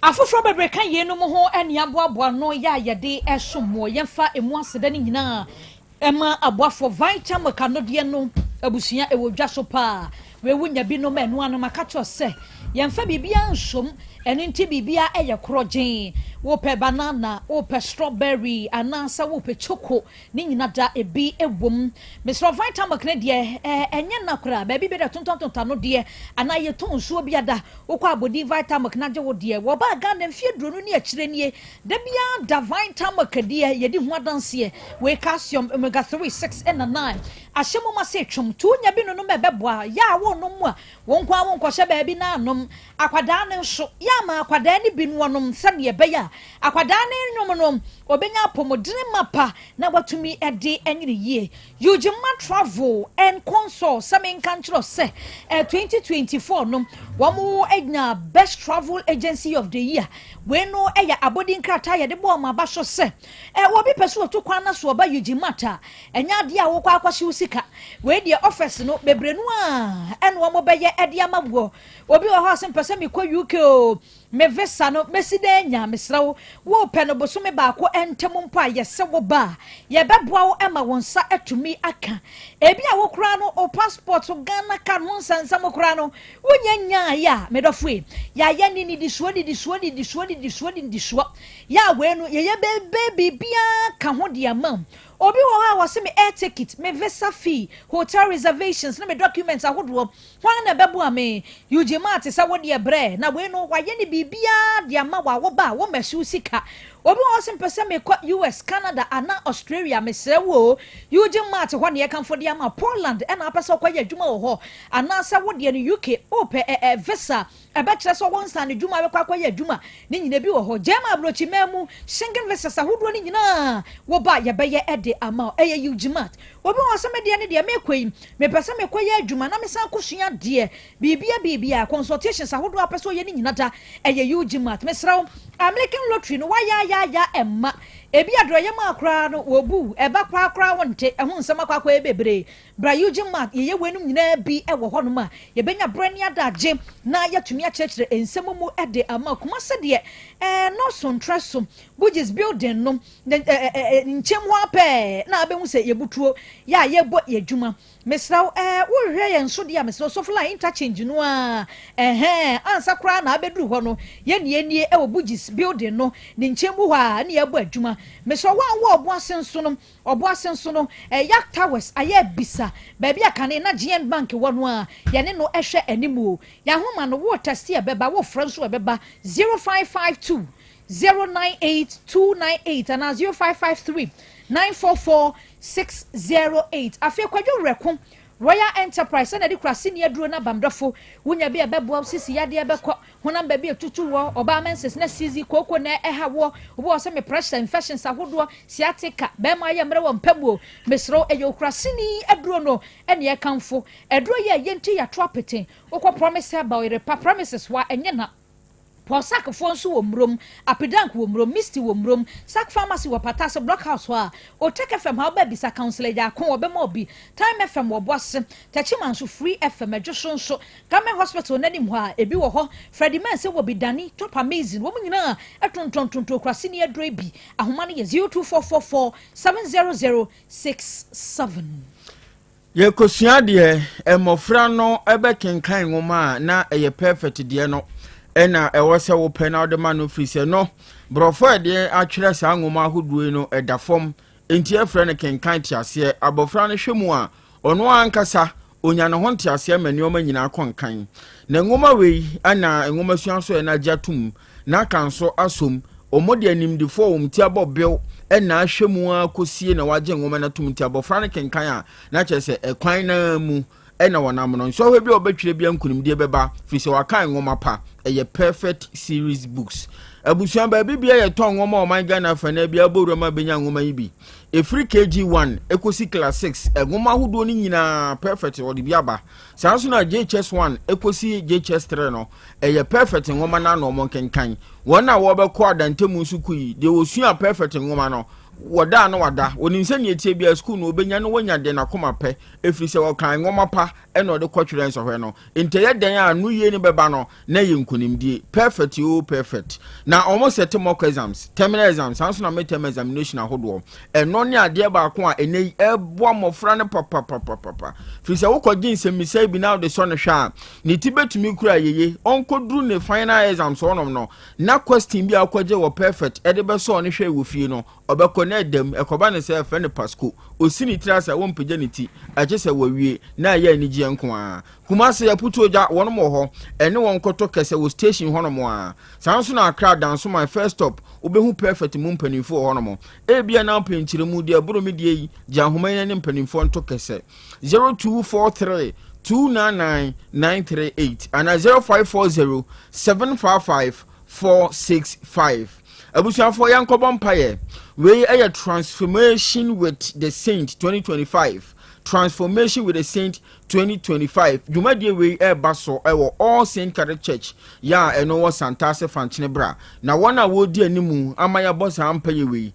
Afofro bebre kan ye no mo ho ane aboaboa no ya yede esomo yemfa emu aseda ni nyina ema aboafo vitamin kanodie no abusua ewodwa so pa we wunya bi no ma enu anu maka cho se yemfa bibia nsom enu nti bibia eye krogen wo pe banana wo pe strawberry anansa wo pe choco ni nyina da ebi ewom Mr. Vitamin kanodie enye nakura ba bi be da tontontonta no de ana ye ton so bi ada wo kwa body vitamin kanaje wo de wo ba ga na mfie dronu ni akire nie da bia da vitamin kadie ye di ho adanse we calcium omega 3 6 and 9 ahyemo ma se twom to nya bi no no mebeboa ya wo no mu a wo nkwa wo nkɔhye ba bi na anom akwada ne nso ya ma akwada ne bi no nom sane ye beya akwada ne nwom no obenya pomodine mapa na watumi ede enyire yie Ujima travel and console samen kanchro se 2024 no wamu egna best travel agency of the year we no eya abodin krata ye de bo ma ba so se obi peso to kwana so ba Ujimata enya de a wo kwa akwahye usika we de office no bebrenu a en wo mo beye ede amagwo obi wo ho sem pese me kwa UK o me visa no mesidenya mesrawo wo pe no bosome ba ko entem mpa ye se wo ba ye beboa wo ema wonsa atumi aka ebi a wo kura no o passport Ghana kan ho sansam kura no wonya ya medofue ya ye ni di suo ya we no ye baby bia ka ho de amam obi wo ha wose me air ticket me visa fee hotel reservations na me documents ahodo hwan na bebo ame Ujima ate sa wo de bre na we no wa ye ni bibia de ama wa wo ba wo mahye sika obi wo se mpese me kwa US Canada ana Australia me sre wo Ujima ate hwan ye kan fo de ama Poland na apese kwa ye adwuma wo ho ana sa wo de no UK ope visa abekire so won san adwuma be kwa ye adwuma ni nyina bi wo ho jema abrochi mamu Schengen visa sa hodo ni nyina wo ba ye be ye ede ama eye Ujima obi wo se me de ne de me kwai me pese me kwa ye adwuma na me san kosua de bibia consultations ahodo apeso ye ni nyina da eye Ujima me sraw American lottery no ya emma ebi adroye ma akra no wobu eba kwa akra wonte ehun nsem akwa ebebre bra Ujima ye wenum nyina bi ewo hono ma ye benya brani adaje na yatumi akyekyere ensem mu ede ama kuma se de no so ntreso budges building no nchem ho ape na abehu se yebutuo ya yebo yedwuma mesraw wo hwe ye nso de a mesraw so fly interchange no a ansa kra na abeduru ho no ye nie ewo budges building no ni nchem ho a na yebo adwuma mesraw wan wo obo asenso no yak towers aye bisa ba bia kane na GN bank wo no a ye ne no ehwe animu ya homa no wo tase e beba wo franso e beba 0552 098298 and 0553 944608 afi kwadwo reko Royal Enterprise na di krasi ne aduro na bamdofo wunya bi ebebo sisi yade ebekọ honam ba bi etutu wo oba menses na sizi koko na ehawo obo se me pressure infections ahodo sciatica be ma ye mre wo mpabuo mesro eyo krasi ni aduro no ene ye kanfo aduro ye yenti ya trapete okọ promise about repa promises wa enye na Posak fonso wo mrom apedank wo mrom misty wo mrom sak pharmacy wo patase blockhouse wa Otec 1029Fm ha ba bisa counselor ja kon obe ma obi time FM wo bosse tachimanso free FM adwosonso Government hospital nanim ho a ebi wo ho Freddy Mense wo bi dani top amazing wo nyina etontontonto krase ne adro bi ahoma ne ye 02444 70067 ye kosua de emofra no ebe kenkan nwoma na eye perfect de no ena ewose wo penal de man office no brofo de atwere sa nwoma hoduo no edafom enti efre ne kenkan tiase abofra no hwemu a ono ankasa onya no ho tiase manioma nyina konkan na nwoma wei ana nwoma suan so na jatum na kanso asom omode animdifo omti abobel ena ahwemu a kosie na waje nwoma na tumti abofra no kenkan a na kyerese ekwan na mu ena wonam no so hwe bi obetwire bia nkunimdie beba fise wakan nwoma pa eye perfect series books abusuan ba bibia ye ton nwoma o man Ghana fa na bia boru ma benya nwoma yi bi efri KG1 ekosi class 6 nwoma hodo ni nyina perfect odi bia ba sanso na JHS1 ekosi JHS3 no eye perfect nwoma na no mo kenkan wona wo be ko adantemu nsuku yi de osua perfect nwoma no wada no wada onim se ne tie bia school no obenya no wonya de na koma pɛ efiri se wɔkan ngoma pa ɛna ɔde kɔtwerɛ nsɔhwɛ no ntɛyɛ den a no yie ne bɛba no na yɛ nkunimdie perfect o perfect na almost set mock exams terminal exams sanso na midterm examination ahodoɔ ɛno ne adeɛ baako a ɛnɛ ɛboa mmɔfra ne papa firi se wokɔgye nsɛmisɛ bi na de sɔ ne hwɛ a ne ti betumi kura yeye ɔnkɔduru ne final exams ɔnom no na question bi akɔgye wɔ perfect ɛde bɛsɔ ne hwɛ wɔ fie no ɔbɛkɔ na ɛdam ɛkɔba ne sɛ ɛfɛ ne pasco osini tira sɛ wɔmpagya ne ti agye sɛ wɔwie na ɛyɛ anigye nko a kumase yɛputu ogya wɔnom wɔ hɔ ɛne wɔn kɔtɔ kɛsɛ wɔ station hɔnom a saa nso na akra danso my first stop wobɛhu perfect mu mpanimfoɔ wɔ hɔnom ebia na mpankyire mu deɛ boro me deɛ yi gya ahoma ne mpanimfoɔ nto kɛsɛ 0243 299938 and 0540 755 465. Abusuafo yankobon paye we a transformation with the saint 2025 transformation with the saint 2025 Jumadi we baso ewo all Saint Catholic Church ya eno wo santase fanchine bra na wana wodi animu amaya boss ampaye we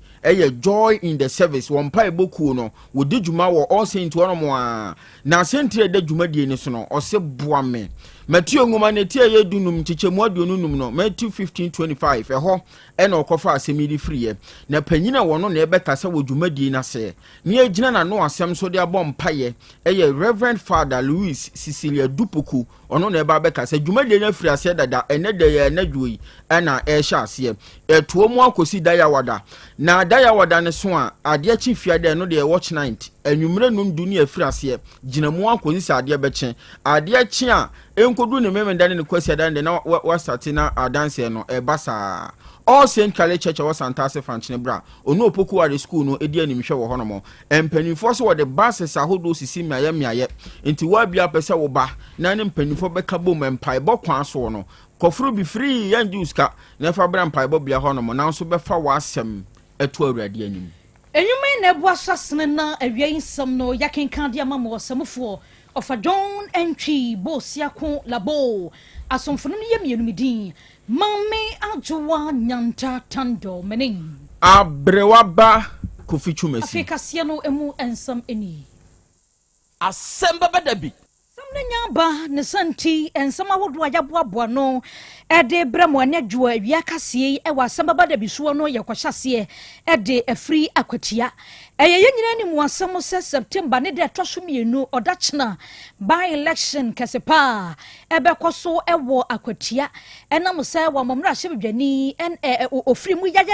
joy in the service won pa eboku no wodi juma wo all saint wono mo a na sentre de jumadi ni so no ose boame Matthew ngoma ne tie ye dunum chichemu aduonum no Matthew 15:25 eho ena okofa asemidi free na panyina wono na ebekasa wo jumadi na se ne agina na no asem so de abom paye Reverend Father Louis Cecilia Dupuku ono na eba bekasa jumadi na free ase dada ene de ye na dwoi ena ehya ase etuo mu akosi daya wada na daya wada ne so a ade chi fiade no de watch night anwumre num dunia free ase ginamu akosi sa ade beche ade chi a enkodu ne memenda ne kwasi adan na wa start na adanse no ebasa all Saint Catholic Church was Santase Fanchine bra ono opoku are school no edi animhwe wo hono empanifo so de buses ahodo sisi miaye enti wa bia pese wo ba na ne mpanifo beka bom empai bo kwan so no kofuru bi free yan juska na fa bra empai bo bia hono na so befa wa asem etu awurade anim enyume na ebu asasene na awia insam no yakenkan de amamo osamfo ofa John entry bosiako labo asomfo no ye mienumidin Mame ajwa nyanta tando mening abrewaba kofichu mesi Afrika siano emu ensam eni Asem Beba Dabi samne nyaba ne santi ensam awodo ayaboaboa no ede bremo ane dwo awia kasie e wa Asem Beba Dabi so no ye kwahyase ede afri akwatia eye nyina ni mu asem se September ne de twaso mienu odachna by election kasepa ebe koso ewo akwatia enam se wa momra hyebdwani en ofri mu ya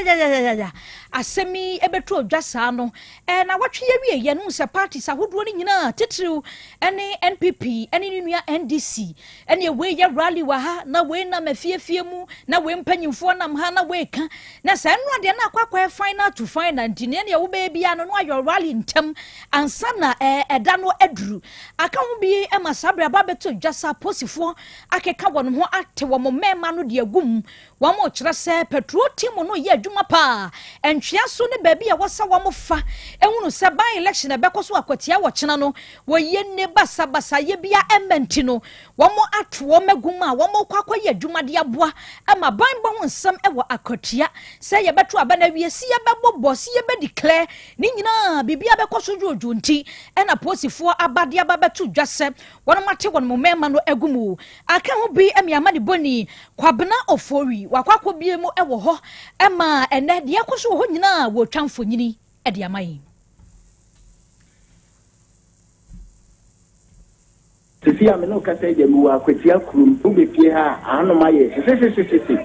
asemi ebetu odwasa no na watwe ye wie ye no se parties ahodo ni nyina titiriu ene NPP ene nua NDC ene we ye rally wa ha na we na mafiefie mu na we mpanyimfo nam ha na we ka na se no de na akwa final to final ntine ne wo be bia no ayo rally ntem ansa na eda no aduru aka ho bi emasabre aba beto dwasa posifo akeka won ho ate wo mema no de agum wo mo kire se petrol team no ye adwuma pa entwea so ne ba bia wosa wo mo fa ehunu se ban election ebekoso akwatia wo kyena no wo ye ne basa ye bia ementi no wo mo ato wo magum a wo mo kwakwa ye adwuma de aboa ama ban ba ho nsam ewo akwatia se ye beto aba na wie si ye bebobbo si ye be declare ni nyina bibia bekoso dwojo nti ena posifo abade aba beto dwase wono mate wono mema no agumu aka ho bi emiama de boni kwabena ofori wakwakwo bie mu ewo ho ema ene de akoso ho nyina wo twamfo nyini ede amayi Sisi ameno kasa jemu akwatia kurum ubepie ha anoma ye sisi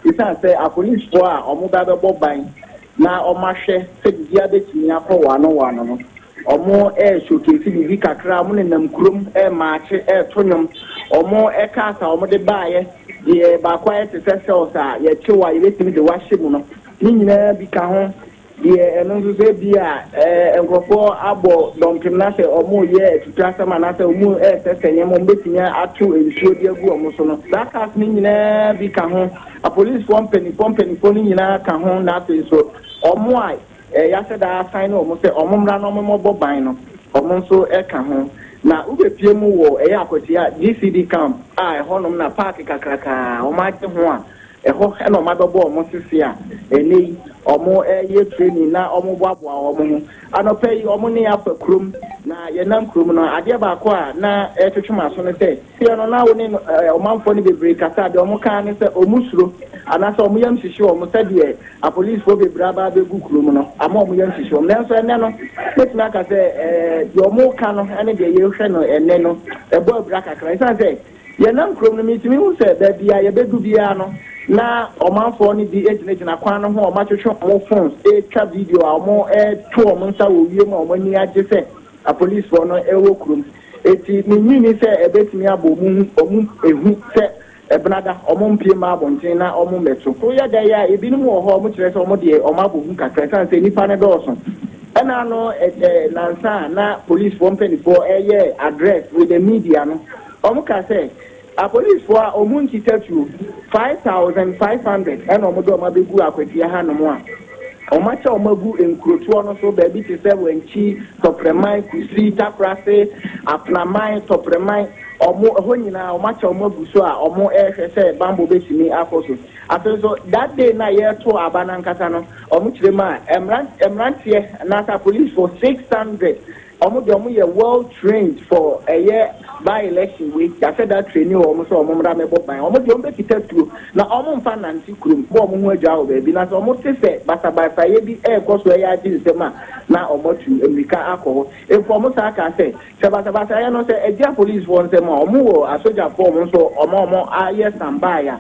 isa se a police for a omo ba be boban na omahwe se bia betimi akọ wano no omo showcase bi kakra mo nenam kurum maache tonwom omo kasa omo de baaye ye ba kwa se sa ye chewa ye betimi de wahye mu no ni nyina bi ka ho ye eno nso bia enkofo abo donkem na se omo ye tutrasa manase omo senye mo betimi atu ensuo de agu omo so no sakas ni nyina bi ka ho a police company ni nyina ka ho na so omo ai ya said that sign omo se omo mra no omo boban no omo nso ka ho na ubepie mu wo akwatia GCD camp honom na park kakraka omo age ho a eho na omo dobo omo sisi a eni omo ye training na omo boaboa omo anope omo ne afa krum na ye nam krum no ade ba ko a na twetwema so ne se se no na woni omanfo ne bebre kasa de omo kan ne se omusuro anasa omo yam hihye omo se de a police fo bebre aba be gu krum no ama omo yam hihye omo nenso ene no metina ka se de omo kan no ene de ye hwe no ene no ebo abra kakra isa se ye nam krum no mitimi hu se da bia ye bedu bia no na omanfo ni di ejina kwan no ho omatwetwe omo phones twa video omo to omo nsa wo wie ma omo ni agye se a police for no ewo krum eti ni se ebetimi abomu omu ehu se ebnada omo mpie ma abonten na omo meto so ya da ya ebinum wo ho omo kire se omo de omo abomu kakra san se nipa ne dawson ena no nansa na police for mpanyfo address with the media no omo ka se a police for omunki tatu 5,500 and omodo mabegu akwatia hanom a omacha omagu enkrotuo no so baby ti se wenchi topremai kusi taprase apnamai topremai omo honyina omacha omagu so a omo ehwe se bambo betimi akoso so that day na ye to abana nkata no omo kirema emrantie na ta police for 600 omo ye well trained for a year by election week. I said that training omo so omo mra mebo ban omo de ombe kitatu na omo mfa nanti krum bo omo hu agya oba bi na so omo tese basa ye bi koso ye agi sema na omo tu emika akọ efo omo sa aka se basa ye no se edia police won sema omo wo asoja for omo so omo aye samba ya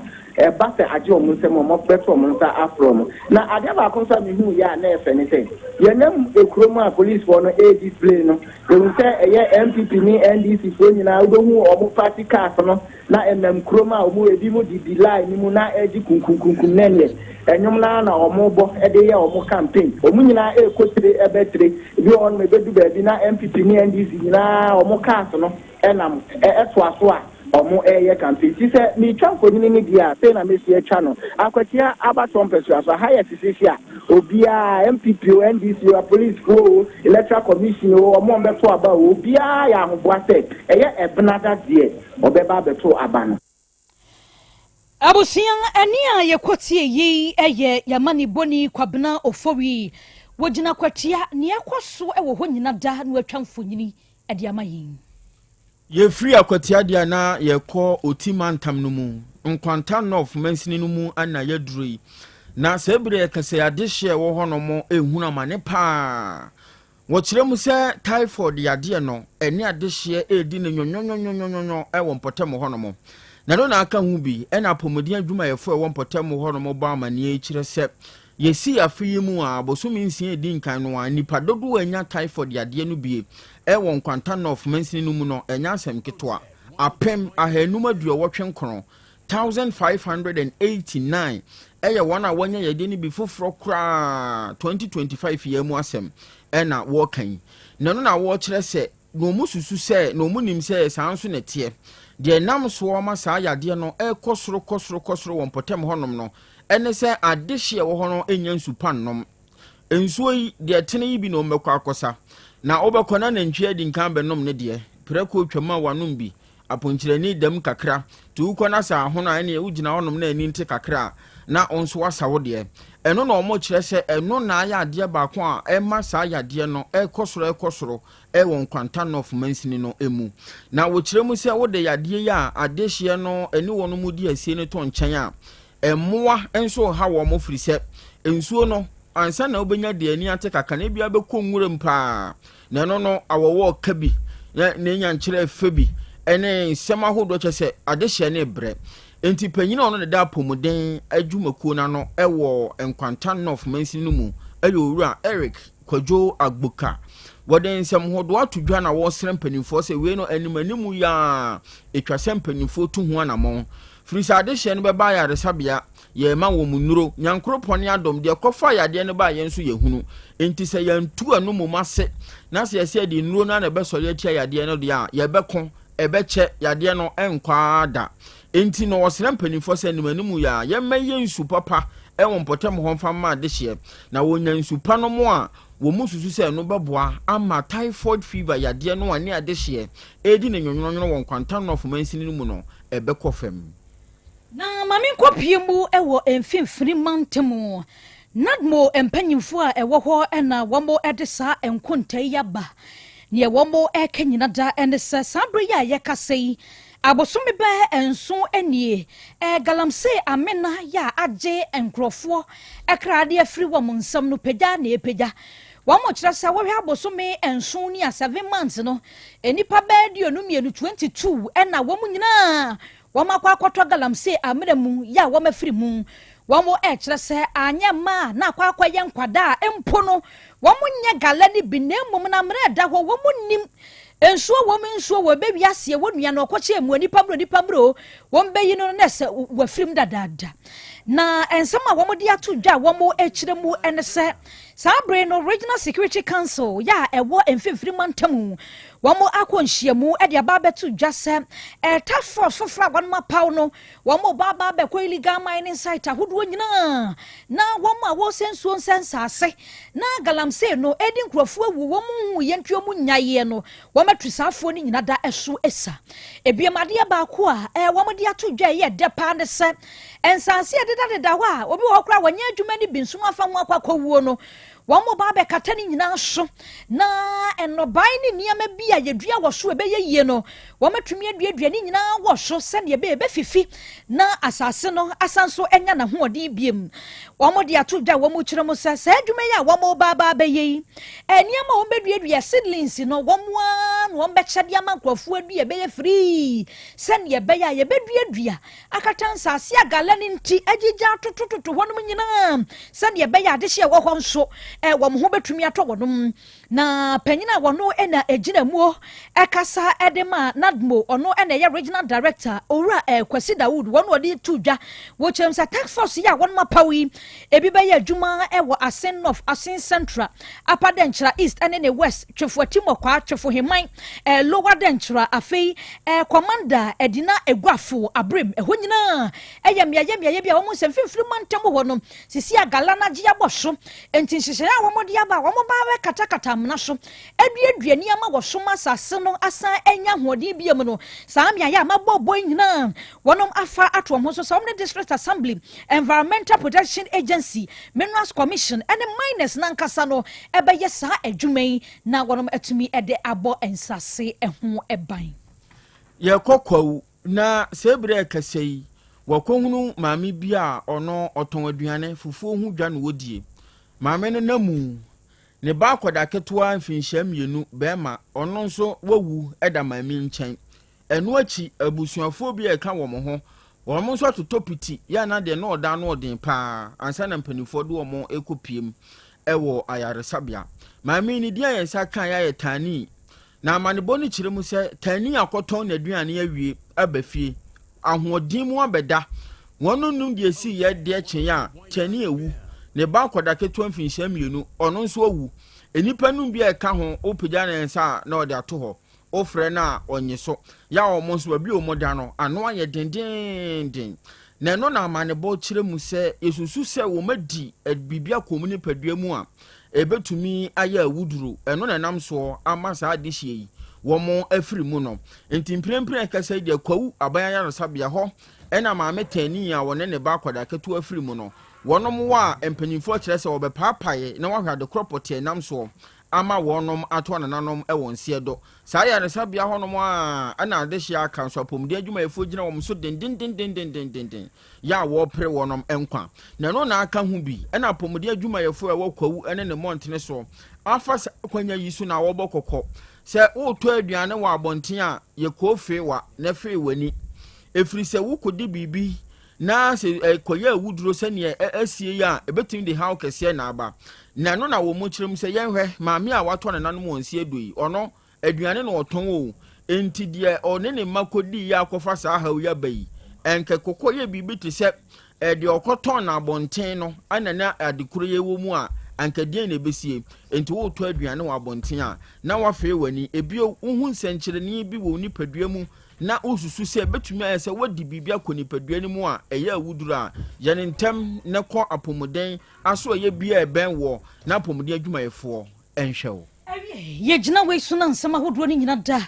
basa agye omo sema omo beto omo sa afro na ade ba konsa mi hu ya na efe ne se ye nam ekrom a police for no display no they say eye MPP ni NDC so nyina odohu omo party card no na enam kroma omo ebi mu di line ni mu na eji kunkunkunkum nenye enyum na omo bo ede ye omo campaign omo nyina ekotire ebetre bi on me bedu ba bi na MPP ni NDC nyina omo card no enam eto aso a omo campaign ti se mi twanfo ni dia say na mesi e twa no akwatia abaton pesu aso higher sisia obia MPP NDC or police go electoral commission o omo beto aba obia ya ahoboa se ebnada die obeba beto aba no abusian ani a yekotie yi yamani boni kwabena ofowi wogina kwatia ne yakoso ewo ho nyina da no atwamfo nyini ade amayin ye free akwatia dia na ye ko otimantam no mu nkwanta north mansini no mu ana yadrui na sebre kase adehye wo hono mo ehuna mane pa wo kiremu se typhoid yade no eni adehye edi ne nyonyonyonyonyonyo ewo mpotem hono mo na no na aka hu bi ena pomodi adwuma yefo ewo mpotem hono mo ba amane kire se yesi afiyi mu a bosumi nsia edi nkan no a nipa dodo anya typhoid yade no bie ewo nkwanta north mansini no mu no enya asem ketwa apem ahanuma duowotwe nkron 1589 eye wana wanya yade ni bi foforo kra 2025 ye mu asem ena wo kan na no na wo kire se no mususu se no munim se sanso netie de nam so ma sa yade no kosoro won potem honom no ene se adehye wo hono enya nsupan nom ensuo yi de tene yi bi no mmekwa akosa na obekona na ntwe di nkan benom ne de preko twama wanom bi aponkyerani dam kakra tu ukona sa hono ene e ugina honom na ani nte kakra na onso wasawo de eno na omo kire se eno na aya ade ba ko a ema sa aya de no ekosoro won kwanta of mansini no emu na wo kire mu se wo de yade ya adehye no eni wono mu di asie ne to nchen a emmoa enso ha wo mo firi se ensuo no ansa na obenya de ani ate kaka na bia be konwure mpa na no no awowo kabi na nya nkire febi ene sema hodo chese adehye ne bre enti panyina ono ne da pomuden adwumakuo na no ewo enkwanta north mansini no mu owura Eric Kwajo Agboka woden nsem hodo atodwa na wo sere mpanimfo se we no animanimu ya etwase mpanimfo tu ho anamon frisa adehye no beba ya resabia ye ma wo munuro nyankropone adom de kofa yade ne ba yenso yehunu enti se yantu anu mu mase na se yese de nuro na be so yatia yade no de a ye bekon ebeche yade no enkwa da enti no wosere mpanimfo se animanimu ya ye meye nsu papa ewon potem ho mfama adehye na wonya nsu pa no mo a wo mususu se no beboa ama typhoid fever yade no ane adehye edi ne nyonyonyo won kwanta no fomansini no mu no ebekofem na mami kopie mu ewo emfimfini mantemu Nadmo empanyimfo a ewo ho na womo edesa enkonta yaba ne womo ekenyina da ene se sabre ya yekasei abosome ba enso anie galamse amena ya age enkrofo ekrade afiri wo nsam no pagya na epagya womo kira sa wo hwe abosome enso ni a 7 months no enipa ba di onu mienu 22 na womo nyina womakwa akwato galamse amena mu ya womafiri mu womo kire se anya ma na akwa ye nkwada empo no womo nya galani binemum na mre da ho womo nim ensuo wo be wiase wo nua no okoche emu nipa bro won be yi no na se wafirim dadada na ensama womo di atu dwa womo kire mu ene se sabre no regional security council ya ewo emfifiri mantamu womo akonhyiamu e dia ba betu dwa se task force fofra gwanma paw no womo ba be ko illegal mining site ahodo nyina na womo awo sensuo sensase na galamse no edi nkrofo awu womo hu yentuo mu nyaye no womatrisafo ni nyina da eso esa ebiemade ba ko a womo di atu dwa ye depa ne se ensanse ededa wa obi wo kra wanya adwuma ni binsu afa ho akwakowuo no womo ba be katani nyina so na enobai ni niama bia yedua wo so ebeye yie no womatumi aduadua ni nyina wo so se ne be fifi na asase no asanso enya na hoodin biem womo de ato da womo kire mo se adwuma ya womo ba be yi niama wo beduadua seedlings no womo an wo be kyade amankrofu adua be free se ne be ya ye beduadua akatansa ase agalani nti agigya totototo wonom nyina se ne be ya de hye wo hom so wom ho betumi ato wonum na panyina wono ena egina muo ekasa edema nadmo ono ena ye regional director ora Kwasi Dawood wono odi tudwa wo chemsa task force ya wonma pawi ebi be ya adwuma ewo Asen North Asen Central Upper Denchira East ene ne West twefo timokwa twefo heman Lower Denchira afei commander edina egwafo abrem ehonyina eyam bia wo semfifiri mantam wono sisi agalana gye aboso enti hyehyɛ womo dia ba womo ba we katakata amna so aduani ama wo so masase no asan enya hoɔden biam no saa mia ya mabɔbɔ nyina wonom afa ato ho so some district assembly environmental protection agency minerals commission and miners nankasa no ɛbɛyɛ saa adwuma na wonom atumi ɛde abɔ ensase ɛho ɛban ye kokwawu na sebre kasei wakonhunu maami bia ono oton aduane fufuo hu dwa no wodie maame no namu ne ba koda ketewa mfinhyia mienu bema ono nso wawu eda maami nkyɛn eno achi abusuafo bi eka wo mo ho wo mo nso totopiti ya na de no oda no odin pa ansa na mpanifo do wo mo ekopiem ewo ayaresabia maami ni dia yensa kan ya yetani na amanebo ni kyire mu se tani akoton na aduane awie abafie ahoɔden mu abɛda wɔn num de esi yɛ de kyen a tani ewu ne ba koda ketewa mfinhyia mienu ɔno nso awu enipa num bi ɛka ho opagya ne nsa na ɔde ato hɔ ofrɛ na ɔnye so ya ɔmo nso abi ɔmo da no ano ayɛ dendenden na no na amanebo kyire mu sɛ esusu sɛ wo madi bibia komuni padua mu a ebetumi ayɛ awuduro ɛno na nam so ama saa de hye yi womo afiri mu no enti mprempren kasa de kwawu aban ya resabia ho ɛna maame tani a wone ne ba kwada ketu afiri mu no wonom wa empanyimfo kyerɛ sɛ wɔbɛpaapae na wahwɛ de kropote nam so ama wonom ato nananom ɛwɔ nsie do saa ya resabia honom a ana de hye aka so apomde adwuma efo gyina wɔm so den ya wo pre wonom enkwa na no na aka hu bi ɛna apomde adwuma efo ɛwɔ kwawu ɛne ne montene so afa kwanya yi so na wɔbɔkɔkɔ sɛ woto aduane wɔ abɔnten a ye kofe wa na fe wani efiri sɛ wokodi bibi na sɛ koyɛ awuduro sɛ ne asie ya ebetim de haw kɛse na aba na no na wo mu kyerem sɛ yɛnhwɛ maame a wato ne nanom wɔ nsie doyi ɔno aduane no ɔtɔn o enti de ɔne ne makodi ya akɔfa saa haw ya bayi enke kokoyɛ bibi te sɛ de ɔkɔtɔn na abɔnten no ana na adekoro yɛ wɔ mu a ankadien ne besie enti wo to aduane wa bonten a na wafe wani ebio unhu nsenkyereni bi wo nipadua mu na osusu se betumi ayese wadi bibia ko nipadua ni mu a eya awuduru a yene ntem ne kɔ apomuden aso ye bia eben wo na apomuden adwumayefo enhwewo ye gina we so na nsema hodo ni nyina da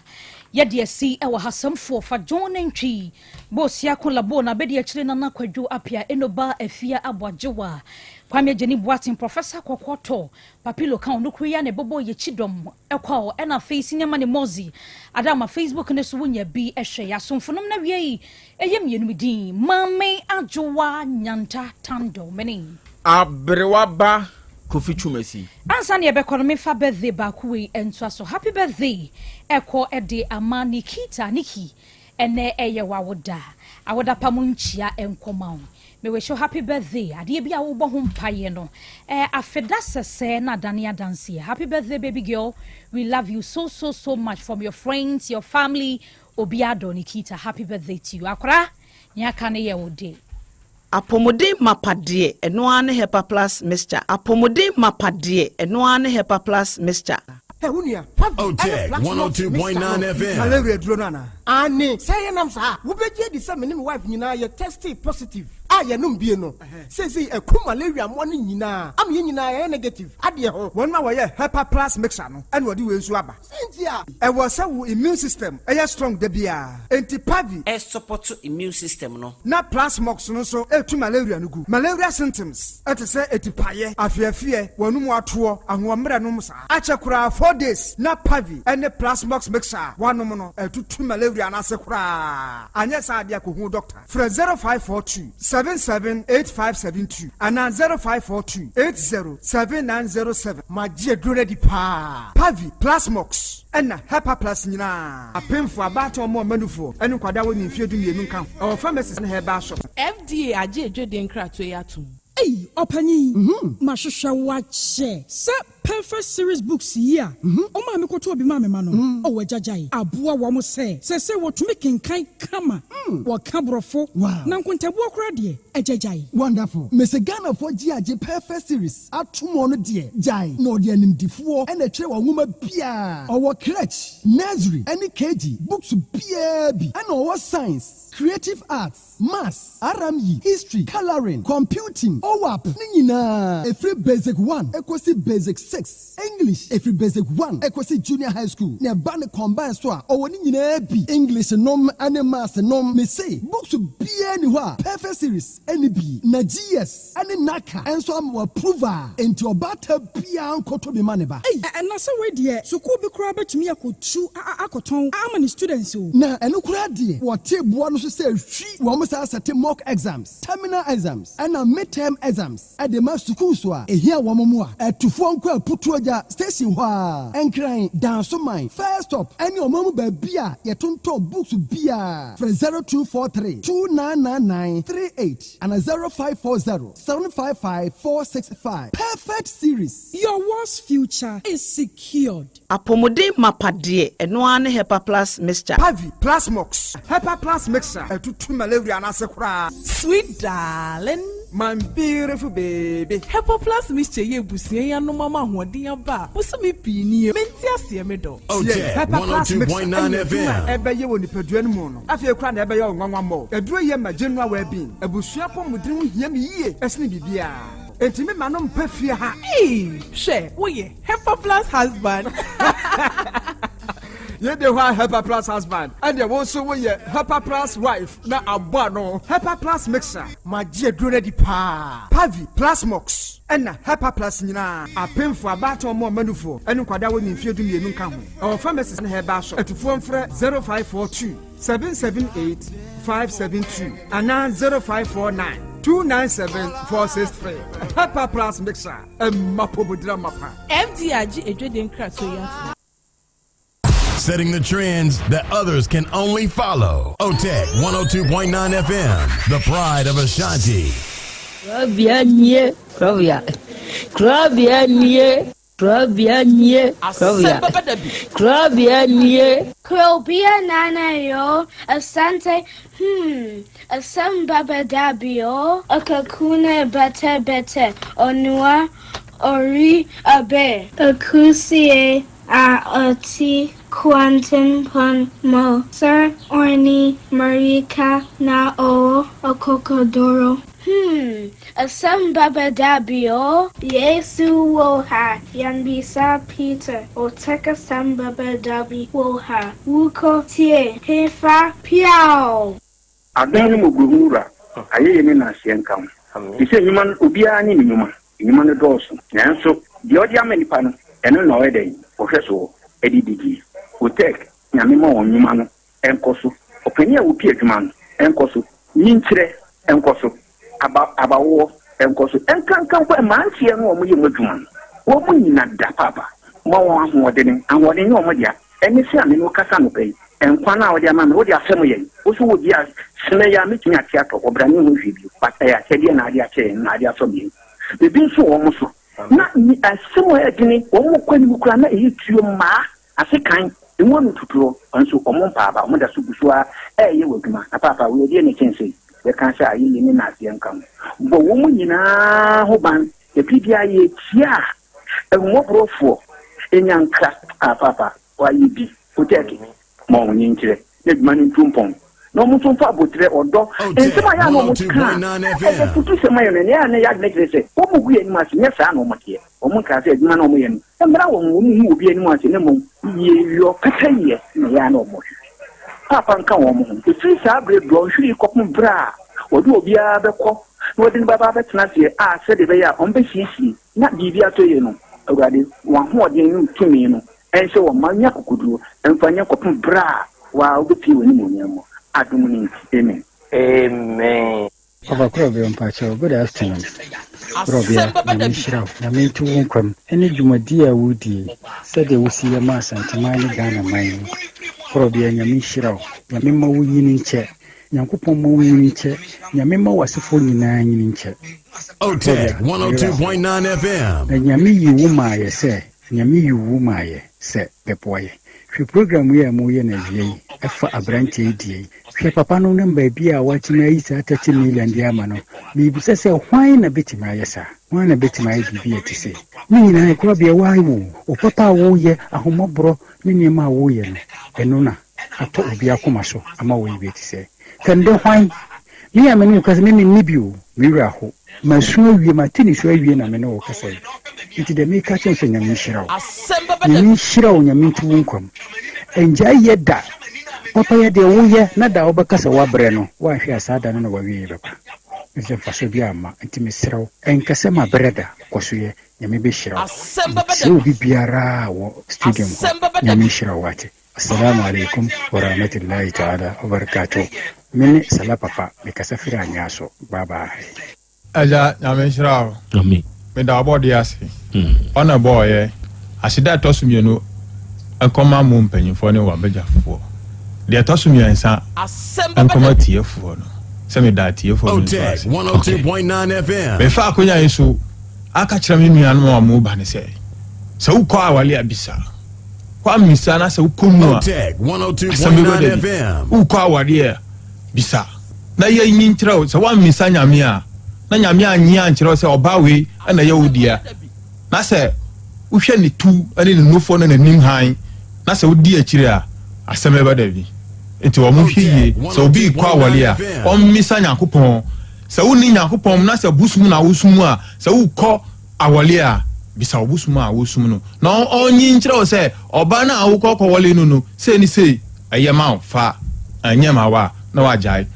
Yedi si ewa hasamfo fa John Entry bosia kolabo na bedi achire na nakwadwo apia enoba afia abwajewa kwame jeni boatin professor kokoto papilo kan no kuya ne bobo ye chidom ekwa e na face ne ma ne mozi adama Facebook ne so wonya bi ehwe ya somfonom na wiei eyem yenumidin mame ajowa nyanta tando meni abrewaba Kofi Chumesi. Ansani ebekonomi fa birthday bakuwe entwaso. Happy birthday. Eko ede ama Nikki. Ene eye wawoda. Awoda pamunchia enkoma. Me wish you happy birthday. Ade bia wo bo ho mpaye no. Afeda sese na dania dance. Happy birthday baby girl. We love you so much from your friends, your family. Obiado Nikita. Happy birthday to you. Akra nyaka ne ye wo day. Apomode mapade enoane hepa plus mixture. Apomode mapade enoane hepa plus mixture. Hey, Unia. Otec 1029Fm. Malaria dronana. Ani, say nam sa. Wo beje di say me wife nyina ye tested positive. Ye num bie no. Say e ku malaria mo ne nyina. Am ye nyina ye negative. Ade ho. Won ma wo ye hepa plus mixture no. Ene odi we nsu aba. Sentia. E wo say wo immune system e strong da bia. Antipavi e support immune system no. Na plus mox no so e tu malaria no gu. Malaria symptoms. Ete say etipaye, afiafie, wonum ato, ahomre no sa. Achekura 4 days na pavi ene plasmox mixer wanom no etutu malaria na sekura anya sa dia ko hu doctor fra 0542 778572 ana 0542 807907 magie dure di pa pavi plasmox ena hepa plus nyina apemfo abato mo manufo ene kwada woni mfiedu mienu nka o pharmacies na heba shop FDA age edwede nkrato yatum. Hey, Opani, Mashusha wache. Se perfect series books here. Oma me koto bi mame mano. O wejajai. Abua wa mo se wo to make nkai kama. Wa kabrofo. Na nkontabu okra de ejajai. Wonderful. Mese Ghana for GAJ perfect series. Atumo no de jai. No de animdifo ene kire wa nwoma bia. Owo crèche, nursery, any KG, books bia bi. And owo science, creative arts, maths, RME, history, coloring, computing. OWAP ninyina every basic 1 equals basic 6 English every basic 1 equals junior high school ne ba ne combine so a owo ninyina bi English nom and maths nom me say books bia ni ho perfect series any bi na GS any naka enso am approval enti obata bia nkoto bi maneba na say we de school bi kura betumi akotu akoton am students o na eno kura de what table no so say hwi wo mo say set mock exams terminal exams and midterm exams at the mass schools wa ehia wo momo a etufo nko aputu oja station ho a enkran dance mine first stop any omomu ba bia yetonto books bia from 0243 299938 and 0540 755 465 perfect series. Your worst future is secured. Apomode mapade enoane hepa plus mixture. Pavi plasmox hepa plus mixture etutu malaria na sekura. Sweet darling, my beautiful baby. Hepa plus mixture ye busie ya no mama hoden aba. Usumi pini menti ase me do. Otec 1029Fm. Ebe ye woni padua no mu no. Afie kura na ebe ye onwanwa mo. Eduro ye ma general well being. Ebusua pom mudin hia me yie. Esne bibia. Enti me manom pafie ha. She, wo ye Hepa plus husband. Ye de wa Hepa plus husband. And ye wo so wo ye Hepa plus wife na abua no. Hepa plus mixer. Magie dure di pa. Pavi plus mox. Ena Hepa plus nyina. Apemfo abato mo manufo. Enu kwada wo ni mfiedu mienu nka ho. Our pharmacies na heba shop. Etufo mfre 0542 778 572 ana 0549 297-463. Hepa plus mixer. Mapobudra mapa. FDA age edwede nkrato yatum. Setting the trends that others can only follow. Otec 102.9FM, the pride of Ashanti. Krobea. Asem Beba Dabi. Krobea nana yo Asante Asem Beba Dabi yo akakuna bete onua ori abe akusie a oti Quantum pon mo Sir Orni Marika na o okokodoro Asem Beba Dabi, oh. Yesu woha. Yan bisa Peter. Otec Asem Beba Dabi woha. Wuko tie. Hefa piao. Adani mugurura. Aye ni na sienkam. Ise nyuman ubia ni nyuma. Nyuma no doso. Nanso di odi amenipa no eno na oyede. Ohweso edidigi. Otec nyame ma onyuma no enkoso. Openia wo pie adwuma no enkoso. Nyinkyere enkoso. Abawo enkoso. Enkankan kwa mantie no omo ye madwuma. Wo mu nyina da papa. Ma wo ahoɔden ahoɔden omo dia. Eni se ame no kasa no pɛi. Enkwa na odi ama me odi asɛm yɛ. Wo so wo di a sene ya metumi ate atɔ obrani ho hwibio. Pata ya kyɛdeɛ na ade akyɛ na ade asɔ bi. Ebi nso wo mo so. Na ni asɛm yɛ dini wo mo kwani mu kura na eyi tuo ma asekan. Emu no tuturo nso omo paaba omo da so busua ɛyɛ wadwuma. Na papa wo die ne kyɛnse. Ye kan sɛ ayi ni na ase nkam. Bo wo mo nyinaa ho ban. Ebi bia yɛ tia. Emu brofo enyanka papa wa yi bi Otec mo nyinkire ne dwumani tumpon no mo tumfa abotre odo ensema ya no mo kan e futu sema yo ne ya ne ya ne kire se wo mo gu eni mase ne sa no mo tie o mo ka se dwuma no mo ye no embra wo mo mu obi eni mase ne mo ye yo kataye ne ya no mo papa nka wo mo e fi sa bre bro hwiri kopum bra odu obi a bekɔ no odi baba betena se a se de be ya on be hihie na bibia to ye no awurade wa ho odi no tumi no enso wo manya kokuduro emfanya kopum bra wa obi woni mo nyamo adum ni amen Papa Krobea mpacho good afternoon Krobea na mishira na mentu wonkwam ene dwumadi a wudi sede wosi ya ma santimani Ghana man Krobea nya mishira ya memma wo yini nche Nyankopon mo wo yini nche nya memma wasefo nyina yini nche Otec 1029 FM na nyame yi wo ma ye se nyame yi wo ma ye se bepoye hwe program ye mo ye na wie efa abranche die hwe papa no namba bia wachi na yi sa 30 million dia ma no mi bi se hwan na betima ye sa hwan na betima ye bi ye tise ni na Krobea wai wo o papa wo ye ahomobro ni ni ma wo ye no eno na ato obi akoma so ama wo yi tise kande hwan ni amenu ka se me ni bio mi wura ho masu awie matini so awie na me no wo kasa nti de me ka chen se nyame hirawo nyame hirawo nyame tu wonkwam enja yeda papa ye de wo ye na da wo bekasa wa bre no wa hwe asada no na wa wie beba nse faso bi ama nti me sirawo enkasa ma breda koso ye nyame be hirawo so bi biara wo studio nyame hirawo ate assalamu alaikum wa rahmatullahi ta'ala wa barakatuh mini sala papa me kasa fira nyaso bye bye Aja nyame shirawo Amen me da body ase ona boy asida tosumienu akoma mu mpanyimfo ne wabegyafo de tosumiensa akoma tiefo no se me da tiefo no Otec 1029 FM me fa akonya yesu aka kira me nuanu ma mu ba ne se ukọ awale abisa kwa misa na se ukomu a Otec 1029 FM ukọ awale bisa na ye nyinkyerɛ se wa misa nyame a na nyame anya nkyerɛ sɛ obawe na yahudia na sɛ uhwɛ ne tu ane ne nofo na nanim han na sɛ wodi akyire a Asem Beba Dabi enti wo mo hweye sɛ obi kwa awale a ommisa Nyankopɔn sɛ woni Nyankopɔn na sɛ busum na wosum a sɛ wukɔ awale a bisa obusum a wosum no na onyi nkyerɛ sɛ oba na awukɔ kɔwale no sɛ ni sɛ ayema fa anyema wa na wajai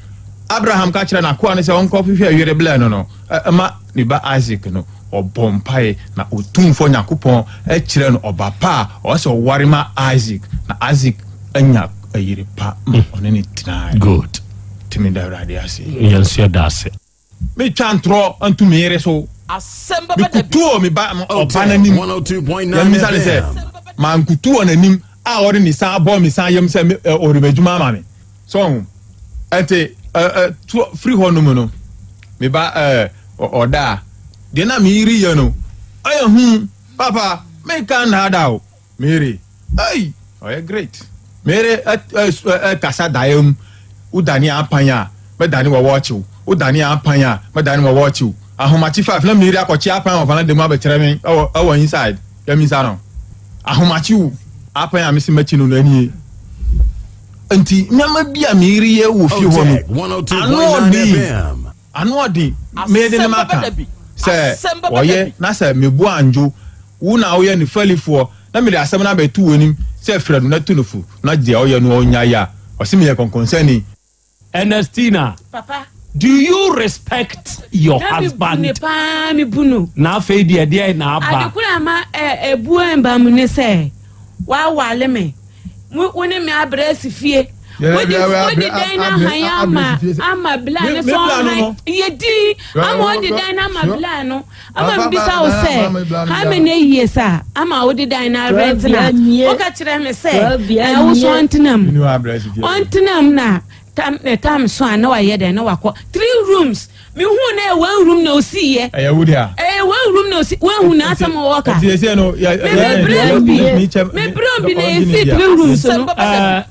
Abraham ka kyerɛ na koa ne sɛ onkɔ hwehwɛ awere bla no ma ne ba Isaac no obompae na otumfo Nyankopɔn kyerɛ no oba pa o sɛ oware ma Isaac na Isaac anya ayere pa ɔne ne tena good timi da radio ase yenso da ase me twantro antu me yere so Asem Beba Dabi kutuo me ba oba na nim 102.9 FM man kutuo na nim a ɔre ni sa bɔ me sa yam sɛ ɔrebadwuma ma me so ante free honum no me ba oda de na me ri ye no ayo papa me kan hada o mere ai oh great mere kasa daem udani apanya me dani wo watch udani apanya me dani wo watch ahomachi 5 na me ri akɔchi apanya of na dem abɛkyerɛ me awo inside ya mi sa no ahomachi apanya me se machi no ani nti nyama bia me ri ye wo fi ho no ano odi me de maka say oye na say me bu anjo wo na oye ni falifo na me de asem na be tu onim say fradu na tu no fu na je oye no onya ya o se me ye konkonsani Ernestina Papa, do you respect your husband mi bunu na fe de na aba adekura ma ebu emba mu ne say wa wale me woni me abresi fie wodi dina haya ama bla ne so yedi ama wodi dina ama bla no ama bisa o say ha me ne yesa ama wodi dina rent na o ka kire me say wo so ontinam na tam so ana wa ye den na wakọ 3 rooms me hu na 1 room na osi ye wudi a 1 room na osi 1 hu na asam woka ti say no me brombi na esi 3 rooms no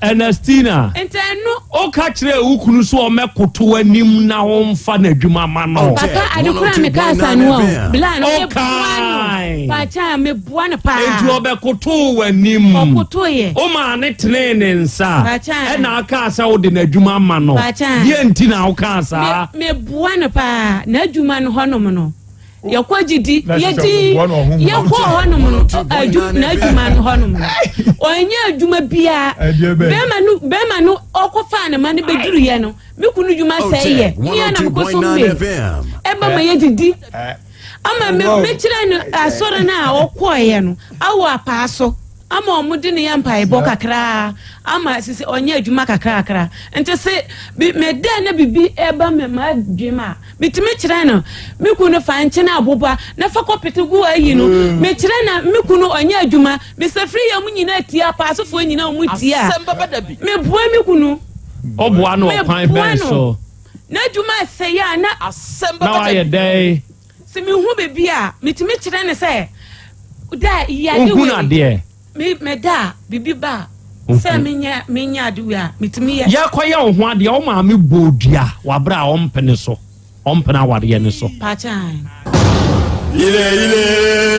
Ernestina enteno o ka kire ukunu so o mekoto anim na ho mfa na adwuma ma no papa adekura me ka sanu o bla no me buano pa cha me buano pa edu obekoto anim okoto ye o ma ne tene nsa e na aka asa wo de na adwuma ma no ye nti na wo ka asa me buano pa na adwuma no honom no yakogidi yedi yakọ honom no na adwuma no honom no onye adwuma bia bema no okofa ne ma ne beduru ye no me kunu adwuma sai ye ya na mkoso me eba ma yedidi ama me kire no asore na okoye no awo apaaso ama omude ne yampa ebo kakra ama sisi onye adwuma kakra ente se me da na bibi eba me ma adwuma bitime kire no me kunu fa nche na aboba na fa kopete gu ayi no me kire na me kunu onye adwuma me se free ya munyina tia paasofo nyina mu tia Asem Beba Dabi me bua me kunu oboa no kwan ben so na adwuma se ya na Asem Beba na aye dey se me hu bebi a bitime kire ne se da ya de hu na de me da bibi ba se menya aduwa mitimi ye ya kwaya wo ho ade o ma me bodua wabra o mpene so o mpena wade ne so pachan ile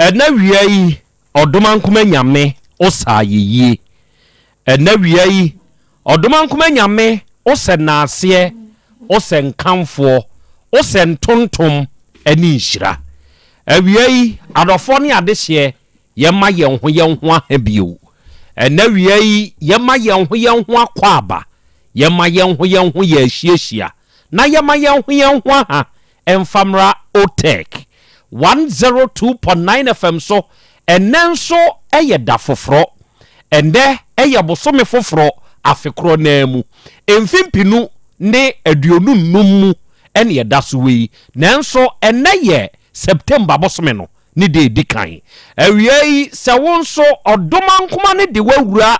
ɛna wia yi ɔdoma nkoma nyame osa yeye ɛna wia yi ɔdoma nkoma nyame ose naase ose nkamfo ose ntontom ani nhyira awia yi adɔfo ne adehye yɛma yɛn ho ahebio ɛna wia yi yɛma yɛn ho akwaba yɛma yɛn ho yɛ ahyiahyia na yɛma yɛn ho aha emfamra Otec 1029 FM so enenso eye da foforo ende eye bosome foforo afekro na mu emfimpinu ne aduonu num ene ye da so wi nanso ene ye September bosome no ne de dikan awiei se wonso odoma nkoma ne de wawura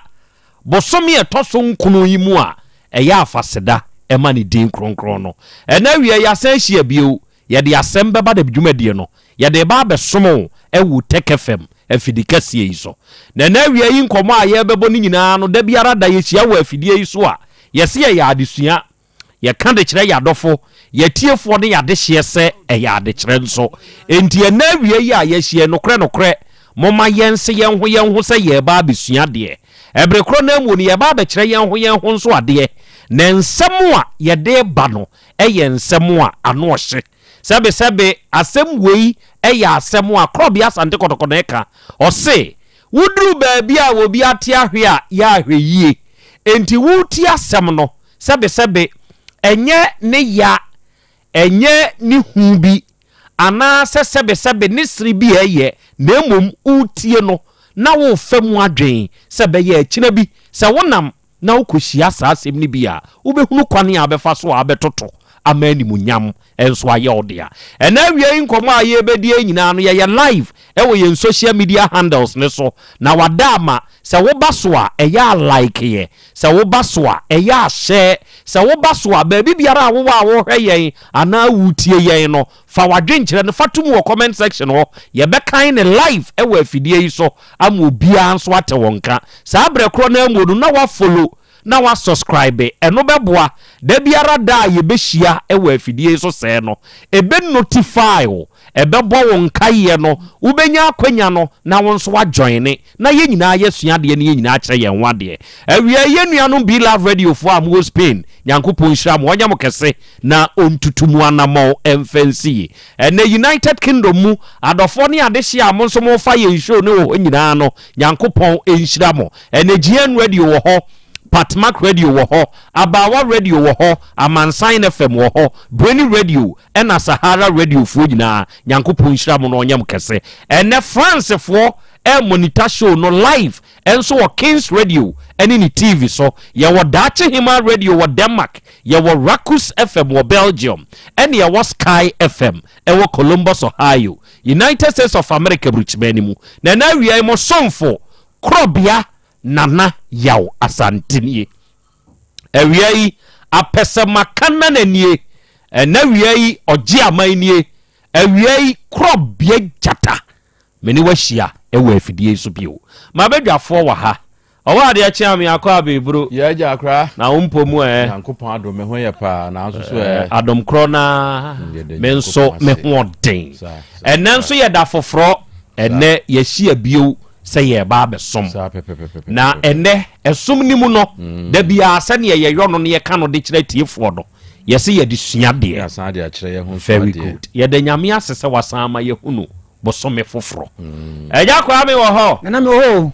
bosome etoso nkunu yi mu a eye afaseda ema ne din kronkron no ena awiei asan hia bio ye de Asem Beba Dabi dwumadie no ye de ba besomo ewu Otec FM afidikasie yi so na awiei nkomo a ye bebo ni nyina no da biara da ye hia wo afidie yi so a ye se ye adesua ye kan de kire yadofo ye tiefo ne yade hye se ya ade kire nso enti na awiei a ye hie nokre moma yense yen ho se ye ba besua de ebrekro na mu ne ye ba be kire yen ho nso ade na nsɛm a ye de ba no eye nsɛm a ano hye sebe asɛm wei eye asɛm a Krobea Asante kotokona eka ose wuduru baabi a obi ate ahwe a ya ahwe yie enti wuti asɛm no sebe enye ne ya enye ni hu bi ana sebe ni siri bi eye na emom utie no na wo fam adwen sebe ye akina bi se wonam na ukohia saa asɛm ni bi a ubehunu kwane a befa so a betoto amani munyam enso aye odea ena awie nkomo aye bedie nyina no ye live ewo ye social media handles ne so na wadama se wo baso a eya like ye se wo baso a eya share se wo baso a ba bibiara wo hwe yen ana wutie yen no fa wadwenkyere ne fatum wo comment section ho ye be kan ne live ewo afidie yi so ama obia nso ate wonka sa abrekro na amodu na wa follow na wa subscribe eno beboa da biara da ye behia ewa afidie so se no ebe notify wo ebe bo won kaye no ubenya akwanya no na won so wa join na ye nyina ye suade ne ye nyina akere ye nwade awie ye nuanom Be Love Radio fo am Spain nyankopon hira mo onyam kese na ontutumu anamo emfansi ene United Kingdom mu adofo ne adehye am nso mo fa ye show ne wo nyina no nyankopon enhira mo ene GN Radio wo ho Patmark Radio wo ho Abawa Radio wo ho Amansan FM wo ho Breni Radio ena Sahara Radio fo nyina nyankopon hira mo no onyam kese ene France fo monitor show no live enso wo Kings Radio ene ni TV so ye wo Dache Hima Radio wo Denmark ye wo Rakus FM wo Belgium ene ye wo Sky FM wo Columbus Ohio United States of America Bridgman mu na wi mo somfo Krobea nana Yaw Asante nie awiei apese makana nanie na wiei oje aman nie awiei Krobea jata meni wahia ewa afidie so bio mabedwafo wa ha owa de achi am yakọ abebro ye ja akra na umpomu yankopon adom me ho ye pa na nso so adom kro na menso me ho den enenso ye da foforo ene ye hia bio se ye ba besom na ene esom ni mu no da bia se ne ye yono ne ye ka no de kire tiefo do ye se ye de sua de asan de akire ye ho very good ye de nyame asese wasama ye hunu bosome foforo eja kwa me wo ho na me ho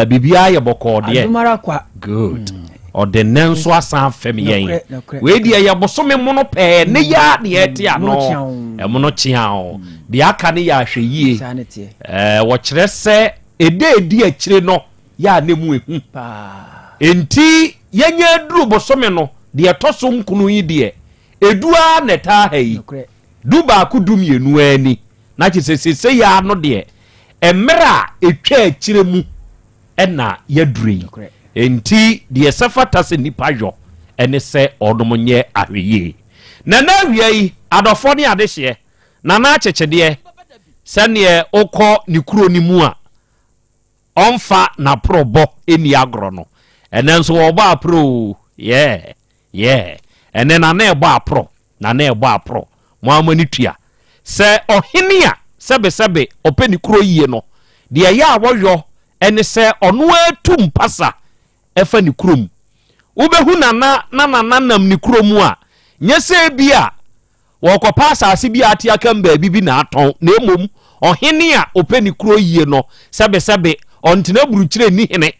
bibia ye boko de adumara kwa good ordenanso asan fam yen we de ye bosome mu no pe ne ya de ete ano emu no chiao de aka ne ya hwe yie wo kire se edi akire no ya nemu ehu enti yenye duru bosome no de etoso nkunu yi de edua neta hayi duba akudum yenu ani na chisese ya no de emra etwa akire mu ena yaduri enti de sefata se nipa yo ene se odomonye ahweye na na wiei adofo ne adehye na na achechede sane okọ ni kuro ni mu a onfa na probo eni agro no enenso oba apro ene na ebo apro mo amani tua se ohene a sebe openi kuro yie no de ya woyo ene se ono atu mpasa efa ni kurom ubehu nana nam ni kurom a nyese bia wokopa asase bia ati akam ba bibi na aton na emom ohene a openi kuro yie no sebe ontena burukyire ni hene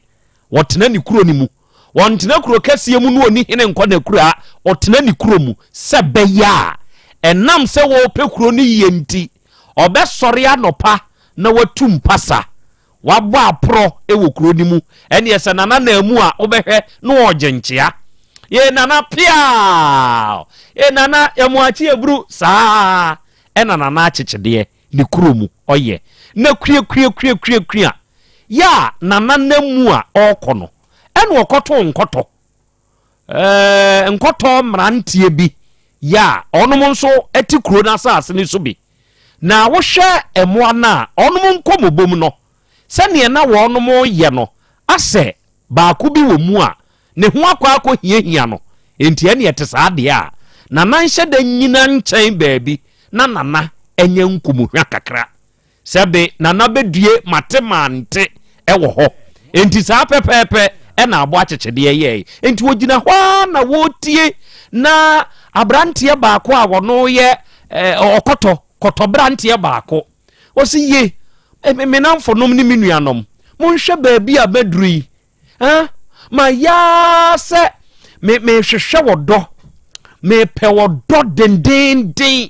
wotena ni kuro ni mu wontena kuro kase mu no ni hene nkwa na kura otena ni kuro mu sebe ya enam se wo pe kuro ni yie nti obesori anopa na watu mpasa wabɔ apro ewo kuro ni mu ene yesa nana na mu a obehwe no ogenchia ye nana pia nana yamuachi ebru saa nana achichide ni kuro mu oye na krie ya nana na mu a okono ene okoto nkoto mrantie bi ya onom nso eti kuro na asase ni so bi na wo hwe emoa na onom nkomobom no sane na wonom ye no ase baako bi wo mu a ne ho akwa hia no enti ene yete saade a nana nhye da nyina nkyɛn baabi na nana enye nkumuhwa kakra sebe nana bedue matemante ewo ho enti saa pepepe ena abo akyekede ye enti wogina hwa na wotie na abrantie baako a wono ye okoto brantie baako osi ye menamfo nom ni menuanom monhwe baabi a badrui ma ya se me hwehwe wodo me pe wodo dendenden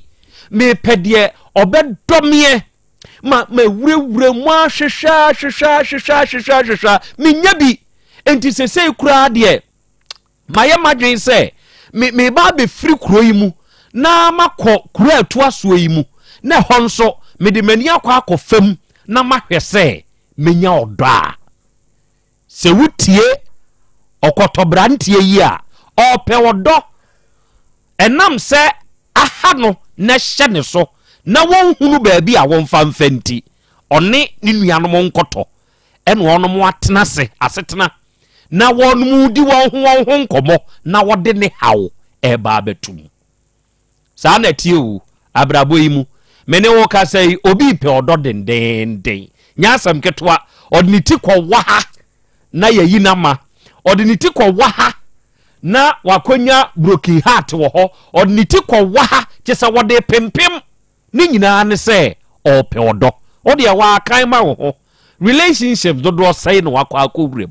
me pe de obedomie ma wurewure mu ahwehwa menya bi enti sesei kura de ma ye madwen se me ba be firi kuro yi mu na makọ kuro atu aso yi mu na ho nso me de mani akọ fam na mahwese menya odo a se wutie okotobrantie yi a ope odo enam se aha no na hye ne so na wonhunu baabi a wonfa mfanti one ni nuanom nkoto ene onom atena se asetena na wonum di won ho nkomo na wode ne hawo eba betum saa na tie abrabo yi mu mene wo ka sei obi pe odo dendenden nyasam ketwa odniti kwa waha na yayi na ma odniti kwa waha na wakonya broken heart wo ho odniti kwa waha kyesa wode pempem ni nyina ne se ope odo ode wa kan ma wo ho relationships dodo sei no wakwa akowrem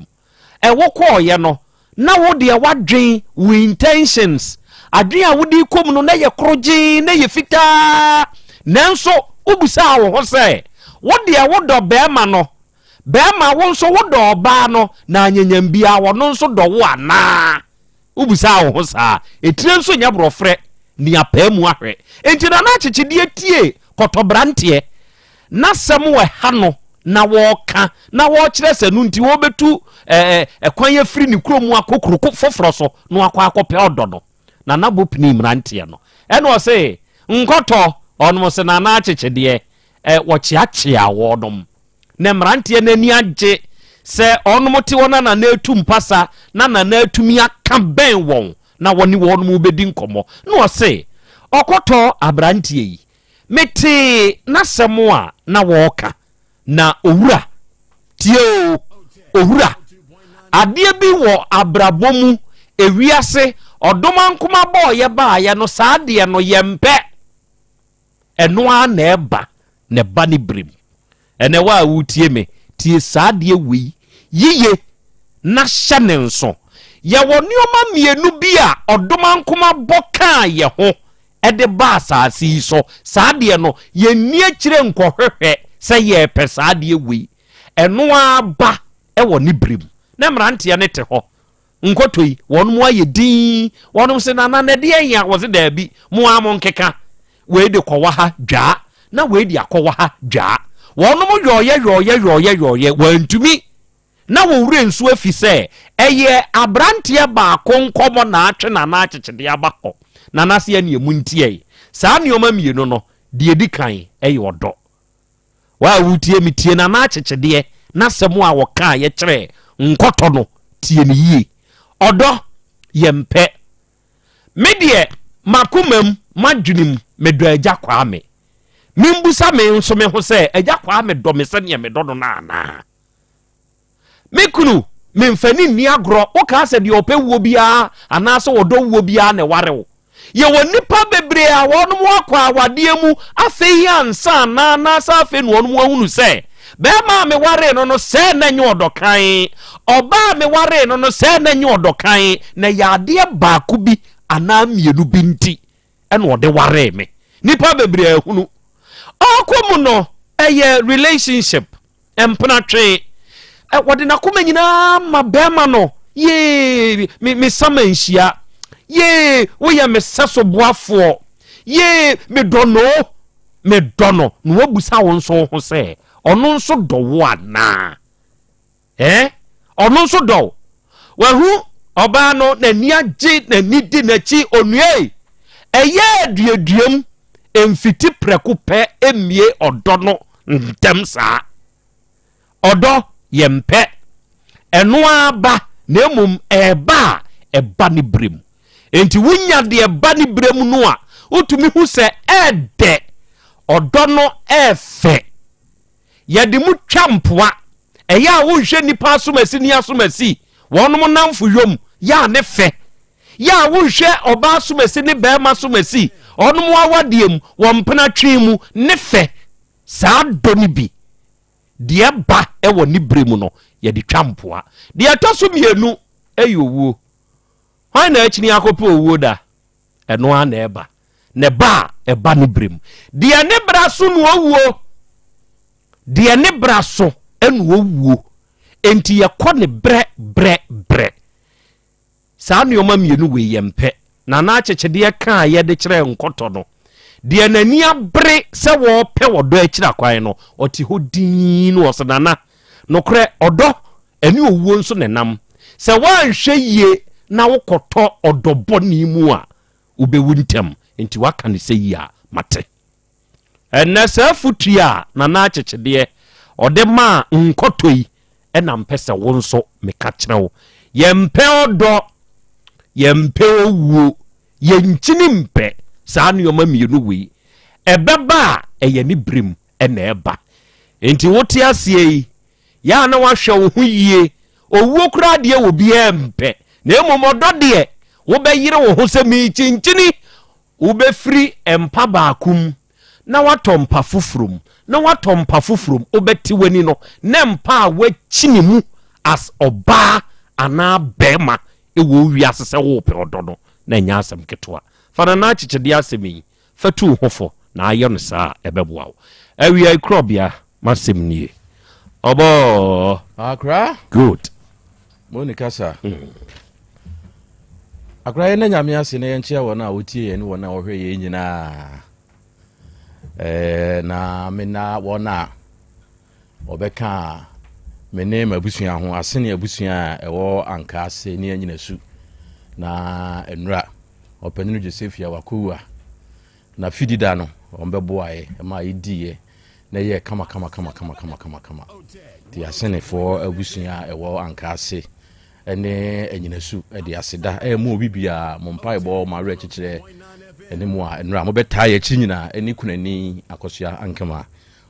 wo kwa ye no na wode wadwen with intentions adwen a wodi kom no na ye kroje na ye fita nanso ubusa wo ho se wode wodo bema no bema wo nso wodo ba no na anyanyam bia wo no nso do wo ana ubusa wo ho sa etire nso nya brofre ni apamu ahwe enti na na chichide tie kotobrantie na sem we ha no na wo ka na wo kire se nu nti wo betu ekwan ya firi ni kromu akokuru foforo so no akwakope odo no na na bopini mrantie no ene o se nkoto onmo se na na chichide wo chiachia wodom na mrantie na ni age se onmo ti wona na etu mpasa na etumi aka ben won na woni wonmo bedi nkomo no se okoto abrantie yi meti na semo a na woka na owura tie owura ade bi wo abrabomu ewiase odomankoma boye ba ye no saade no yempe eno a na eba ne ba ni brim ene wa wutie me tie saade wi yiye na hyane nso ye woni oma mienu bi a odomankoma boka ye ho ede ba asase so saade no ye ni akire nkohwehwe se ye pe saade wi eno aba ewo ni brim na mrantia ne te ho nkotoi wonum aye din wonum se na ne de ya wo se da bi mu amon keka we de kwa ha dwa na we de akwa ha dwa wonum yoye wantumi na wo wure nsu afi se eye abrantia ba konkomo na atwe na na akyekede abakọ na nase ya ne mu ntie saa ne oma mienu no de edi kan eye odo wa wutie mitie na na akyekede na semu a wo ka ye kire nkoto no tie ne yie odo yempe medie makumam madwunim medo agya kwa me mimbusa me nso me ho se agya kwa me do me se ne me do no na na me kunu me mfani ni agro wo ka se de opewuo bia ana se wodo wuo bia na warewo ye wonipa bebre a wonom akwa awade mu afei ansa na sa afei no wonom ahunu se be ma me ware no se na nyi odokan oba me ware no se na nyi odokan na yade ba ku bi ana mienu bi nti ena ode ware me nipa bebre ahunu akomu no eye relationship empna twe wode na kuma nyina ma be ma no ye me sama nhia ye wo ya me seso boafo ye me dono no wabusa won so ho se ono nso do wo ana ono nso do wahu oba no na ni age na ni di na chi onue eye aduaduam emfiti preku pe emie odo no ntem saa odo yempe eno aba na emum eba ni brem enti wunya de eba ni brem no a utumi hu se ede odo no efe yede mu twampoa eya wo hwe nipa asomasi ni asomasi wonom namfo yom ya ne fe ya wo hwe oba asomasi ni be ma asomasi onom awadiem wo mpena twemu ne fe saa do ni bi de ba ewo ni brem no yede twampoa de atoso mienu eyowuo hwan na achini akopo owuo da eno a na eba ne ba eba ni brem de ne braso no owuo de ne braso enu owuo enti yakọ ne bre saa ne oma mienu we yempe na na achechede ka ye de kire nkoto no de nani abre se wo pe wodo akira kwan no oti hodin no osenana no kre odo eni owuo nso ne nam se wanhwe yie na wokoto odobo ni mu a ubewu ntem enti waka ne se yi a mate enne se futua na na achechede ode ma nkotoi ena mpese wo nso meka kirewo yempe odo yempe owuo yenchini mpe saa ne yoma mienu we ebeba eye ni brem ena eba enti wote asie ya na wahwe wo hu yie owuo kura de wo bia mpe na emomodo de wo be yire wo ho se mi chinchini wo be free empa baakum na watompa fufurum obeti wani no na mpa wachini mu as oba ana bema ewo wiase se wo pe odo no na nya asem ketwa fana na chichede asemi fatu hofo na ayo no saa ebeboa wo awia Krobea masem nie obo akra good monica sa akra ye na nyame ase na ye nchia wona wotie ye ni wona wo hwe ye nyina na mena wona obeka mene mabusua ho asene abusua ewo anka ase ni anyina su na enura opaninu Josephia wakowa na fidida no ombeboae ma idie na ye kama ti asene for abusua ewo anka ase ene anyina su de aseda mu obibia mompaebo ma re kikire ene mu a enura mo beta ye chi nyina eni kunani akosua ankama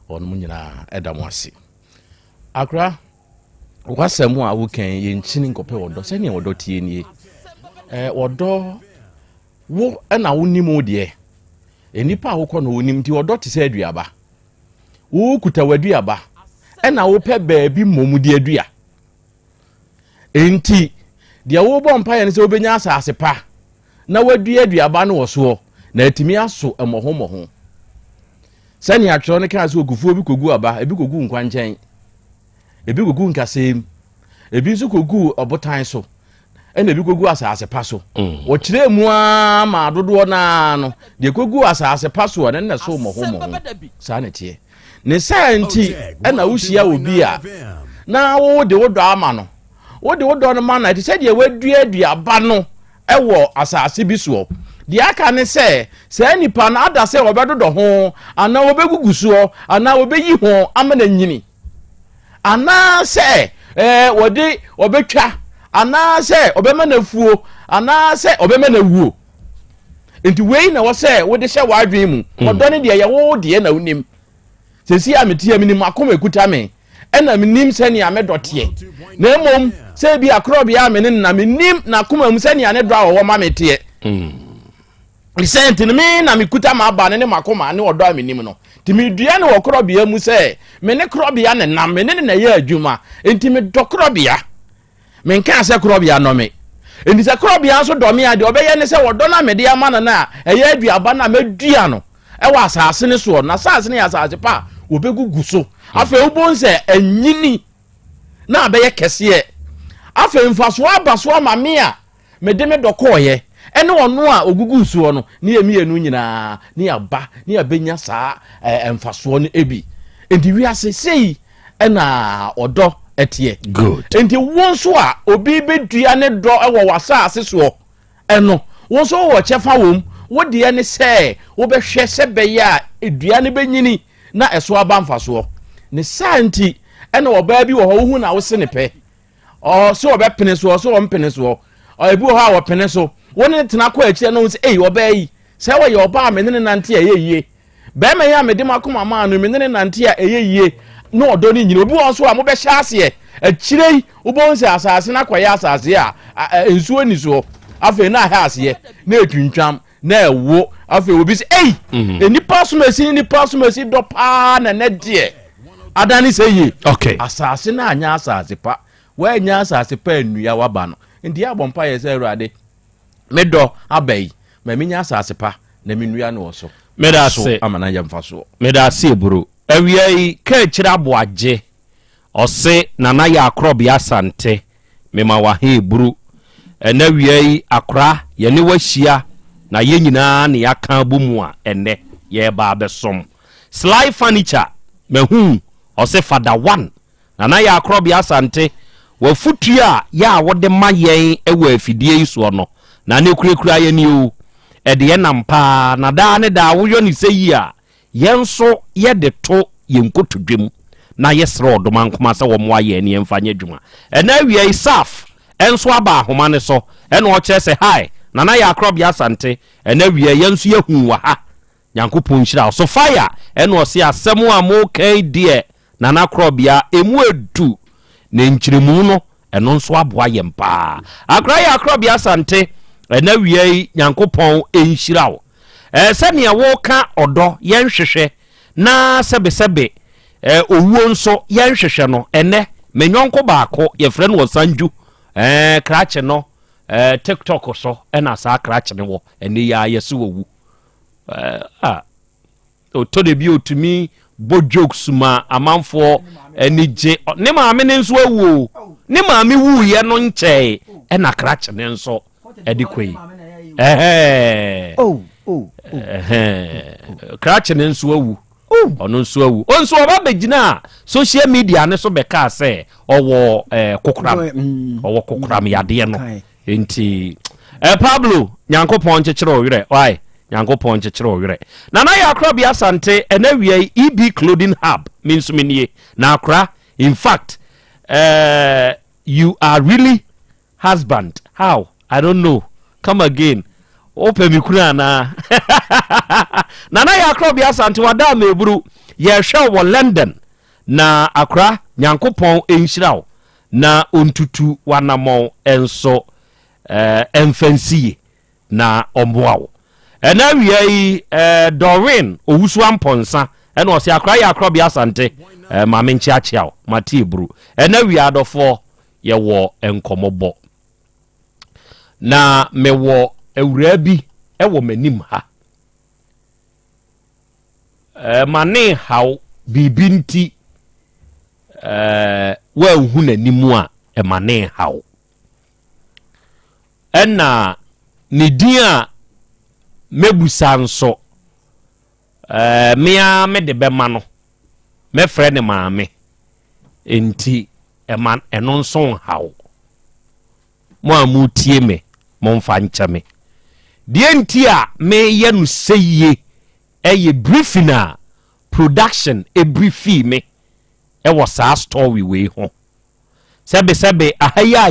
onum nyina edamu ase akra wasemu a wuken ye nchini nkope wodo se ne wodo tie nie wodo wo na wonimu de enipa awokọ no wonim ti wodo te se aduaba wo kuta waduaba na wo pe baabi momudi adua enti de wo bo mpa ye ne se obenya asase pa na wadua aduaba no woso na atimi aso emohomoho sani atwero ne kan so ogufuo bi kogu aba ebi kogu nkwanchen ebi kogu nkasem ebi so kogu obotan so ena ebi kogu asase paso wo kire mu a ma dodo na no de kogu asase paso na so mohomoho sa na tie ne santi ena wuhia obi a na wo de wodo ama no wo de wodo no ma na te se de wadua aduaba no ewo asase bi so di aka ne se nipa na ada se obedodo ho ana obegugu so ana obeyi ho amana nyini ana se wodi obetwa ana se obema na fuo ana se obema na wuo enti wei na wo se wo de hye wadwen mu odo ne de ye wo de na unim sesi a metie me nim akoma ekuta me ena me nim se ne amedote na emom se bi Krobea me ne na me nim na akoma mu se ne ane do a wo ma metie Recent me na me kuta ma ba ne makoma ne odo a me nim no ti me dua ne wo Krobea mu se me ne Krobea ne na me ne na ye adwuma enti me do Krobea me nka se Krobea no me enti se Krobea so do me ade obeye ne se wodo na me de ama na eye aduaba na medua no e wa asase ne so na asase ne asase pa wo begugu so afa ubon se anyini na abeye kese afa mfaso abaso ama me a me de me dokoye ene ono a ogugu so no ne emienu nyina ne aba ne abenya saa mfaso no ebi enti wi ase sei ena odo etie good enti wonso a obi bedua ne do ewo wasase so eno wonso wo chefa wom wo de ne se wo behwe se beya edua ne benyini na eso aba mfaso ne santi ena oba bi wo ho hu na wo se ne pe o so oba pene so so wo mpene so o ebi wo ha wo pene so woni tena kwa achi na wo se oba yi se wo ye oba amene nante a yeye be me ya me de makoma ma no me nante a yeye no odo ni nyina obi wo so a mo be hya ase achirei wo bo nse asase na kwa ya asase a ensuo ni so afa na ha ase na etwintwam na ewo afa obi se enipa sumasi do pa na ne de adani se yi okay asase na anya asase pa wa anya asase pa enua waba no ndi abompa ye se Awurade medo abai ma minya asase pa na menua no so medase amana ya mfaso medase buru awiai ka kira boaje ose nana ya Krobea Asante mema wa he buru ena wiai akra ye ne wahia na ye nyina ne yaka bomu a enne ye ba besom Sly Furniture mehu ose fada 1 nana ya Krobea Asante wa futua ya wode mayen ewa afidie iso no na ne kurekura ye ni o ede ye nampa na da ne da woyo ni seyi a yenso ye de to ye nkotodwem na yesro odoma nkoma se wo mo aye ne mfanye dwuma ena wi isaf enso aba ahoma ne so ena o kire se hi nana ya Krobea Asante ena wi yenso ye hu wa ha nyankopon hira so fire ena o se asemu a mo kai die nana Krobea emu edu ne nkyiremu no eno nso aboa yempa akra ya Krobea Asante ena wi nyankopon enhira wo se ne wo ka odo yenhwehwe na sebe owuo nso yenhwehwe no ene menyonko baako ye frɛ no Sanju krache no TikTok so ena sa krache ne wo ene ya yesi wowu o to de bi otumi bo jokes ma amanfo eni je ne maame ne nso awu ne maame wu ye no nkyɛ ena krache ne nso edi kwei krache ne nso awu ono nso awu onso oba begina social media ne so beka se owo kokoram yade no enti Pablo nyankopon kyekere owere why nyankopon kyekere owere nana ya Krobea Asante ena wiai EB Clothing Hub means menie na akra in fact you are really husband how I don't know come again open mi kuna na nana ya Krobea Asante wada meburu ye hwe wo London na akra nyankopon enhyiraw na ontutu wanamo enso emfansie na omboawo ena wiai Doreen owusu amponsa ena osi akra ya Krobea Asante ma menchi achiaw mati buru ena wi adofo ye wo enkomobo na mewo ewura bi ewo manim ha mane haw bibinti wa hu nanimu a mane haw ena ne din a mebusa nso mea me de bema no me frɛ ne maame enti eman eno nso haw mo amutie me mo mfa nkyame die enti a me ye no seye eye briefing a production e briefi me e was a story we ho sebe ahaya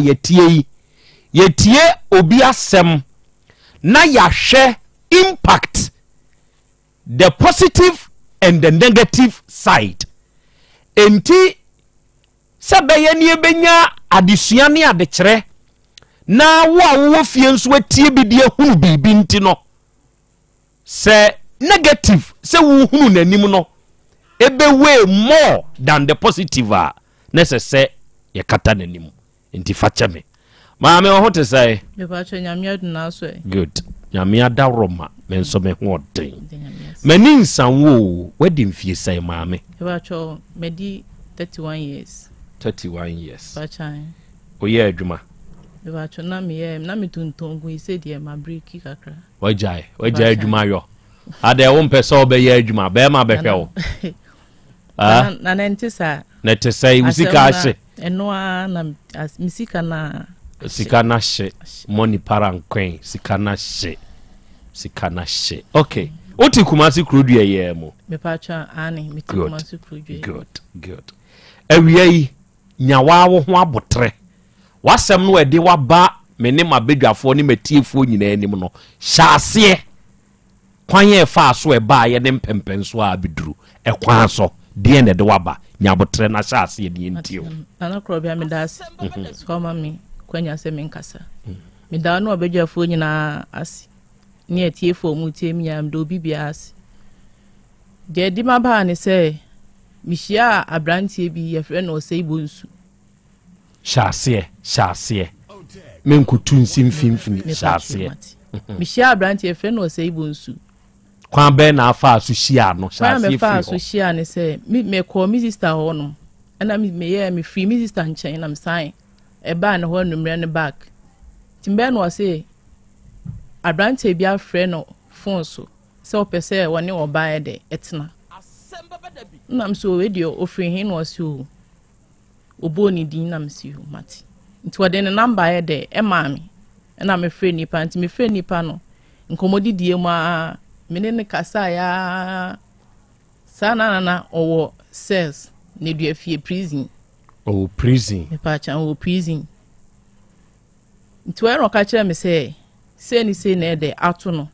yetie obi asem na yahwe impact the positive and the negative side. Enti sɛ bɛyɛ ne bɛnya adesua ne adekyerɛ na wo fie nso atie bi de hunu bibi nti no sɛ negative sɛ wo hunu nanim no ebe way more than the positive a necessary ye kata nanim nti facha me ma me ho te say me ba cha nyame aduna so good nyame adaroma me nso me ho den mani nsanwo wadi mfie sai ma me ba cha me di 31 years ba cha oye adwuma ba cha na me tuntongu ise die ma breaki kakra wajai adwuma yo ade wo mpese obeye adwuma be ma behwe wo na nentisa na tesai usika ahye eno na misika na sika na hye money parankwen sika na hye okay oti kumasi krodua ye mo me pacha ani me kumasi krodua good awiai nyawa wo ho abotre wasem no ede waba me ne mabedwafo ne matiefo nyina anim no hyase kwanye fa so e ba ye ne mpempenso a biduru e kwan so de ne de waba nyabotre na hyase ye de ntio na Krobea me das so mami kwanya se me nkasa me da no obedwafo nyina asi ne atiefo mu tie mi am do bibia asi de di maba ne se mihia abrantie bi ye frɛ no Osei Bonsu hyase menkutu nsimfimfini hyase mihia abrantie frɛ no Osei Bonsu kwan be na afa so hia no hyase me fa so hia ne se me call me sister ho no ana me free me sister nchen na me sign e ba na ho numre ne back timbe no say abrantie bi afrɛ no phone so se opese woni oba e de etna Asem Beba Dabi nam so radio ofri hin no so oboni din nam si ho mati nti wode ne number e de e maami na me frɛ nipa nti me frɛ nipa no nkomodi die mu a mene ne kasa ya sana na owo cells ne dua fie prison prison me pa cha prison nti wero ka kire me se ni na de ato no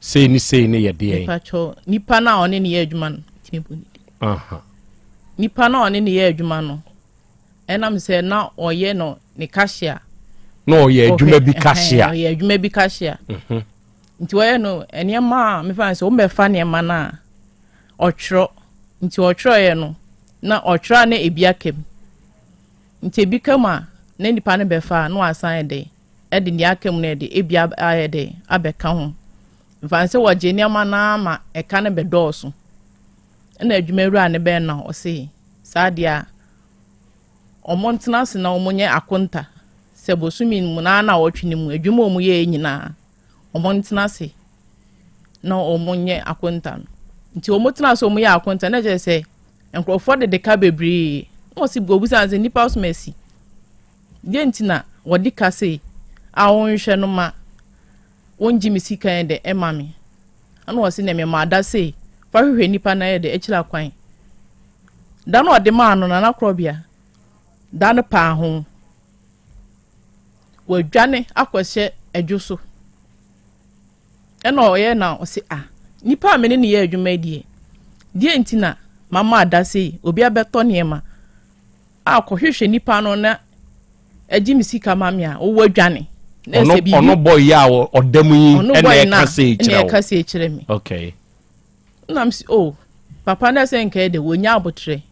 se ni ye de me pa cha nipa na one ne ye adwuma no timi nipa na one ne ye adwuma no enam se na oye no ne cashier no ye adwuma bi cashier ye adwuma bi cashier nti waye no enema me fa se o me fa ne ma na otwro nti otwro ye no na otwra na ebiakem nti bi kama na nipa ne be fa no asan de e de ni akem na de ebia aye de abeka ho mfa se wo je nema na ma e ka ne be dooso na adwumaru ne be na o se sadia omontena se na omonye akonta se bosumi mu na wotwini mu adwuma omu ye nyina omontena se na omonye akonta nti omotena se omu ye akonta na je se enkrofo de ka bebri no si gobusa se nipa osmesi de ntina wodi ka se a wonhwe no ma wonji misika en de emami ana wo se na me ma da se fa hwehwe nipa na ye de echira kwan da no de ma no na Krobea da no pa ho wadwane akwose adwuso ena oye na o se nipa amene ne ye adwuma die ntina mama adase obi abeto niema akohwehwe nipa no na agi misika mami a wo wadwane na se bi ono boy ya odam yi ene ka se kire mi okay nam si papa na se nka de wonya abotre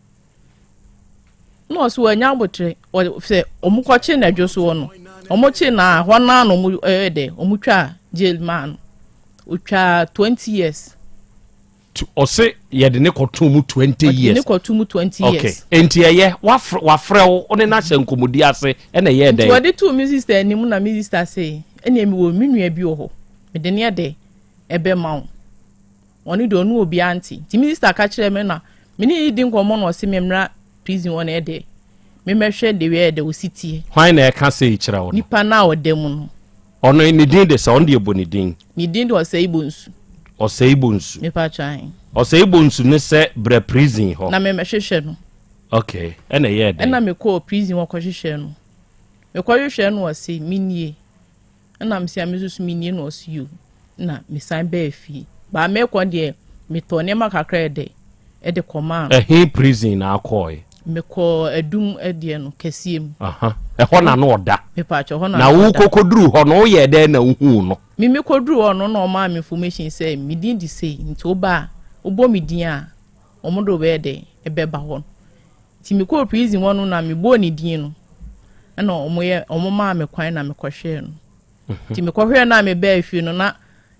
no so wonya abotre o se omukoche na adwoso no omochi na hona no mu de omutwa jail man utwa 20 years ose ye de ne koto mu 20 years ne koto mu 20 years okay enti ye wafrɛ wo one na hyankomodi ase ene ye de wodi to me sister enimu na me sister say ene mi wo minua bi wo ho me de ne de ebe ma wo oni do nu obi anti ti me sister ka kire me na me ni di nkomo no se me mra prison one de me mehwe de we de ositie hwan na e ka se kire wo nipa na odem no ono ni din de sa on de ebo ni din de Osei Bonsu me pa chan Osei Bonsu ne se bre prison ho na me mehwehwe no okay ene ye de na me ko prison wo kohwehwe no me kohwehwe no wase minie na me sia me susu minie no osu na me san be fi ba me ko de me to ne makakra de e de koma he prison na akoi me ko adum de no kasiem e ho na no oda me pa cho ho na wo kokoduru ho no ye de na hu no me koduru ho no no ma information say me din di say nti oba obo me din a omodo be de e be ba ho ti me ko prison ho no na me bo ni din no na omo ma me kwan na me kohwe no ti me kohwe na me be afi no na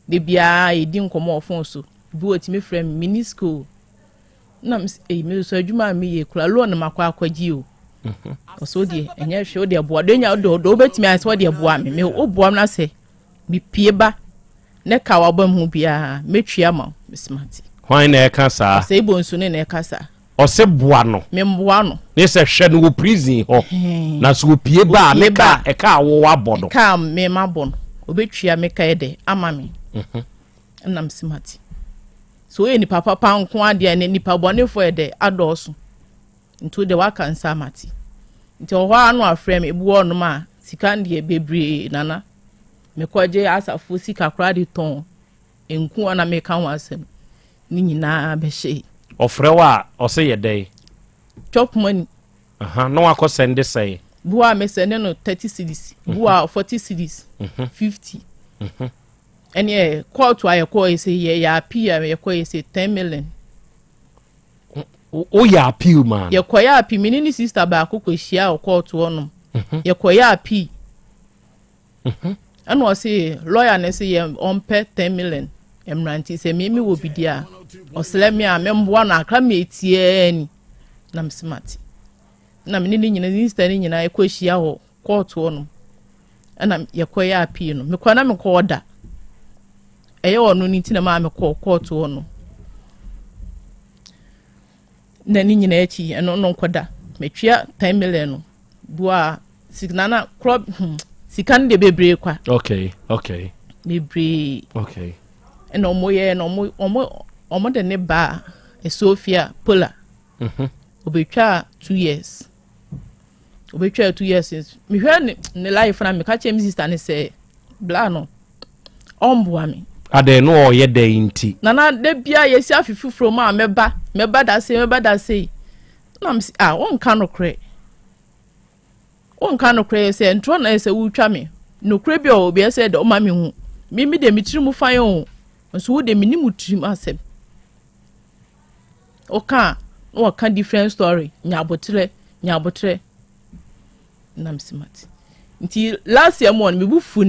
de bia e di nkomo ofon so bi o ti me frem mini school na me so adwuma me ye kula lo na makwa akwaji o so de enye hwe o de boa de nya do betimi ase o de boa me o boa na se bi pie ba ne ka wa bam hu bia metwia ma smart hwan na e ka sa se ibo nsu ne na e ka sa o se boa no me boa no ne se hwe no prison ho na so pie ba me ka e ka wo wa bodo ka me ma bon obetwia me ka e de ama me na smart so e ni papa pa nko ade ne nipa bonefo e de adoso nto de waka nsa mati nti ho anu afrem ebu onu ma sika ndie bebre nana me kwaje asafo sika kra de ton enku na me kan wasem ni nyina be hye ofrewa o se ye dey chop money no akọ send say buwa me send no 30 cedis buwa 40 cedis 50 ene court wa ye ko say ye ya pia ye ko say 10 million o ya appeal man ye ko ya api mini ni sister ba akoko hia o court wonum ye ko ya api and was say lawyer na say ye on pay 10 million emranti say me wo bidia o selemi a membo na akra me etie ni na smart na mini ni nyina sister ni nyina ye ko hia o court wonum na ye ko ya api no me ko na me ko order eye onu ni tina ma me ko court wonum na ni nyina echi eno no nkoda metwia 10 million no bua signana crop sikan de bebre kwa okay bebre okay eno moye no omo de ne ba e Sofia Pola obetwa 2 years obetwa 2 years mi hwe ne life na me ka che mi sister ne say bla no omboa mi ade no o ye de inti nana de bia yesi afifufro ma meba da say na msi won ka no kre say ntro na say wutwa me no kre bia obi say de o ma me hu mi de mitiri mu fan o so wo de mini mutiri asem o ka different story nyabotre na msi mati nti last year mo me bufu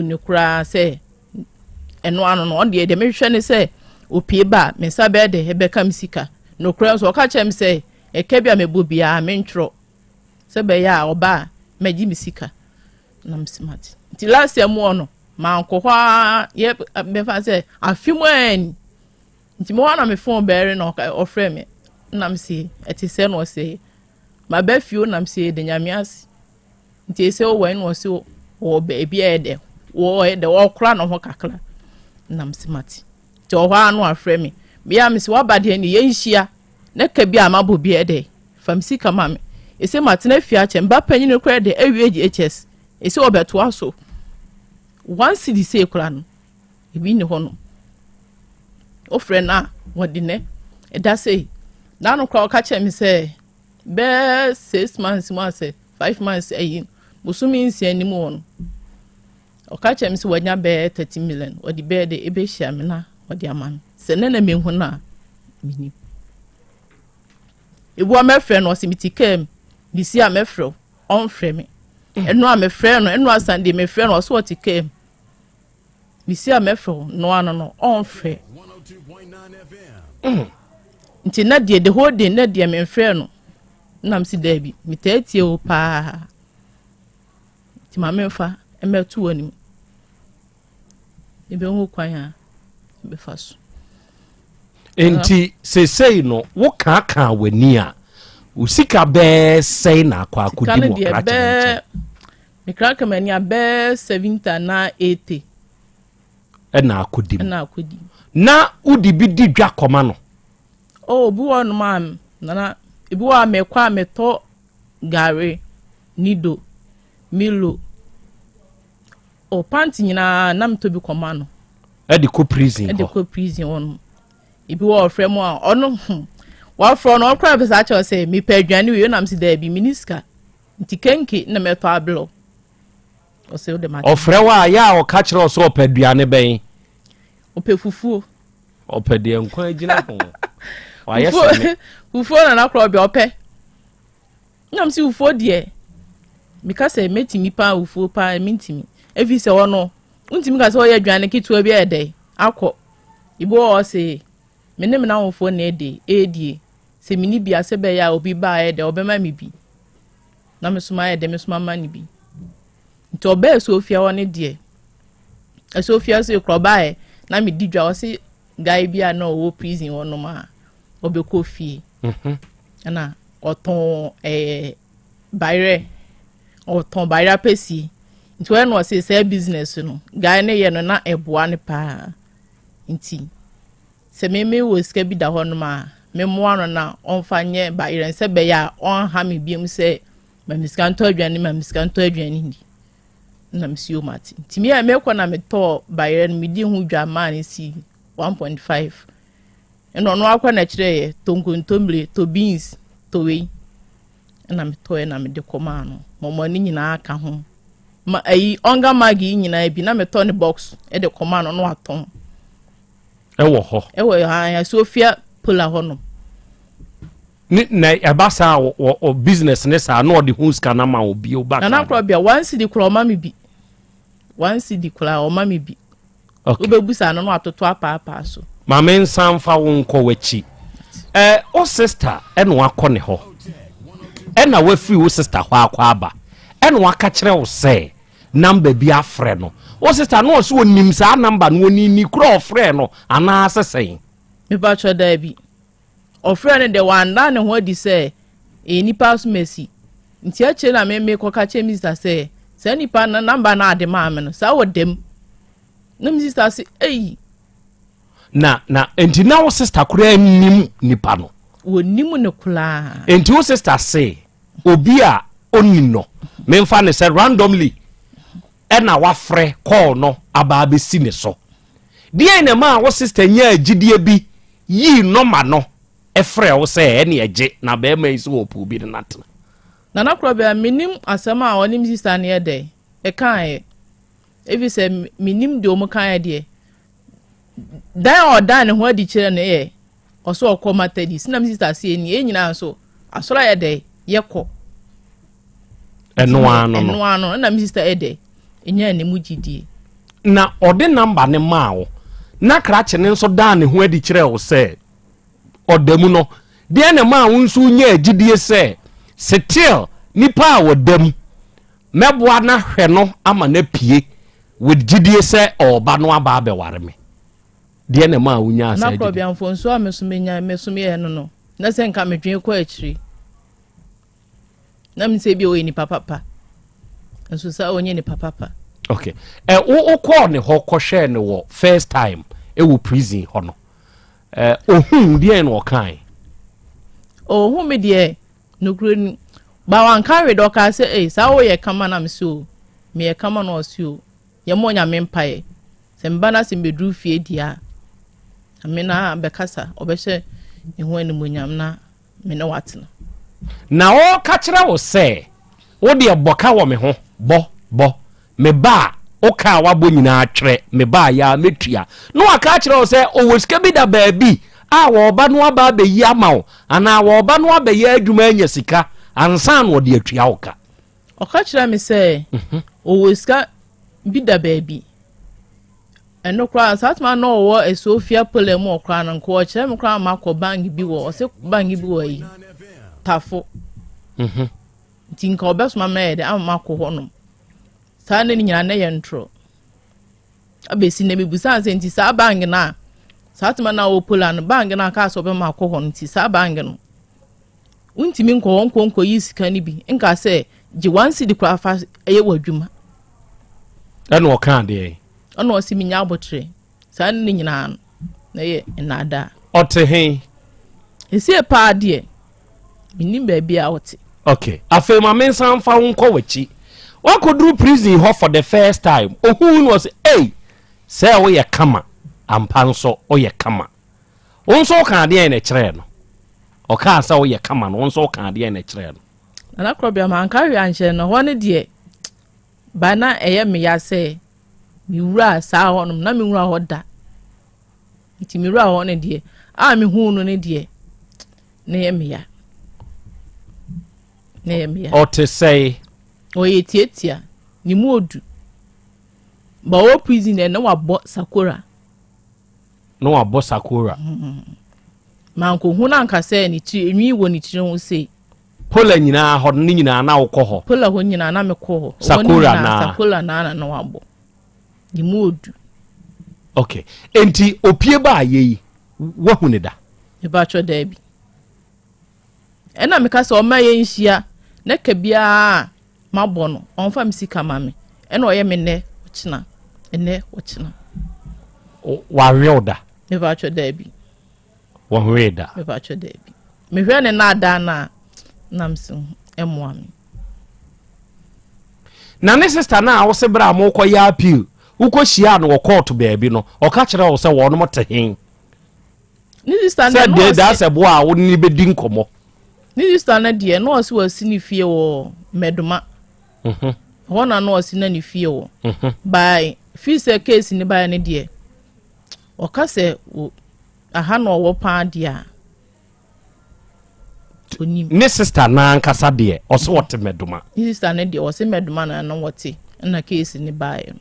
ne kra say eno ano no on de me hwe ne say opie ba me sabe de ebe kam sika no kra so ka chem say e ka bia me bobia me ntro se be ya oba maji me sika na msimati nti last year mo no ma nkokwa ye me fa say afimu en nti mo na me phone beare no ofre me na msi etise no say ma ba fio na msi de nyamias nti se o wen no se o be bia ede wo de wo kra no ho kakra na msimati ti o hwa no afre me bia msi wabade ni ye nhia na ka bia ma bo bia ede famsi kama me ese matena fia che mba panyin kra de awie HS ese obeto aso one city say kra no ebi ni ho no ofre na wodi ne e da say na no kra ka che me say be 6 months mo say 5 months ayin busumi nsia ni mo no o ka che me say wanya be 30 million odi be de ebe hia me na odi aman se na me hu na mini ebu amefre no simitikem bisi amefre on frɛ me eno amefre no eno asande me frɛ no so otikem bisi amefre no ano no on frɛ nti na de the whole day na de me frɛ no na msi dabi mitatie o pa ti ma mefa emetu ani ebe hu kwan a be faso enti sesei no wo ka wani a usika be sei na akwa akudi mo krache me kraka mani abe 70 na 80 na akudi na udi bi di dwa koma no bu won ma na ebi wa me kwa me to gare nido milo o panty nyina na metobi koma no e de ko prison on ibi wo frɛ mu a ɔno wa frɔ no ɔkra besa cha say me pa adwane we na msi da bi minister nti kenke na meto ablo o se o de ma ɔfrɛ wa ya o ka kyerɛ so opaduane bɛn opefufuo opede nkwa agina ho wa yes fufuo na Krobea opɛ na msi fufuo de mika say metimi pa fufuo pa mentimi evi se wono untimi ka say oye adwane kitu bi ede akọ ibo o say menem na wofo na edi se mini bia se be ya obi ba ede obema mi bi na mesuma ede mesuma mani bi nti obe Sofia woni de Sofia so Krobea na mi didwa o se guy bia na o prison wono ma obe kofi na oton bayre oton bayra pesi nti when was say business no guy ne ye no na eboa ne pa nti se me wo ska bi da hono ma me mo ano na onfanye bayre se be ya on ha me biem se ma miskanto adwane ni na msio mati nti me me ko na me to bayre no me di hu dwa ma ne si 1.5 eno no akwa na kire ye tonkontomble to beans to we na me to na me de koma no momo ni nyina aka ho ma ayi onga magi nyina bi na me to ne box e de koma no aton ewo ya Sofia pula ho no ni na abasa o business ne sa no de hu ska na ma obi o ba na Krobea once di kro ma me bi once di kra o ma me bi obebusa no atoto apa so ma me nsan fa wo nko wachi o sister eno akọ ne ho ena wa free wo sister ho akwa aba eno aka kire wo se number bi afre no wo sister no so onim sa number no ni kro ofre no ana asesen me ba cho da bi ofre ne de wanda ne ho di se nipa so mesi nti a che na me ko ka che mister se nipa na number na ade ma me no sa wo dem na mi sister se na enti na wo sister kura nim nipa no wo nim ne kula enti wo sister say obi a oni no me mfa ne say randomly na wa frɛ call no aba be si ne so die na ma wo sister nya agidie bi yi no ma no frɛ wo say ene age na be ma isi wo pu bi na tena na Krobea minim asema a onim sister ne ede e kan evi se minim de o mo kan de dan odan ne ho adi kire ne ye oso okoma tadi sinam sister se ni enyina so asora ye de ye kɔ eno ano na mi sister ede enya ne mu gidie na ode number ne maawo na krache ne nso dan ne ho adi kire wo se odam no de ne maawo nso nya agidie se still nipa wodam meboa na hwɛ no ama na pie with gidie se oba no aba be ware me de ne maawo nya asa na Krobea mfonso a mesumenya no na se nka medwen ko akiri na mi se bi o ni papa nso sa onye ni papa okay o call ne ho ko hwe ne wo first time e wo prison ho no ohun de no kan ohun me de no kuro ba wan carry do ka se sa wo ye kama na me so me ye kama no so ye mo nya me mpae se mba na se bedru fie dia amena be kasa obehye ehu ani mo nyam na me na watena na o ka kire wo se wo de boka wo me ho bo me ba o ka wa bo nyina atwere me ba ya metua no aka kire wo se o woska bi da baabi a wo ba no aba be yi ama wo ana wo ba no aba ya adwuma anya sika ansan wo de atua wo ka o ka kire me se o woska bi da baabi eno kwa satma no wo Sofia pole mu okra no ko kire me kwa makọ bank bi wo o se bank bi wo yi tafo tinka obesuma mede amako hono sa ne nyina na ye ntro abesi na mebusa nse nti sa bank na satma na wo pola no bank na ka so be mako hono nti sa bank no untimi nko yi sika ni bi nka se ji wansi di kwa fa eye wadwuma eno o kan de ono o simi nya abotre sa ne nyina na ye nada ote hen esi pa de minim ba bia wote okay afema mensan fa nko wachi What could do prison her for the first time? Oh, who was say we kama and panso or ye kama. Also can be in a train. Or can't say we kama, also can be in a train. And I Krobea man carry and no one dear. Bana me ya say, Mira sa on na mi ra hoda. Iti mi ra on dear. Me who no dear. Ne me ya. Or to say, o ye tietia ni mu odu ba wo prison e na wa bo sakura man ko hu na nka say ni ti enwi wo ni ti ho sei pola nyina ho ni nyina na wo ho pola ho nyina na me ko ho sakura na wa bo ni mu odu. Okay, enti opie ba ayi wo hu ne da e ba cho da bi e na me ka say o ma ye nhia na ka bia mabono on fa msika mame eno oye me ne ochina ene ochina wa rioda me ba cho da bi wa rioda me ba cho da bi me hwe ne na da na namsin emo ami na ne sister na wo se bra mo koya appeal uko hia no court baabi no o ka kire wo se wo no mote hen ni sister na no da se bo a wo ni be di nkomo ni sister na de no so asini fie wo meduma Hona no osi na ni fie wo by fise case ni by ne de o ka se aha no wo pa dia ne sister na nkasa de o so wote meduma ni sister na de o se meduma na no wote na case ni by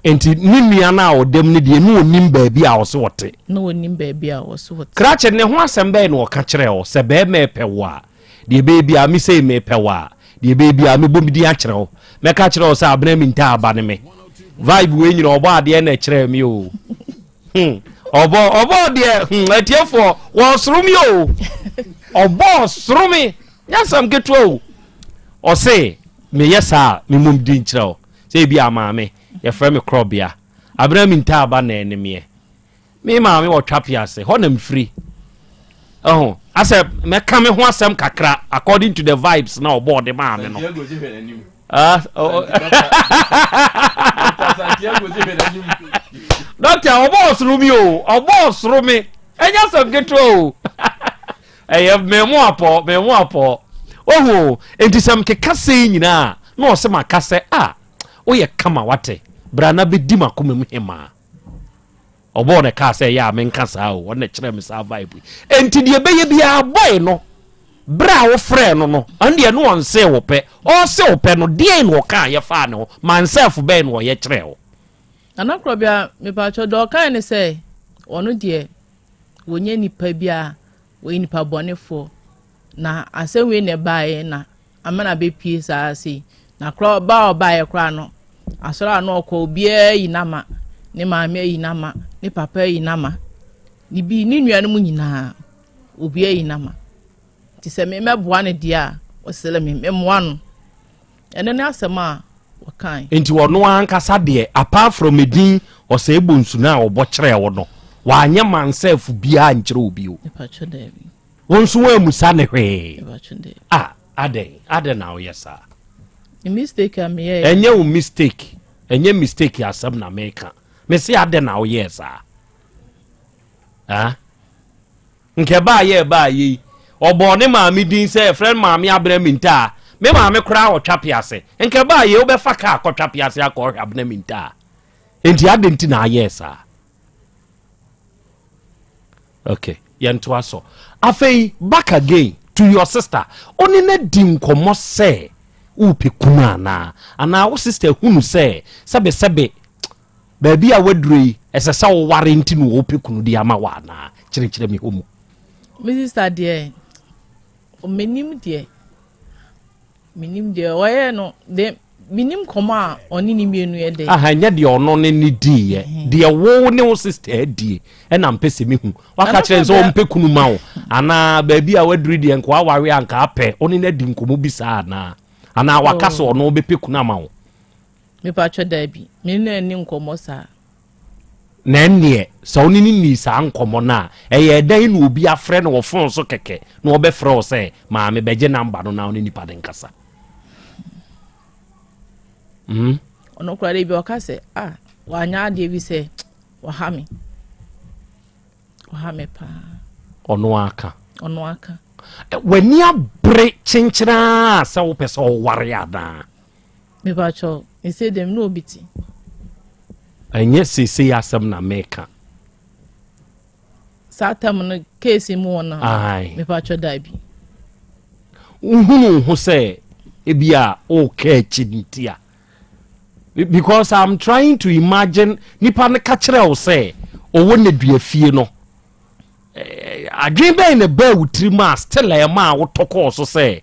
enti ni nua na o dem ne de no onim baabi a o so wote no onim baabi a o so wote krache ne ho asem be no o ka kire o se be me pewa de baabi a mi sei me pewa de baby a me bombi di a kire o me ka kire o sa abna mi nta aba ne me vibe we nyina obo ade na kire mi o obo de atiefo wo soro mi o obo soro mi yasam ketu o o se me yesa me mum di kire o se bi ama me ye frɛ me Krobea abna mi nta aba na ene me ma me wo twapia se ho na mfiri ase me ka me ho asem kakra according to the vibes na obo de ma me no doctor obo suru mi o obo suru mi enya sem geto o me mo apo oho enti sem ke kase nyina na o se makase o ye kama wate brana be di makoma mu hema obo ne ka say ya men kasa o wona kire me sa vibe enti de be ye bia boy no bra wo frɛ no ande no on se wo pɛ o se wo pɛ no de no ka ye fa no man self be no ye kire o ana Krobea me pa cho do kan ne say ono de wonye nipa bia wo nipa bonefo na asem we ne bae na amana be pie sa si na Krobea bae kra no asora no ko bia yinama ne maame yinama ne papa yinama ni bi ni nuanu mu nyina obi yinama ti se me meboa ne dia o sele me moa no ene ne asema wo kan enti wono ankasa de apart from medin o se ebonsu na obo kire wo no wa anya man self bia nkire obi o wonsu wa musa ne hwe ade na o yesa mistake am ye enye o mistake asem na meka me se ade na o yesa nke ba ye obo ne maami din se friend maami abra minta me maami kra o twapiase nke ba ye obefa ka akotwapiase akọ abna minta enti ade nti na yesa okay yanto aso afei back again to your sister oni na din komo se upi kuna ana wo sister hunu se sebe baabi a wadurei esesa wo ware nti no upi kunu di ama wa na kire mi homu mi sister de menim de oye no de minim koma oni ni mienu ye de nya de ono ne ni di ye de wo ne wo sister di e na mpese mi hu waka kire so mpe kunu ma wo ana baabi a waduri de nko aware anka apɛ oni na di nkomo bi sa ana waka so ono be peku na ma wo me pa cho da bi me na ni nkomo sa na nne so oni ni sa nkomo na eye dan na obi afrɛ no wo fon so keke na wo be frɛ wo se ma me beje number no na oni ni pa de nkasa ono kura de bi o ka se wa nya de bi se wa ha me pa ono aka wani abre chenchira sa wo pese o ware ada me ba cho e say dem no biti enye sese asem na meka satam no case mu wona me ba cho Dabi uhunu ho say ebia o ka chintia because I'm trying to imagine nipa ne ka kire o say o wona dua fie no adwen ben na ba wutiri ma still e ma wo toko so say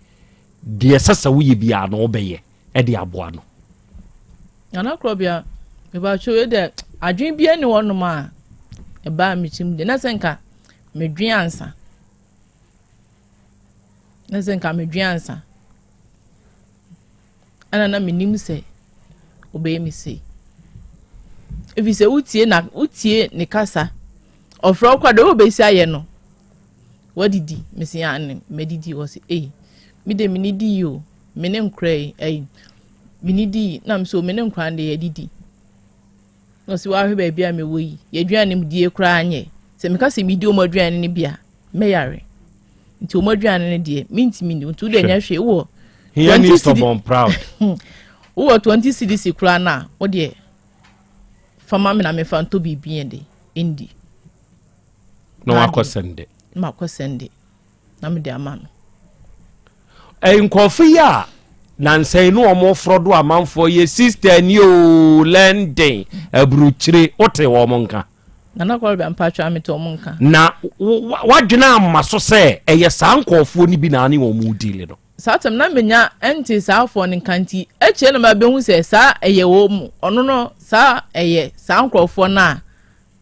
de sesa wo ye bia no obeye e de aboa no ana Krobea me ba cho we de adwen bia ni wono ma e ba mi chim de na senka me dwen ansa ana na menim se obeye mi se ebi se utie ne kasa ofro kwa de obesi aye no wadidi mesi ane medidi was mi de minidi yo mene nkrai minidi na mso mene nkra de yedidi no si wa hwe ba bia me woyi yedwane mu die kra anye se me kasa mi di o madwane ne bia me yare nti o madwane ne de minti ntu de nya hwe wo he needs to be proud wo 20 cedis kra na wo de fama me na me fa nto bibie de indi no akosende na me de amano enkofi ya nansai no omofro do amanfo ye sister ni o lending abruchire ote wo monka na Krobea mpacho amete wo monka na wadwena amaso se eye sankofo ni bi na ani wo mu deal no satem na menya enti saafo ne kanti eche na mabehu se sa eye wo mu ono no sa eye sankrofo na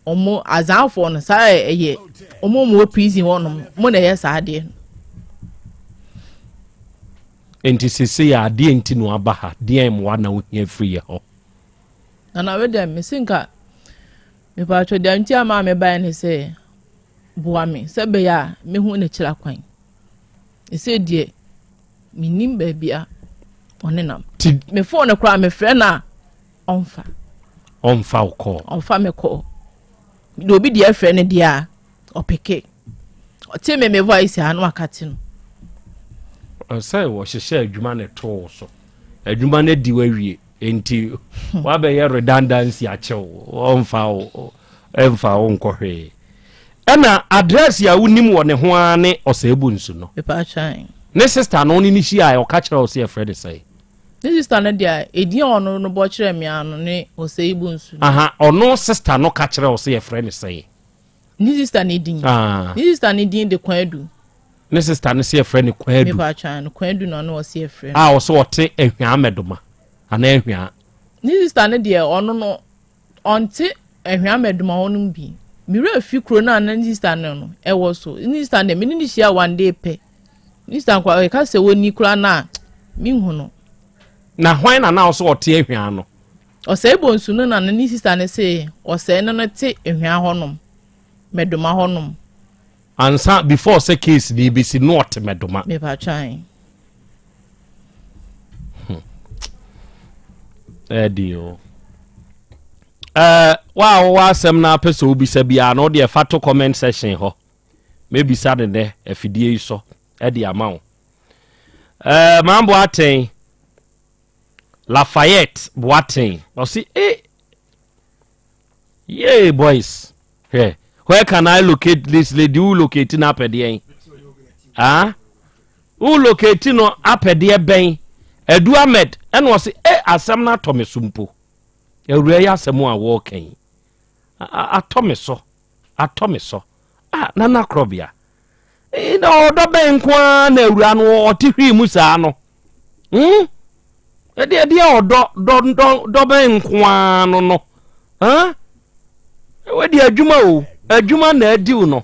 omo azanfo no sa eye omo mo prison wono mo na ye sa ade enti sese ya ade enti no abaha de em wa na wo hia free ho na we dem mesinka me pa cho dem ti ama me ba ne se boa me se be ya me hu ne kira kwan ese die minim ba bia onenam me phone kra me frɛ na onfa ko onfa me ko do bi die frɛ ne dia opeke ote me voice anu akate no say wo hyehyɛ adwuma ne to so adwuma ne di wawie enti wa be ye redundancy achew emfa nkɔhwe ɛna address ya wonim wɔ ne ho ane ɔsɛebu nsu no pepa chan ne sister no ni hia o ka kyerɛ o se Fred say ne sister no dia edi ono no bo kyerɛ me ano ne ɔsɛebu nsu ono sister no ka kyerɛ o se Fred say ni sister ne din ni sister ne din de kwadu ne sister ne se Fred ne kwadu pepa chan kwadu no no o se Fred o so ɔte ehwa amedoma ana ehwa ni sister ne dia ono no ɔnte ehwa amedoma honum bi mire afi kro na ni sister no ɛwɔ so ni sister ne me ni hia one day pe ni sister kwa ka se woni kra na mi hu no na hwan na so ɔte ehwa no ɔsɛebu nsu no na ni sister ne se ɔsɛe no te ehwa honum medoma honum ansa before say case ni be si not medoma me pa chan edio wa asem na pese obi sa bia no de fato comment section ho maybe sa de afidie yi so e de amawo mambo aten Lafayette Boating o see yeah boys here where can I locate this lady who locate na apede who locate no apede ben Edu Ahmed and was asem na tomesumpo ewure ya asem a wo kan atomeso nana Krobea no do ben kwa na ewura no otihwi mu saa no ede do ben kwa no wedi adwuma na adiu no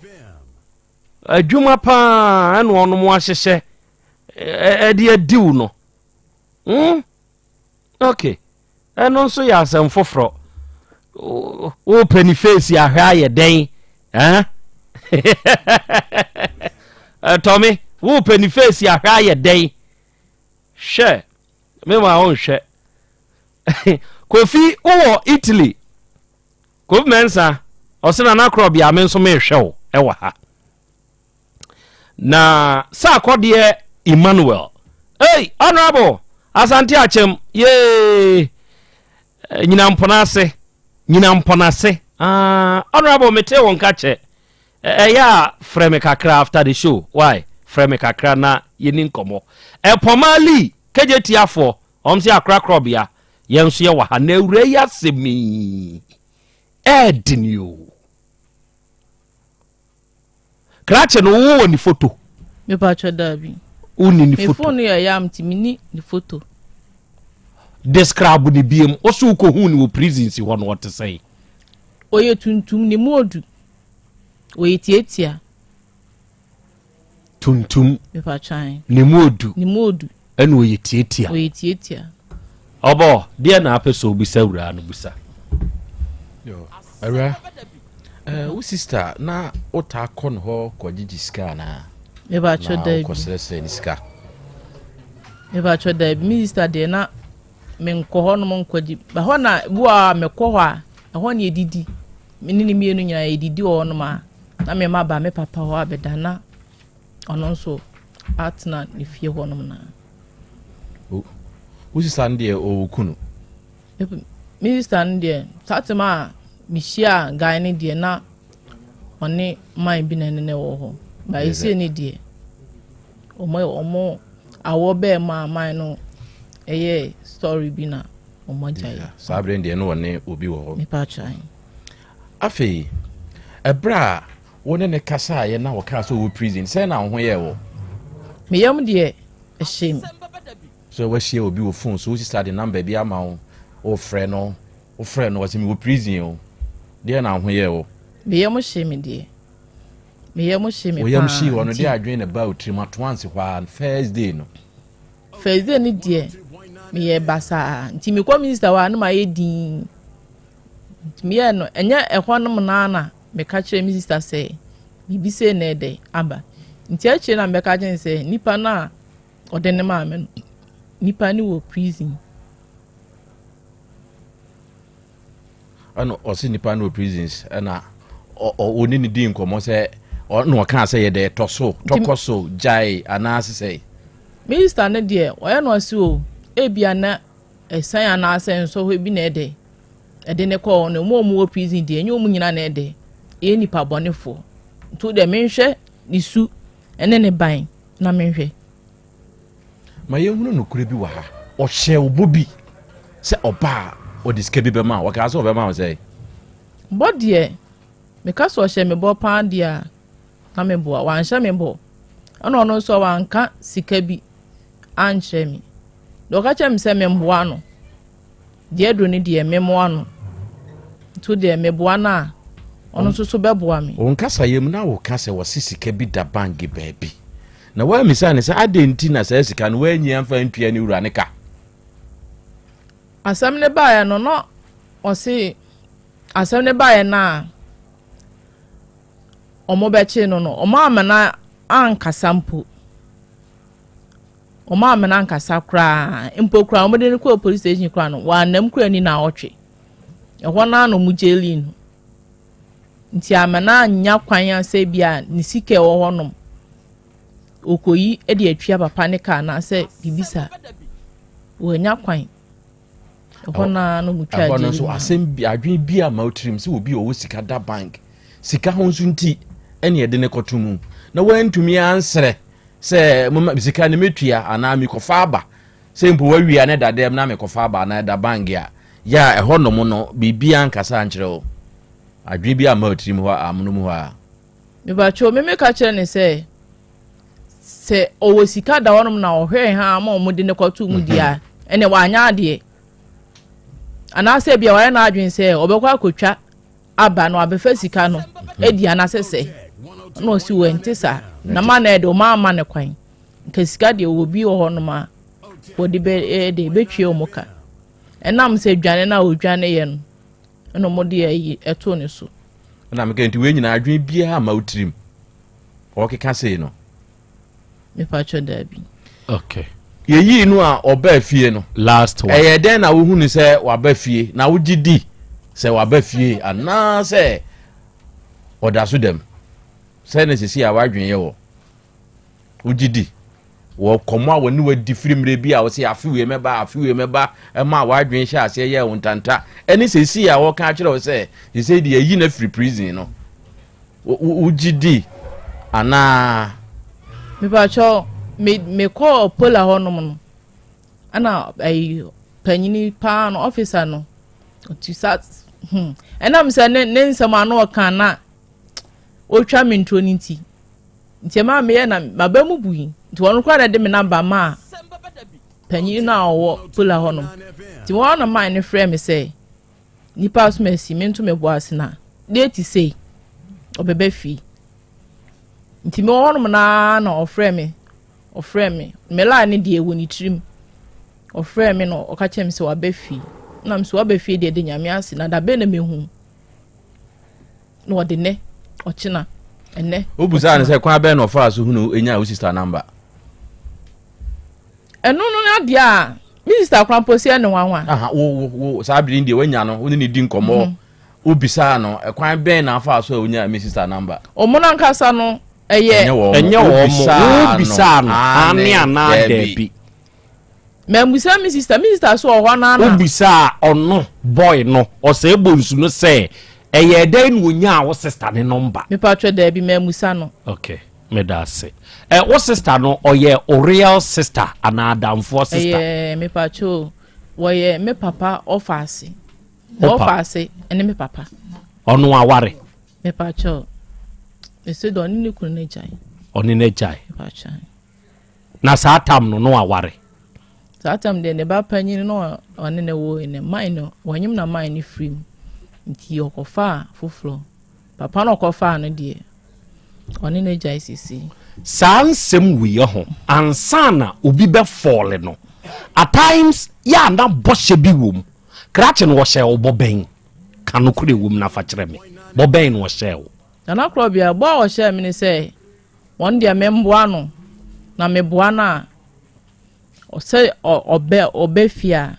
adwuma pa eno ono mo ahyehye ede adiu no okay eno so ya asem foforo o penny face ya hwa ye den Tommy o penny face ya hwa ye den she me ma on hwe Kofi wo Italy Kofi mensa osena na Krobea me nso me hwe wo ha na sa kodie Emmanuel hey honorable Asante Achem ye nyina mponase honorable mete won ka che ya frame kakra after the show why frame kakra na yeni nkomo pomali kejetiafo omsi akra Krobea yenso ye wa ha na ewure ya semi edinio krache no wo ni photo me pa cho dabi uni ni photo me phone ya yam timini ni photo describe ni biem osu ko hu ni wo prison si hono what say oye tuntum ni modu oye tietia tuntum me pa chan ni modu enu oye tietia obo dia na apeso obisa wura no busa yo ara wo sister na ota kon ho kwagigi ska na me ba cho da ko sese ni ska me ba cho da minister de na me nko ho no mo kwagi ba ho na bua me ko ho a ho na edidi me ni mienu nya edidi ho no ma na me ma ba me papa ho abeda na ono nso atna ni fie ho no na wo sister ndie o kunu minister ndie tatema mishia guy ni die na oni mai bi na ne wo ho ba isi ni die omo awo be ma mai no eye story bi na omo jai sabre ndie no woni obi wo ho me pa chai afi ebra woni ne kasa ye na wo ka so wo prison say na ho ye wo me yam die shame so we share obi wo phone so we start the number bi ama wo o friend no was me wo prison o de na ho ye wo me yam shame die me yam shame pa we yam shi wo no de adwen na ba otrim atwanse kwa first day no first day ni die me ye basa nti me ko minister wa no ma ye din me ye no enya ehonum na me ka kire minister say bibi say na ede aba nti a kire na me ka gen say nipa na odene ma me nipa ni wo prison ano osi nipa no prisons na oni ni din komo se no kan se ye de tokoso jai anase say minister ne de oya no asi o ebia na esan anase nso ho bi na ede ne ko no mo wo prison de enyo mu nyina na ede e nipa bonefo to de menhwe nisu ene ne ban na menhwe ma ye hunu no kure bi wa ha o hye obobi se oba o diske bi be ma wa ka so be ma o say bodie me ka so hye me bo pan dia na me bo wa nhye me bo ana ono so wa nka sika bi anhye mi do ka chem se me mbo ano die do ne die me mo ano to de me bo ana ono so be bo mi o nka sayem na wo ka se wo sika bi da bank baabi na wa misane se adenti na se sika no wa nyia mfa ntua ni wura ne ka asem ne ba ya no o se asem ne ba ya na omo be chi no omo amana ankasa mpo omo amana ankasa kra mpo kra omo de ne ko police station kra no wa nam kra ni na otwe ehwo na no mu jeli no nti amana anya kwan ase bia ni sike wo honom okoyi e de atwa papa ne ka na se bibisa wo anya kwan ehwo na no mu twa jeli no so asem bi adwen bi ama otrim se obi o sika da bank sika ho nso nti ene de ne kotomu na wantumi ansere se mama sika ne metua ana mi kofa aba se mpo wawia ne dadem na me kofa aba na da bank ya ehwo no mo no bibia nkasa ankyere o adwen bi ama otrim ho amono mu ho me ba cho me ka kire ne se owo sika da wonom na ohwe ha ma omo de ne kotomu dia ene wa anya ade ana se bia wa na adwen se obekwa akotwa aba no abefa sika no edi anasese no si wentisa na ma na edo ma ne kwan nke sika de obi ho no ma odi be de betwe omuka enam se dwane na odwane ye no no mo de yi eto ne so na me kenti we nyina adwen bia ma otrim o keka sei no me pa cho dabi okay yeyi no a oba fie no last one den na wo hu ni se wa ba fie na wo gidi se wa ba fie ana se oda so dem se ne sisi a wadwen ye wo gidi wo komo a woni wadi firimre bi a wo se afiwe meba e ma wadwen hye ase ye wo ntanta eni sisi a wo kan akere wo se di yeyi na free prison no wo gidi ana me ba cho me call pola honom no ana ai panyini pa no officer no to sat enam se ne nsema no kan na o twa me ntro ni nti ma me na mabamu bui nti won kwa de me number ma panyini na owo pola honom nti won na man ne frɛ me say ni pass me si me nto me boase na date say obebe fi nti me honom na ofrɛ me me la ne de ewo ni trim ofrɛ me no oka chem se wabe fi na me so wabe fi de nyame ase na da be na me hu no wode ne ochina enne obuza ne se kwa be no fa so hu no enya wo sister number eno no na dia minister kwa posi ene wanwa aha wo sa biri ndi wanya no wo ne di nkomo obisa no kwa be na fa so onya me sister number omona nkasa no enye wo bisa no ani ana debi me musa mi sister so ho na na obisa ono boy no o se bonsu no se eye den wonya wo sister ne number me patro debi me musa no okay me da se wo sister no oye o real sister ana adamfo sister me patro wo ye me papa office ene me papa ono aware me patro ese do ni kunu ne jai oni ne jai na satam no aware satam de ne ba panyin no oni ne wo ne mine no wanyim na mine ni free nti okofa foforo papa no okofa no de oni ne jai sisi sansem wiye ho ansana obi be fall no at times ya na boshe bi wom krache no wo hye oboben kanokure wom na fa kire me boben wo hye wo na Krobea bo wo hye me ni say won dia memboa no na meboa na o say obe fia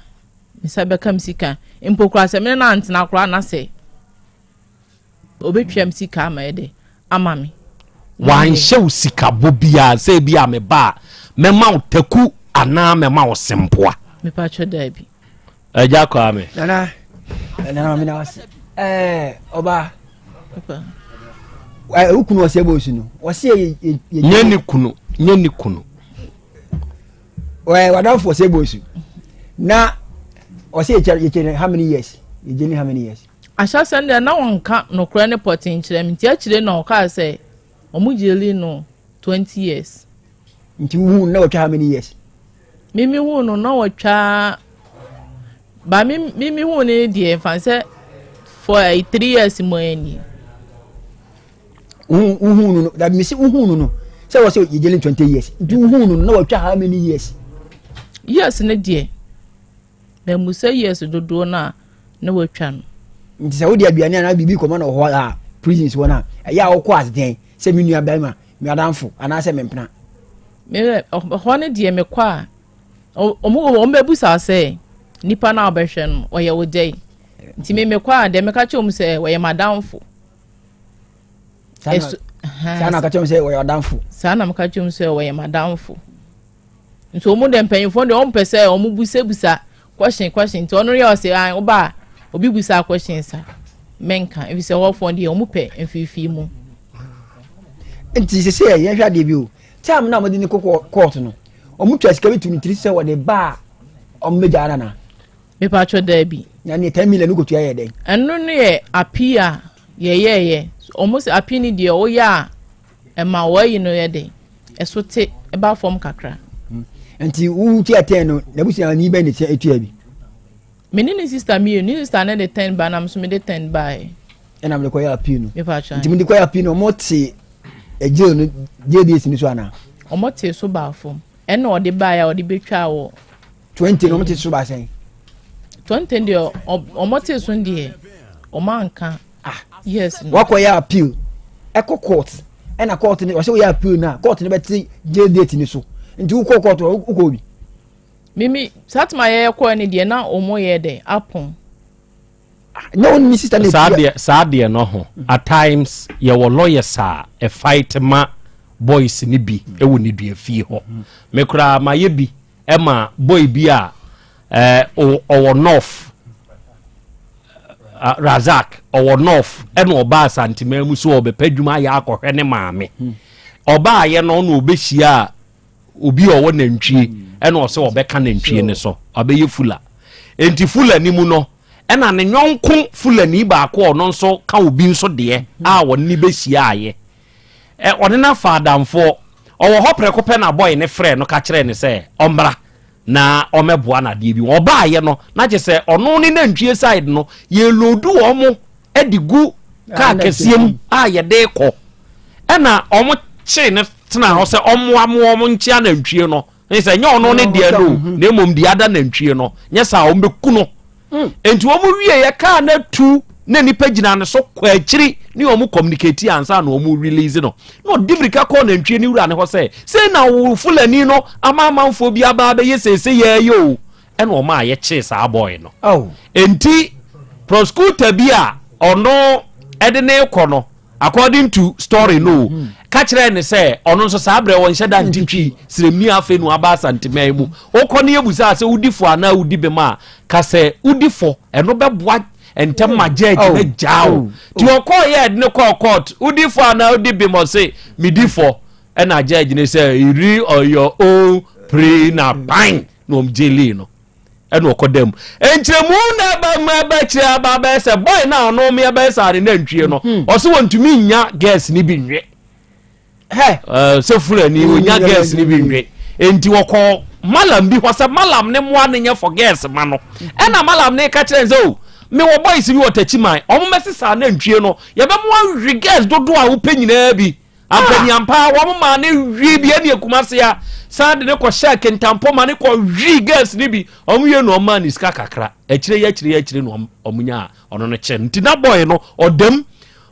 mi sabe kam sika impokura se me na antena kura na say obetwam sika ma ede ama me wan hye sika bobia say bia me ba me ma otaku ana me ma osempoa me pa cho dabi eja ko ame nana me na was oba papa ukunu wase bosu no wase nyeni kunu wadan for sebosu na wase ye how many years ye how many years asha sende na wonka no kura ne potin kire mi tia kire na oka say omujeli no 20 years nti wu na watwa how many years mimi wu no na watwa ba mimi wu ne die fanse for 3 years mo eni no that me say no say was you gelin 20 years do no na watwa how many years yes ne die me mu say yes dodo na watwa no nti say wo dia biane na bibi koma na ho a prisons wona ya wo ko as den say me nua baima me adamfo ana say me mpena me ho ne die me kwa omo bebusa say nipa na obehwe no oye wo dey nti me kwa de me ka chom say oye madamfo sana ka chom say oye adamfo sana me ka chom say oye madamfo nso omo de mpanyifo de omo pese omo busa question nti ono ye say an oba obi busa question sa menka if say wo fon de omo pe mfifi mu nti se say ye hwa de bi o time na mo de ni court no omo twa sika bitu ni 3 say wo de ba omo meja na me pa cho da bi na ni 10 million ko tua ye den eno no ye apia ye almost api ni de o ya e ma wo yi no ye den esote e ba form kakra nti wu tia 10 no na busia ni be ni tia bi menini sister mi ni sister na de 10 ba na mso me de 10 ba e na me ko ya api no me pa cha nti me de ko ya api no mo ti eje no je de sini so ana o mo ti so ba form e na o de ba ya o de betwa wo 20 no mo ti so ba sen 20 de o mo ti so ndie o manka yes wako ya appeal eko court na court ni o se ya appeal na court ni be ti je date ni so nti u court u ko bi mimi satma ye ko ni de na omo ye de apon no ni sister na saade no ho at times ye wo lawyers a fight ma boys ni bi e wo ni dua fie ho me kura ma ye bi e ma boy bi a o north Razak or north and oba Asante mu so obepadwuma ya akohwe ne maame oba ye no no obehia obi owo nantwie and o se obeka nantwie ne so abeye fula enti fula ni mu no ena ne nyonko fula ni ba ko no nso ka obi nso de a won ni behia aye one na fadamfo owo hopreko pe na boy ne frɛ no ka kire ne se ombra na omeboa na de bi oba ye no na je se ono ni nantwie side no ye lodu omo edigu ka kesiem a ye de ko ena omo che ne tena ho se omo nchia nantwie no ne se nya ono ne de no na mom de ada nantwie no nya sa ombeku no enti omo wie ye ka na tu na nipa gina ne so kwa akiri ni omo communicate ansa na omo release no difficult call nantwie ni wura ne ho se na wo fulani no amamanfo bi aba be yesese ye yo ena omo aye che sa boy no enti prosecutor bi a ono ede ne ko no according to story no ka kire ne se ono nso sa abre won hyeda ntitwi siremi afa nu aba Asante mu okone ebusa se udifo ana udibe ma ka se udifo eno beboa entem ma judge na jaw ti okọ ye ne call court udifo ana udibe mo se midifo ena judge ne se iri oyo o pre na pine no mjeli no eno okodem entremu na ba kire aba se boy na no me ba sare na ntwie no o se wontumi nya gas ni bi nwe se fulani onya gas ni bi nwe enti wokọ malam bi hwasa malam ne moa ne nya for gas ma no ena malam ne ka kire nzo me wo boys bi wotachiman omo mesesa na ntwie no ye be moa hwi gas dodo a wo panyina bi apanyampa wo ma ne hwi bi ene akumase ya sande ne ko sha kentampo ma ne ko hwi gas ni bi omo ye no ma ni ska kakra akire no omunya ono no che nti na boy no odem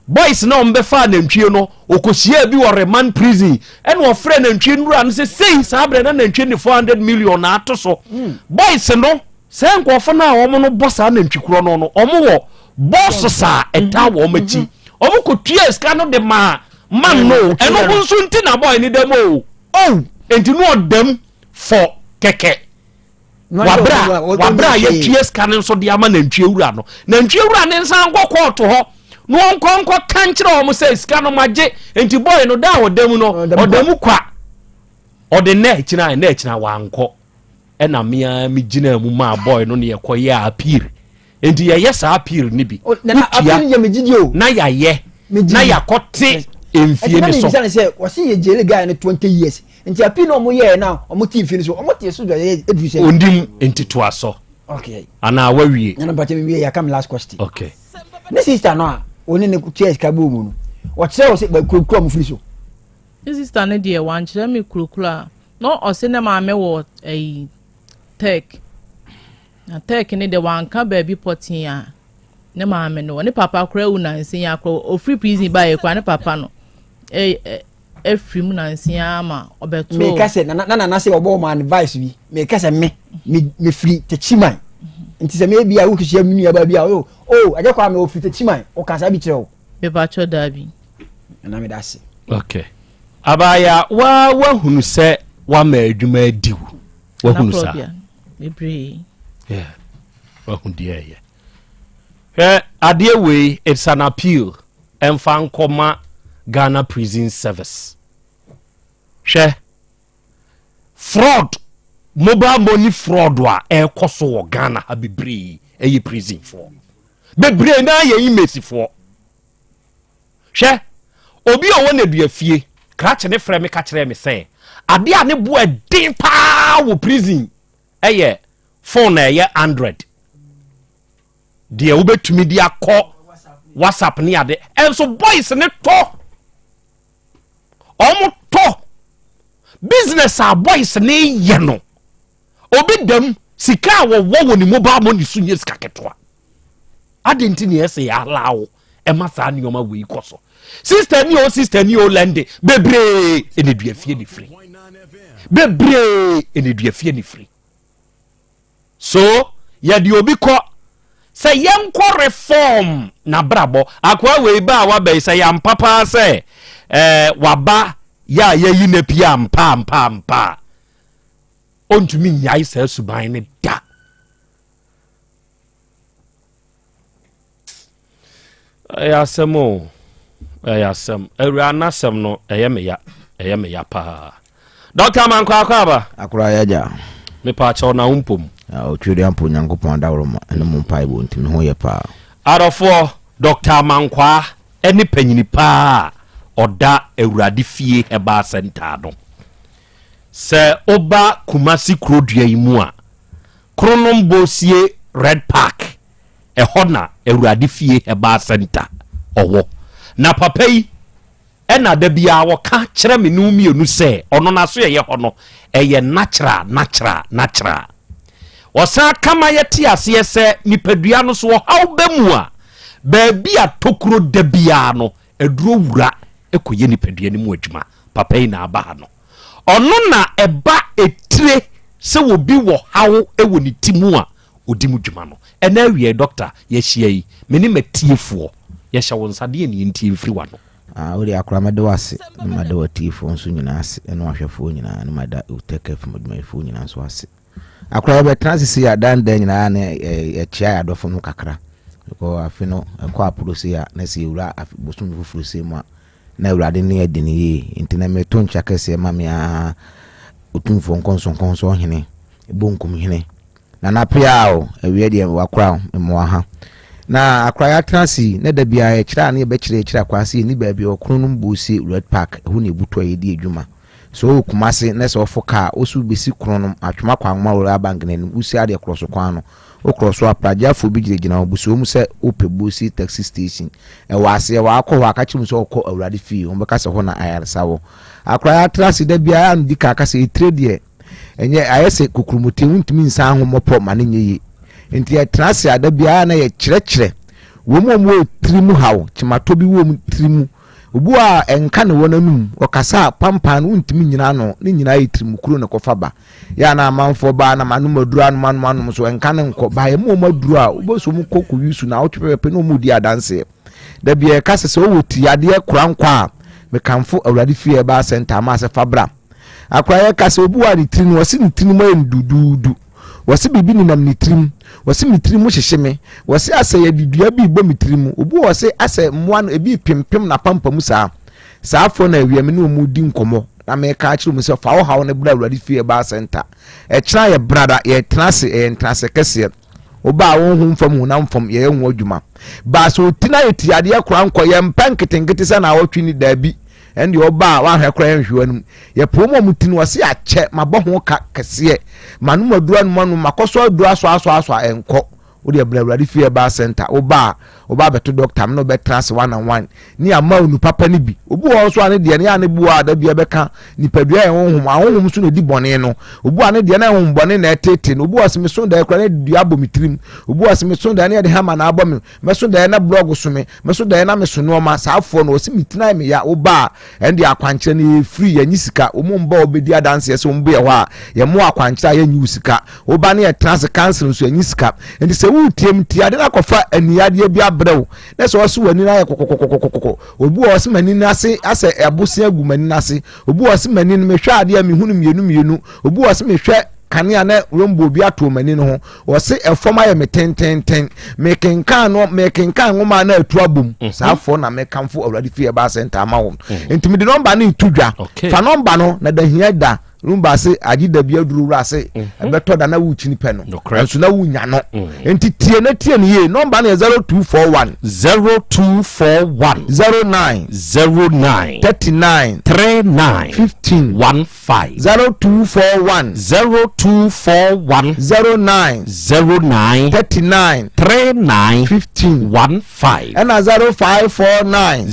boys na ombe fa na ntwie no okosia bi wo remand prison ene wo frɛ na ntwie nura no se sei sabre na ntwie ni 400 million na atoso boys no se nkofo na wo no bossa na ntwikuro no omo wo boss sa eta wo machi omo ko tua ska no de man no eno bunsu nti na boy ni dem enti no dem for keke wabra ye tua ska no so de ama na ntwie wura no na ntwie wura ne nsan nkɔ court ho no onkonko kankyere omo se ska no magye enti boy no da odem no odem kwa odenne china wankɔ ena mia mi gina mu ma boy no ne yekoye appeal enti ye yes appeal ni bi na appeal ye megidio na ya ye na yakote emfie ni so na say wasi ye jele guy no 20 years enti appeal no mo ye na omo ti mfie ni so omo ti so do ye edu se ondim enti to aso okay ana wawie na ba temi wie ya come last question okay ne sister no a oni ne cheers ka bo mu no what say o se ba kurukura mo fili so sister ne de wan kire me kurukura no o se na ma me wo tech na tech ni de wanka baby potin ya ne maame no ne papa kura u na nsin ya kro o free prison ba ye kwa ne papa no free mu na nsin ya ma obeto me ka se na se obo ma advice bi me ka se me free techiman nti se me bia wo kisia minu ya ba bia aje kwa me o free techiman o ka sa bi kire o be ba cho dabi na me da se okay abaya wa hunu se wa ma adwuma adiwu wa hunu sa yeah wahundia adie we it's an appeal and fan koma Ghana Prison Service fraud mobile money fraud wa koso wo Ghana abebre eye prison for bebre na ye imesi for obi owo na dua fie krache ne frɛ me ka kyerɛ me sɛ ade a ne bo adin pa wo prison eye phone eye 100 de wo betumi di akɔ WhatsApp ni ade enso boys ne to omo to business a boys ne ye no obi dem sika wo ni mobile money so nye sika ketwa ade nti ne ese ya lawo e ma sa ni oma we ikoso sister ni o lende bebre ene dua fie ni free bebre ene dua fie ni free so ya di obi ko say yenko reform na brabo akwa we ba wa be say yam papa say waba ya yi na pia mpa ontumi nyai say suban ne da ayasemo ewranasem no eyemeya pa Dr. Mankwa ba akura yaja me pa cho na umpom otwede ampo nyankopon dawroma ene mo mpa ibo ntimi ho ye pa arofo Dr. Mankwa eni panyini pa oda ewrade fie eba center no se oba Kumasi krodua imu a kronom bosie Red Park ehona ewrade fie eba center owo na papa yi ena da bia wo ka kire me no mienu se ono na so ye hono eye natural wosa kama yeti ase se nipadua no so haw bemu a ba bia tokuro da bia no eduro wura ekoye nipadua ni mu adwuma papa yi na aba no ono na eba etire se wo bi wo haw ewo ni timu a odi mu dwuma no ena wie doctor ye hia yi meni matiefuo ye hya won sade ni ntie mfiri wa no ori akura mede wase mede watifo nso nyina ase eno ahwefo nyina no mada Otec FM adwumayfo nyina nso ase akura be transisi ya dan nyina na chia ya dofo no kakra ko afino ko aprosi ya na se ewura bosum fufuru se mu na ewurade ne adini yi intina meto ncha kase mamia otumfo nkonso hene ebonkum hene na pia o ewie de wakura mo ha na akra ya transi na da bia ya kira na be kira kwase ni ba bia okronum bosi Red Park hu na ebuto ye di adwuma so Kumasi na se ofoka osu besi kronum atwoma kwanma ora bank na ni usi ade kroso kwan no o kroso apraja fo bi gina obuso mu se ope bosi taxi station e wase wa akọ wa akachi mu se okọ awurade fi o mbeka se ho na ayarsa wo akra ya transi da bia ya ndika aka se trade enye ayese kukurumuti ntumi nsan ho mopo mane nyeye enti ya transi ada bia na ye kyerɛkyerɛ wo mo trimu hawo chimato bi wo mu trimu obu a enka ne wonanum okasa pampan ntimi nyina no ne nyina ye trimu kuro ne kofa ba ya na amanfo ba na manu maduru anu manu so enka ne nko ba ye mo maduru a oboso mu koku yusu na otwepepe no mu di adanse da bia kasa se wo ti ade kurankwa me kanfo awurade fie ba center ma se fabra akwa ye kasa obu a ni trimu wasi ni trimu ma ndududu wasi bibi ni nam ni trimu wasi mitrimu hyeheme wasi asa ya didua bi bo mitrimu obu wasi asa mwa no ebi pimpim na pampamu saa afo na awiame ne omu di nkomo na me ka akire mu se fa wo hawo na bura awurade fie ba center e kira ye brada ye trase kese oba wo hu mfam hu na mfam ye hu adwuma ba so tina ye tiade akora nko ye mpanketenkete se na awotwi ni dabi endi oba wa hwe kora nhwewanum ye pomo mutini wasi ache mabɔ ho ka kese manu madura no manu makoso adura so enko odi abrawurade fie ba center oba beto doctor no be trans 1-on-1 ni ama unu papa ni bi obu wo so ane de ne ya ne buwa da bia beka nipadua ye honhom so no di bɔne no obu ane de na honhom bɔne na etete no obu aseme so da ekra ne dua bɔ mitrim obu aseme so da ne de hama na abɔ me meso da na blog so me meso da na meso no ma saafo no osi mitina me ya oba ende akwankyere ne free ya nyisika omu mba obedi adanse se ombu ye ho a ye mo akwankyere ya nyusika oba ne ye trans cancel so ya nyisika ende se wu tiem tiade na kofa aniade bia brew na so so wani na ye kokokokokoko obu o se mani na se ase ebosia agu mani na se obu o se mani no mehwe ade a mehunu mienu obu o se mehwe kania na rombo bi ato mani no ho o se efoma ye metententen mekenkan ngoma na atu abum saafo na mekanfo awurade fie ba center ma wo ntimi de number na itudwa fa number no na da hia da rumba se agida bia duru ra se ebeto da na wuchi ni pe no enso na wunya no enti tie na tie ni ye number na 0241 09 39 15 0241 09 39 15 and 0549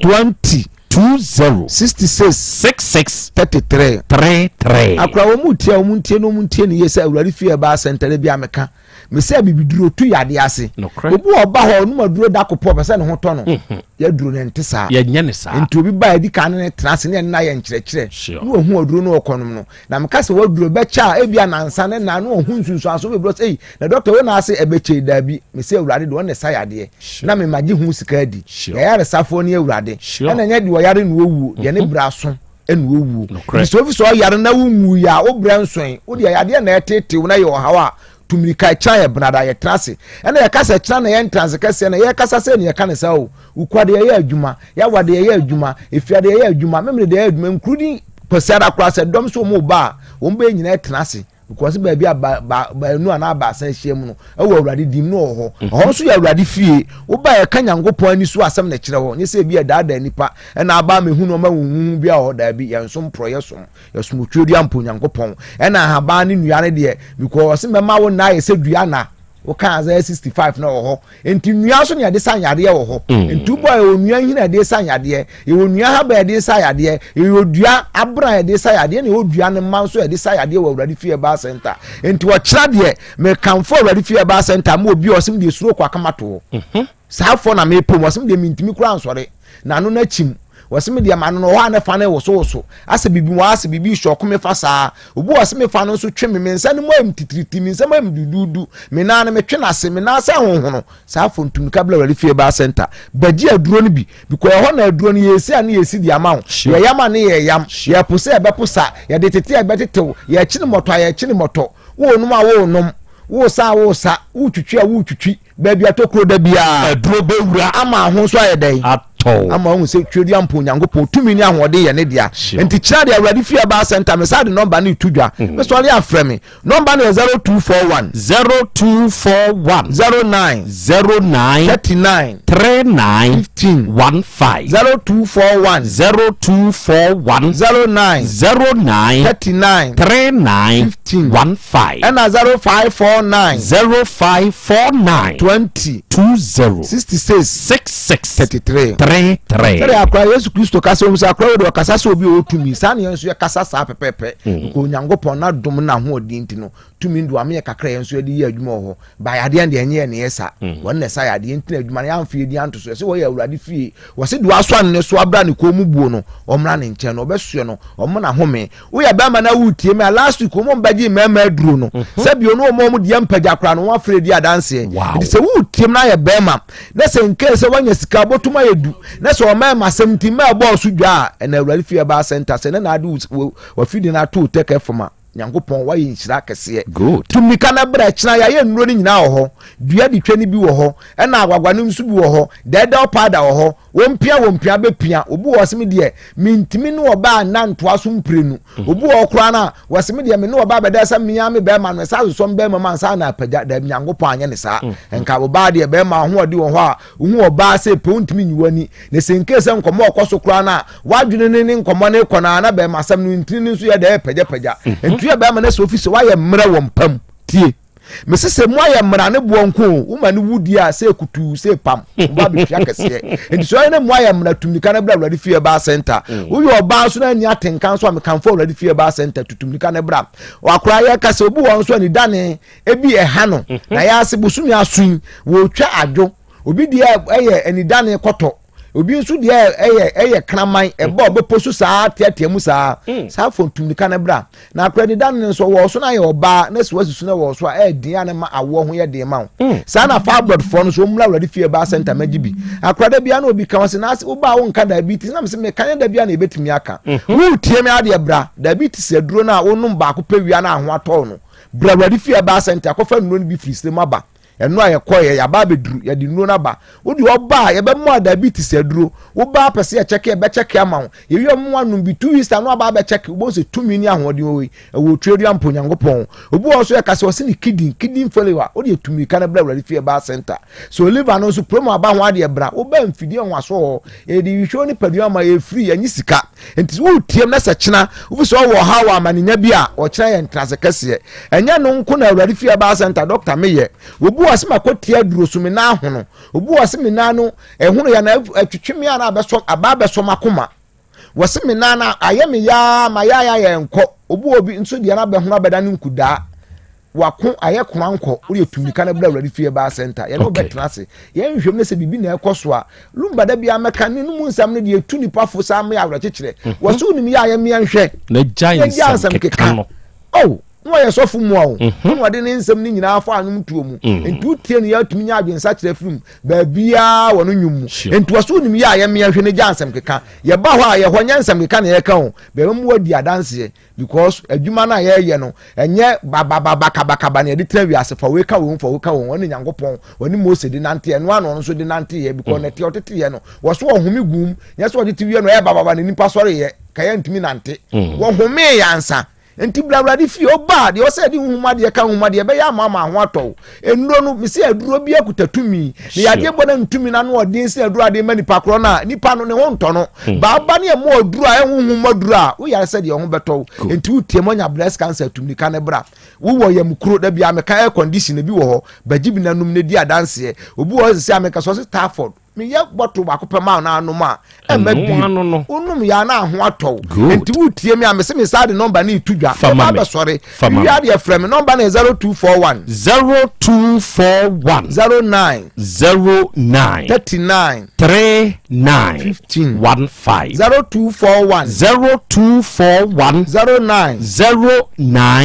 20 66 33 akura wo mutie no mutie ni yesa awurade fie ba center bia meka me say bibiduro tu yade ase obi oba ho no maduro da kopo be say ne ho to no ya duro ne ntesa ya nya ne sa nti obi ba edi kan ne trase ne na ya nkyerɛkyerɛ no ohu oduro no okonom no na me ka se waduro be cha ebia nansa ne na no ohu nsunsu aso be bro say na doctor we na ase ebeche dabi me say awurade de won ne sa yade na me magye hu sika di ya yare safo ne awurade na nya di wo yare no owu de ne bra so enu owu so fi so yare na wu ya obra nson wo de yade na etetew na ye ohawa tumika chaye brada ye trase ena ye kasa chana na ye trase kase na ye kasa se ne ye kan sa o ukwade ye adwuma ya wade ye adwuma efiade ye adwuma memre de ye adwuma nkrudi posara kra se dom so mo ba wo mbe nyina trase because baby ba nu ana ba san hiem no e wo awurade dim no ho ho so ya awurade fie wo ba ye kanyankopon ani so asem na kire ho nye se bi da nipa e na aba me hu no ma hu bi a ho da bi ye nsom proyesom ye som twodi ampo nyankopon e na ha ba ne nuare de because me ma wo na ye se dua na o kan za 65 na ho enti nua so ne de sanyade ye ho enti boy o nua hina de sanyade ye o nua ha ba de sanyade ye o dua abran de sanyade ne o dua ne man so de sanyade wo awurade fie ba center enti wo kira de me kan fo awurade fie ba center ma obi o sim de suro kwa kamato sa fo na me pom o sim de mintimi kura ansore na no na chim wasime dia manu no wa na fa na woso ase bibi wa ase bibi shoko me fa saa obu wasime fa no so twe me nsa ne mo am titiriti me nsa mo am dududu me na na me twe na ase me na ase honhono saa fo ntum kabla wali fie ba center bagi aduro no bi because ho na aduro no yesi ani yesi dia ma ye yama ne ye yam ye pose e be posa ye de tete e be tetew ye chine moto wo num a wo num wo sa wo twitwi a wo twitwi baby atokro da bia aduro bewura ama ho so ayedai ama hu se twedi ampo nyankopon tumi ni ahode ye ne dia enti kira de awurade fia ba center me sa de number ni tudwa me so le afre me number ni 0241 09 39 15 0241 09 39 15 and 0549 20 66 33 Sere akwa Yesu Kristo kasa o musa akwa do kasa so obi otumi sa ne yenso ye kasa sa pepepe ko nyangopon na dom na ho odi ntino tumi ndu ame kakra yenso ye di adwuma ho ba yade ande enye ne yesa wonne sa yade ntina adwuma ne amfie di anto so se wo ye awurade fie wo se du aso an ne so abra ne ko mu buo no omra ne nche no obesuo no omo na home wo ye ba ma na wutie me last week omo mbaji mema aduro no se bi ono omo mu di ampaja kra no wa fredi adanse di se wutie na ye bema na se nke se wanya sika botuma yedu na so ma masem ma boss dwa na awurade fie ba center se na adu wa fidi na to Otec FM nyankopon wa yinhyira kese tumika na bra kina ya ye nnuro ni nyina ho dua di twani bi wo ho na agwagwanu nsu bi wo ho deda opada wo ho wompia bepia obu wo seme de mintimi no oba na ntoa so mprenu obu wo kura na wo seme de me no oba beda sa miya me be ma no sa so be ma man sa na apaja da nyankopon anye ne sa enka oba de be ma ho odi wo ho a hu oba se pe untimi nyiwani ne senke se nkomo okoso kura na wadwene ne nkomo ne kona na be ma sam no ntini nso ye da paja ya ba ma na so office wa ye mra wo mpam tie mesese mo ya mra ne buonko uma ne wudi a se kutu se pam ba be fia kese enti so ne mo ya mra tumnika na bra awurade fie ba center wo yo ba so na ni atenkan so am kan fo awurade fie ba center tutumnika na bra wakora ya kase obu won so ni dane ebi eha no na ya se busumi asun wo twa adwo obi dia eye eni dane koto obi nso de eye kraman eba obeposu saa tiatia mu saa fo tumnika na bra na akredi dan nso wo so na ye oba na so asusu na wo so a din ya na ma awo ho ye de ma saa na fa blood for no so mla awurade fie ba center magibi akreda bia na obi kan se na oba wo nka diabetes na me se me kan da bia na ebetimi aka wo tie me ade bra diabetes aduro na wonum ba ko pewia na ho ato no bra awurade fie ba center ko fa nnuro no bi free system aba eno ayekoye ya ba beduru ya di nuro na ba odi oba ye be mo diabetes aduro wo ba pese ya check be check ama wo ye wi mo anu bi 2 weeks anu aba be check wo se 2 mini ahode wo we wo tweri ampo nyankopon obu wo so ya kase wo se ni kidney failure odi etumi ka na bra wura fie ba center so liver no so promo aba ho ade bra wo ba mfidi ho aso e di hwo ni padu ama ye free anyi sika enti wo tiem na se chena wo so wo hawa amaninya bi a o kira ye ntrase kase enya no nko na wura fie ba center doctor meye obu wasema kotia duro sumi na hono obu wasemi na no ehunu ya na atwitwemi ya na abeso ababeso makoma wasemi na na ayemi ya ma ya enko obu obi nso dia na be hono abeda ne nkuda wako aye kwanko uri etumika na bla wrade fie ba center ye no betrase ye nhwem ne se bibi na ekoso a lumba da bia meka ne no mu nsam ne de etu nipa fo sam ya awra kekere waso nim ya ye me nhwe na giant keka no oh no ye so fu mu o no wade ne nsam ne nyina afọ anum tuo mu entu tie ne ya tumi nya adwensa kire film ba bia wono nwum entu waso nim ya ye me nhwe ne giant keka ye ba ho a ye ho nyansam keka ne ye ka ho ba mu wadi adanse because adwuma na ye no enye baba na editra wi asefa we ka won woni nyankopon woni Mose di nante eno ano no so di nante ye because na tie otete ye no wo so ohumi gum ye so odete wi no e baba na nipa sore ye ka ye ntumi nante wo home yansa enti blawrade fi oba de o se di huma de ka huma de be ya mama ho ato enuro no mi se aduro bi akutatumi ne ya de bona ntumi na no odin se aduro ade mani pakro na nipa no ne ho nto no baba ne mo aduro a huma aduro a wo yare se de ho beto enti utie monya breast cancer tumi ka ne bra wo wo yam kuro da bia me ka air condition bi wo ho bagibi na num ne di adanse obi wo se ameka so Stafford me ya bottle ba kopema na anu ma ema bi unum ya na ho atọ enti wutie me amese me side number na itudwa ba sorry ya de frame number na 0241 09 39 39 15 0241 09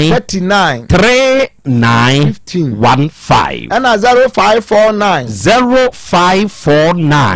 39 15 and 0549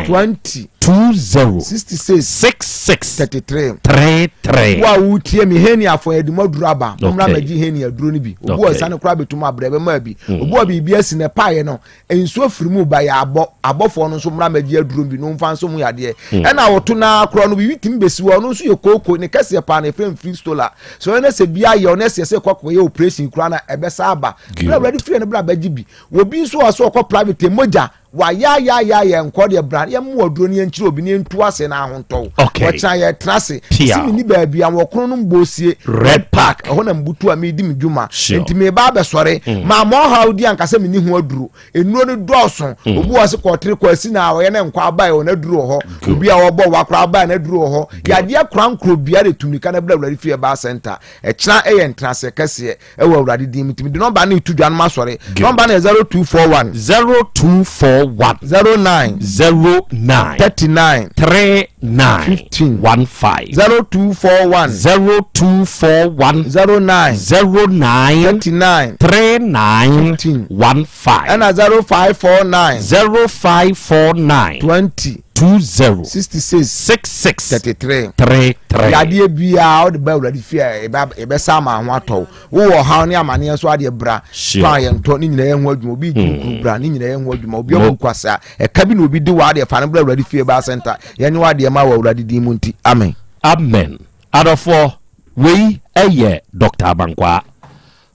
20 66 wa wutie mi heni afọ edimoduru aba mra maji heni aduro ni bi obu osane kra betum abrebe ma bi obu abi bi asi ne paye no ensu afirimu ba ya abofo no so mra maji aduro bi no mfa nso mu yade e na woto na kro no bi witim besi wo no so ye koko ne kase pa na frame free stola so na se bia ye ona se kwakọ ye operation kra na ebesa aba bra ready free ne bra baji bi wo bi so aso okọ private moja wa ya enko de brand ye mu oduro ne nchire obi ne ntu ase na ahonto wacha ye trase simi ni ba bia wo kro no mbosie Red Park ho na mbutu a me di mdwuma enti me ba be sore ma mo haudi ankasa me ni ho aduro enuo no doso obi wase kotre kwasi na wo ye na nkwa aba ye na duro ho obi a wo bo wakra aba na duro ho ya de akran krobea de tumika na bla fie ba center e kira e ye ntrase kase e wo awrade di mitimi de number na itudwa no ma sore number na 0241 09 39 15 0241 09 39 15 and 0549 20 66 33 yade bia o de ba awrade fie e be sama ho ato wo ha ne amane so ade bra fa ye nto ni nyina ye ho adwuma obi ju bra ni nyina ye ho adwuma obi o kwasa e ka bi na obi di wa de fa ne bra awrade fie ba center ye ne wa de ma wa awrade di mu nti amen adofo wei eye Dr. Abankwa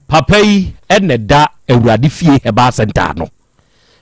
papa yi eneda awrade fie he ba center no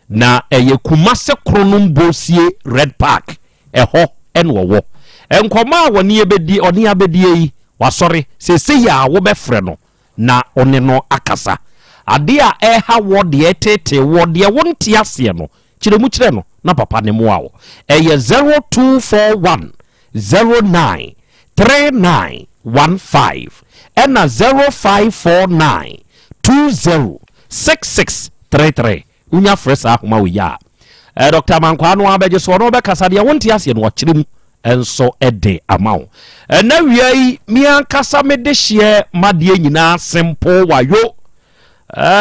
na eye kumase kronom bosie Red Park eho enwowo enkoma woni ebedi oni abedi yi wasori sese ya wo befre no na one no akasa ade a eha wo de tete wo de wonte ase no kiremu kire no na papa ne mo awo eye 0241 09 39 15 ena 0549 20 6633 unya fresa ahoma wo ya Dr. Mankwa no abeje so no be kasa de wonte ase no kiremu enso ede amawo na wiai mi ankasa me de hye made nyina simple wayo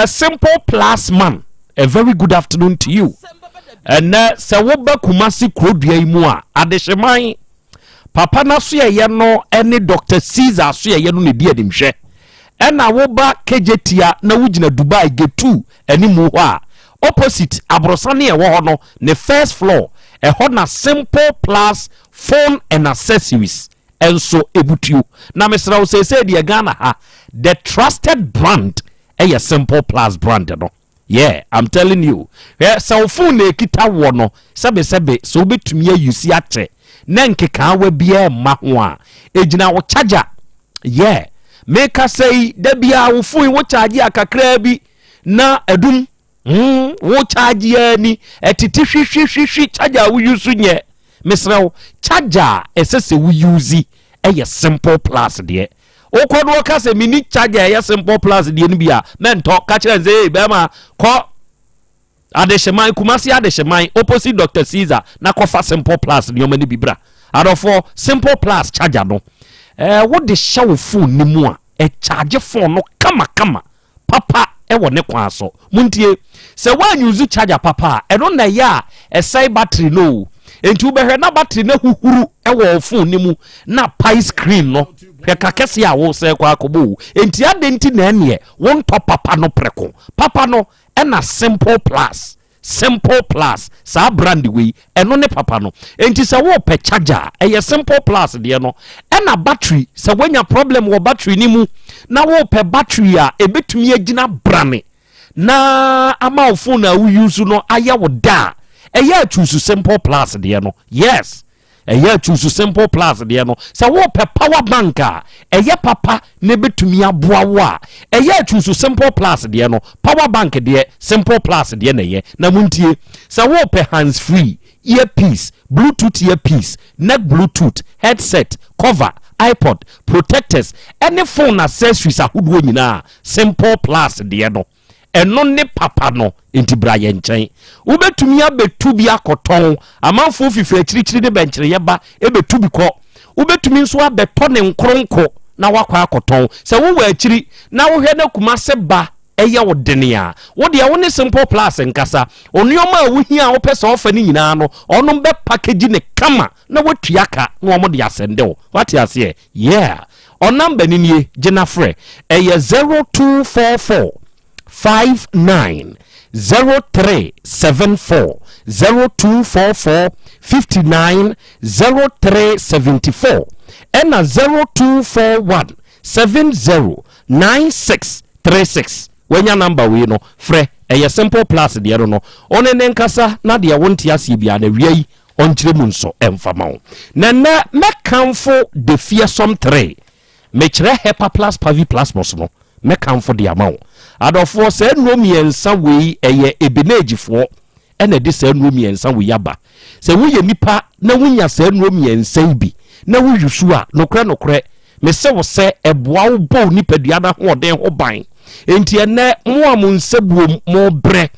simple plus man a very good afternoon to you and se wo ba kumasi krodua imu a adehyeman papa na so ye no ene Dr. Caesar so ye no ne di adimhwe ena wo ba kejetia na wugina Dubai getu animu ho a opposite abrosane e wo ho no ne first floor e ho na simple plus phone and accessories enso ebutu na mesra wo say de Ghana ha the trusted brand a simple plus brand no yeah I'm telling you so phone e kita wo no sebe so betumi ayusi ate na nkeka wa bia ma ho a ejina wo charger yeah make us say da bia wo phone wo charge akakra bi na edum wo charge ani etiti hwehwehwe charger wo use nye mesra wo charger esese wo use a simple plus de okɔ no ka sɛ mini charger ɛyɛ simple plus deɛ no bi a mɛntɔ ka kyerɛ sɛ bɛma kɔ adehyeman kumasi adehyeman opposite Dr. Caesar na kɔfa simple plus ne ɔma ne bibra adɔfo simple plus charger no wo de hyɛ wo phone ne mu a charge phone no kama papa ɛwɔ ne kwa so muntie sɛ wan use charger papa ɛno na ya ɛsai battery no enti wo bɛhwɛ na battery na huhuru ɛwɔ phone ne mu na pie screen no hwɛ kakɛse a wo sɛ kwa akɔbɔ enti ade nti na ɛneɛ wo ntɔ papa no prɛko papa no ɛna simple plus saa brand we ɛno ne papa no enti sɛ wo pɛ charger ɛyɛ simple plus deɛ no ɛna battery sɛ woanya problem wɔ battery ni mu na wo pɛ battery a ebetumi agina brane na ama wo phone a wo use no ayɛ wo da ɛyɛ choose simple plus deɛ no yes ɛyɛ choose simple plus deɛ no sɛ wo pɛ power bank a ɛyɛ papa ne betumi aboa wo a ɛyɛ choose simple plus deɛ no power bank deɛ simple plus deɛ na ɛyɛ na muntie sɛ wo pɛ hands free earpiece bluetooth earpiece neck bluetooth headset cover iPod protectors any phone accessories ahodoɔ nyinaa simple plus deɛ no ɛno ne papa no enti bra yɛ nkyɛn wobɛtumi abetu bi akɔtɔn amanfo fifi akyirikyiri ne bɛnkyere yɛba ebetu bi kɔ wobɛtumi nso abɛtɔ ne nkronko na wakɔ akɔtɔn sɛ wo wɔ akyiri na wohwɛ na kuma se ba ɛyɛ wo dene a wo de wo ne simple plus nkasa onneɔma a wohia a wopɛ sɛ ofa ne nyinaa no ɔno bɛ package ne kama na wotua ka na ɔmo de asɛnde wo wate ase yeah ɔnamba ni nie gina frɛ ɛyɛ 0244 59 0374 0244 59 0374 ɛna 0241 70 9636 wanya number we no frɛ ɛyɛ simple plus deɛ no ɔne ne nkasa na deɛ wonte asie bia na wiai ɔnkyerɛ mu nso ɛmfama wo na mɛkamfo the fearsome 3 mekyerɛ hepa plus pavi plus mos no mɛkamfo de ama wo adɔfoɔ sɛ nnomiɛnsa wei ɛyɛ ebenegifoɔ ɛna de sɛ nnomiɛnsa wei aba sɛ woyɛ nipa na wonya sɛ nnomiɛnsa bi na woyusu a nokorɛ mesɛ wo sɛ ɛboa wo bɔ nipa dua na hoɔden ho ban enti ɛnɛ mo a mo nsabuom mo brɛ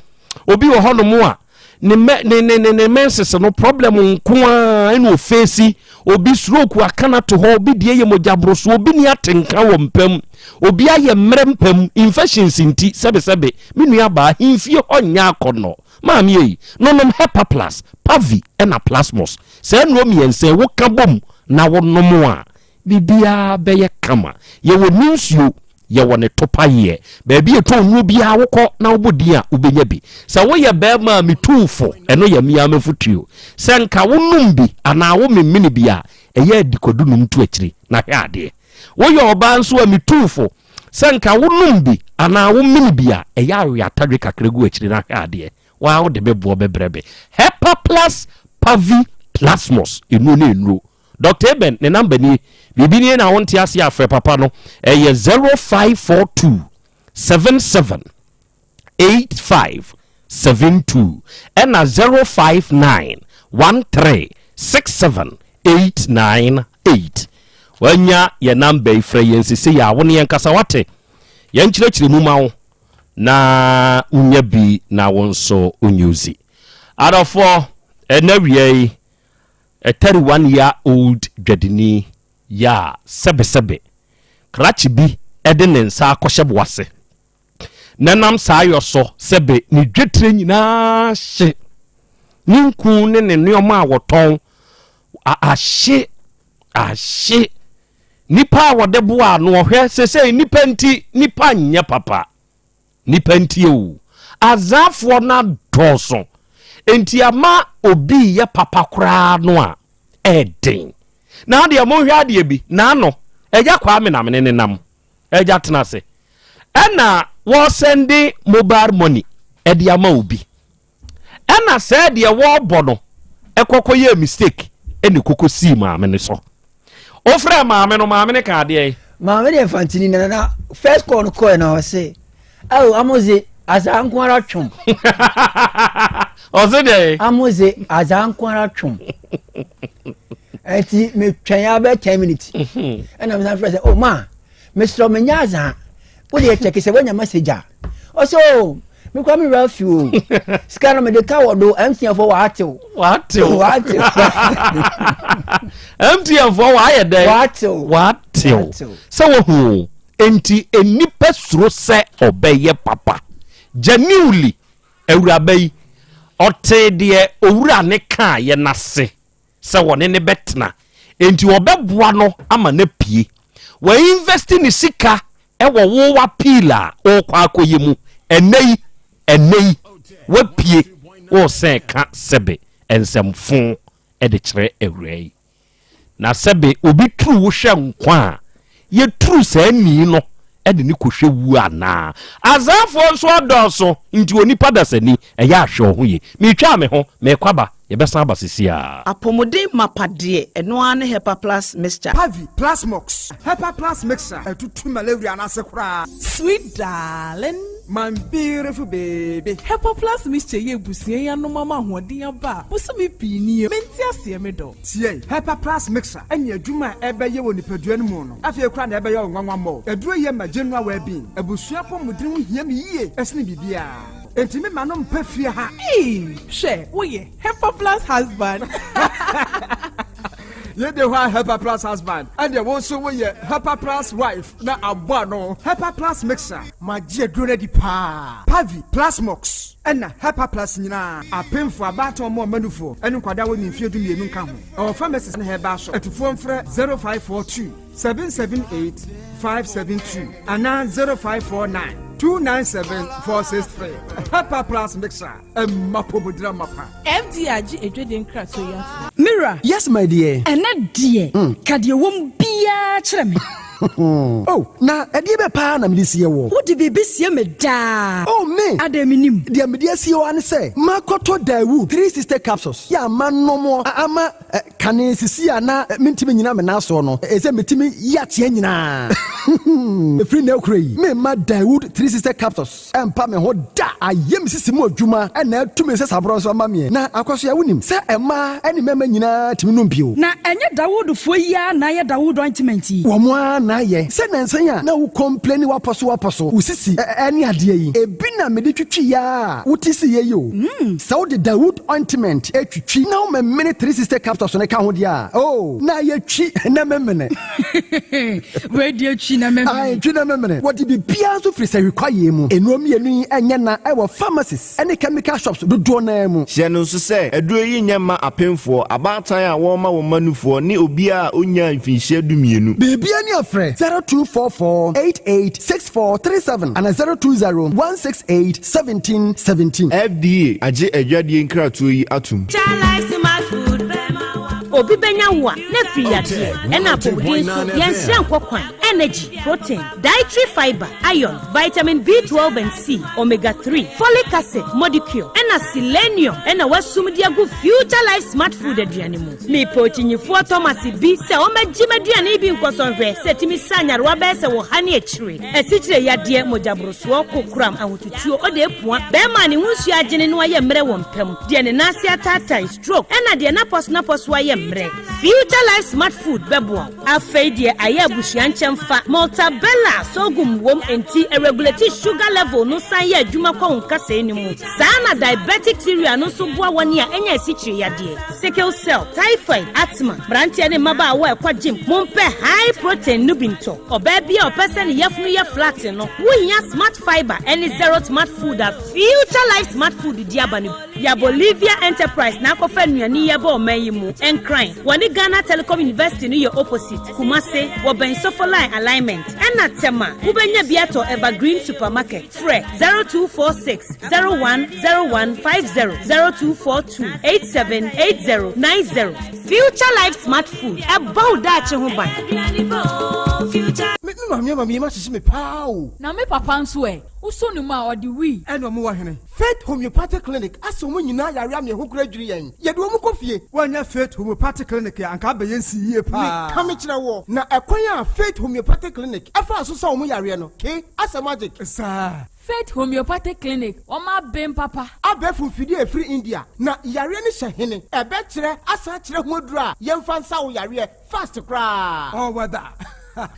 obi wɔ hɔ no mo a ne menses no problem nko a ɛna ofesi obi stroke akana to hɔ obi die yɛ mojabro so obi ni atenka wɔ mpam obi ayɛ mmerempam infections nti sɛbesɛbe me nua ba himfie hɔ nya akɔnɔ maame yi nonom hepa plus pavi ɛna plasmos sɛ no miɛnse wo ka bom na wo nom a bibia bɛyɛ kama yɛwɔ ninsuo yɛwɔ ne topayeɛ baabi ɛtɔ nuo bia wokɔ na wobɔdi a wobɛnya bi sɛ woyɛ bɛɛma metuufo ɛno yɛ mia mafutuo sɛ nka wonom bi anaa wo memene bi a ɛyɛ adikodu nom to akyiri na hwɛ adeɛ woyɛ ɔbaa nso a metuufo sɛ nka wonom bi anaa wo mene bi a ɛyɛ awe atadwe kakra gu akyiri na hwɛ adeɛ waa wode bɛboɔ bɛbrɛbe hepa plus pavi plasmos ɛnuo ne ɛnuo Dr. Eben ne number ni bibini na wonte ase afre papa no ɛyɛ 0542 77 8572 ɛna 059 13 67 898 wanya ye number ifre yensisi ya woni yenkasa wate yenkyerɛkyerɛ mu ma wo na unya bi na wonso unyuzi adofo enawiei a 31-year-old dwadini ya sebe krachi bi edene nsa akɔhyɛ boase nanam saa yoso sebe ni dwetre nyina hye ninku ne ne nneɔma a wɔtɔn ahye nipa a wɔde boa no ɔhwɛ sesei nipa nti nipa nyɛ papa nipa nti o azafoɔ na dɔso enti ama obi ye papa koraa no a ɛden na de mo hwɛ ade bi na no ɛgya kwa me na me ne nam ɛgya tena se ɛna wo send mobile money ɛde ama obi ɛna sɛ de wo bɔ no ɛkɔkɔ ye mistake ɛne kokɔ si ma me ne so ofre ma me no ma me ne ka ade ma me de fantini na first call no call na o say oh amoze azankwara twom ozede amoze azankwara twom eti me twan ya be 10 minutes and I'm not say oh ma Mr. Menyaza, what do you check? Is a when your messenger. Also, me come rough you. Scan me the cow do empty for what? Empty for what? So who? Enti enipa suro se obeye papa. Genuinely, ewurabe ote de owura ne ka ye nase. Se woni ne betna. Enti obeboa no ama na pie. We invest in sika e wo wa pila o kwa akoyemu. Enei we pie o se ka sebe ensemfon e de kire ewurei. Na sebe obi tru wo hwe nkwa ye true say ni no e de ni kohwe wu ana azafo so odoso nti onipa dasani e ya hwe ho ye me twa me ho me kwaba ye besa abasisia apomodin mapade eno ane hepa plus mixture Pavi plus mox hepa plus mixture etutu malaria na sekura sweet darling my beautiful baby hepa plus mixture ye busie ya no mama hoden aba busumi pini menti ase me do tie hepa plus mixture enya adwuma ebe ye woni padua no mu no afie kura na ebe ye nwanwa mo aduro ye ma general well being abusua pomodin hia me yie esne bibia enti me manom pafie ha she woye hepa plus husband ye de wa hepa plus husband and you also we hepa plus wife na abua no hepa plus mixer magie duro di pa Pavi plus mox ena hepa plus nyina apemfo abato mo manufo enu kwada woni mfie du mienu nka ho our pharmacist na heba so etufo mfre 0542 778 572 ana 0549 297-463. Hepa plus mixer. Mapobudra mapa. FDRG ejweden krato ya. Mira. Yes, my dear. Ene die. Kadie wom bia kyerɛ me. Oh, na ɛdeɛ bɛ paa na mede sie wɔ. Wode biribi sie me daa. Oh, me. Ada minim. Deɛ mede sie wɔ ane sɛ, makɔtɔ Dawood 360 capsules. Yɛ ama nom ama kane sisi a na mentimi nyina me naso no. Ɛsɛ metimi yateɛ nyinaa. Efiri na ekura yi. Me ma Dawood 360 capsules. Ɛmpa me ho da. Ayɛ me sisi mu adwuma ɛna atumi sɛ sabrɔ so ama me. Na akɔso ya wonim sɛ ɛma ɛne mɛma nyinaa timi no mpio. Na ɛnyɛ Dawood fo yi a na yɛ Dawood ointment yi. Wo mo na ye se nansan ya na wo complain waposo usisi ani ade yi ebi na me de twitwi ya wotisi ye yo sa wo de Dawood ointment etwitwi na wo me 360 capsules ne ka ho dia oh na ye twi na memene we de twi na memene ai twi na memene wo de bibia so free say require mu enuom ye nu enye na e wo pharmacies any chemical shops do na mu hye no so say eduro yi nyama apemfo abatan a wo ma wo manufo ni obi a onya mfinhye dumienu bibia ni afre 0244886437 and 02016871717 FDA aje adwadie nkratoyi yi atum obi benya wa na free yade ena pomodin so yense ankokwan energy protein dietary fiber iron vitamin B12 and C omega 3 folic acid molecule ena selenium ena wasum dia go future life smart food aduane mu me pochinyifo Thomas bi se o magima aduane bi nkosonhwe setimi sanyarwa be se wo hane akire asikyire yade mojabroso kokuram ahotutuo o de epua be ma ne hunsu agene no aye mre wo mpam de ne nase atata stroke ena de na pos aye future life smart food bebo afeidie aye abusuan nchemfa multabella sogum wom enti regulate sugar level no san ye adwuma kwa nkasa enimu sana diabetic cereal no so boa woni a enya esikyire yade sickle cell typhoid asthma brantia ne maba wa ekwa gym mompe high protein no binto oba bia opese ne yefunu ye flat no wunya smart fiber any zero smart food a future life smart food diabani ya Bolivia enterprise na kofa nuani ye ba omayimu encrying wani Ghana Telecom University no ye opposite Kumase wo ben sofo line alignment ena tema ubenya biato Evergreen supermarket fre 0246 010150 0242 878090 future life smart food about that ho ban Mami ma sisi me pao na me papa nso uso nu ma odi wi eno mo wa hene Faith Homeopathic Clinic aso mo nyina yare am ye ho kura dwiri yen ye do mo kofie wanya Faith Homeopathic Clinic ya anka ba yen si yie pa ka me kire wo na ekwan a Faith Homeopathic Clinic afa aso sa mo yare no ke asa magic sa Faith Homeopathic Clinic oma bem papa abefu fidi e free India na yare ni hye ebe kire asa kire ho adura ye mfa nsa wo yare fast kra oh wada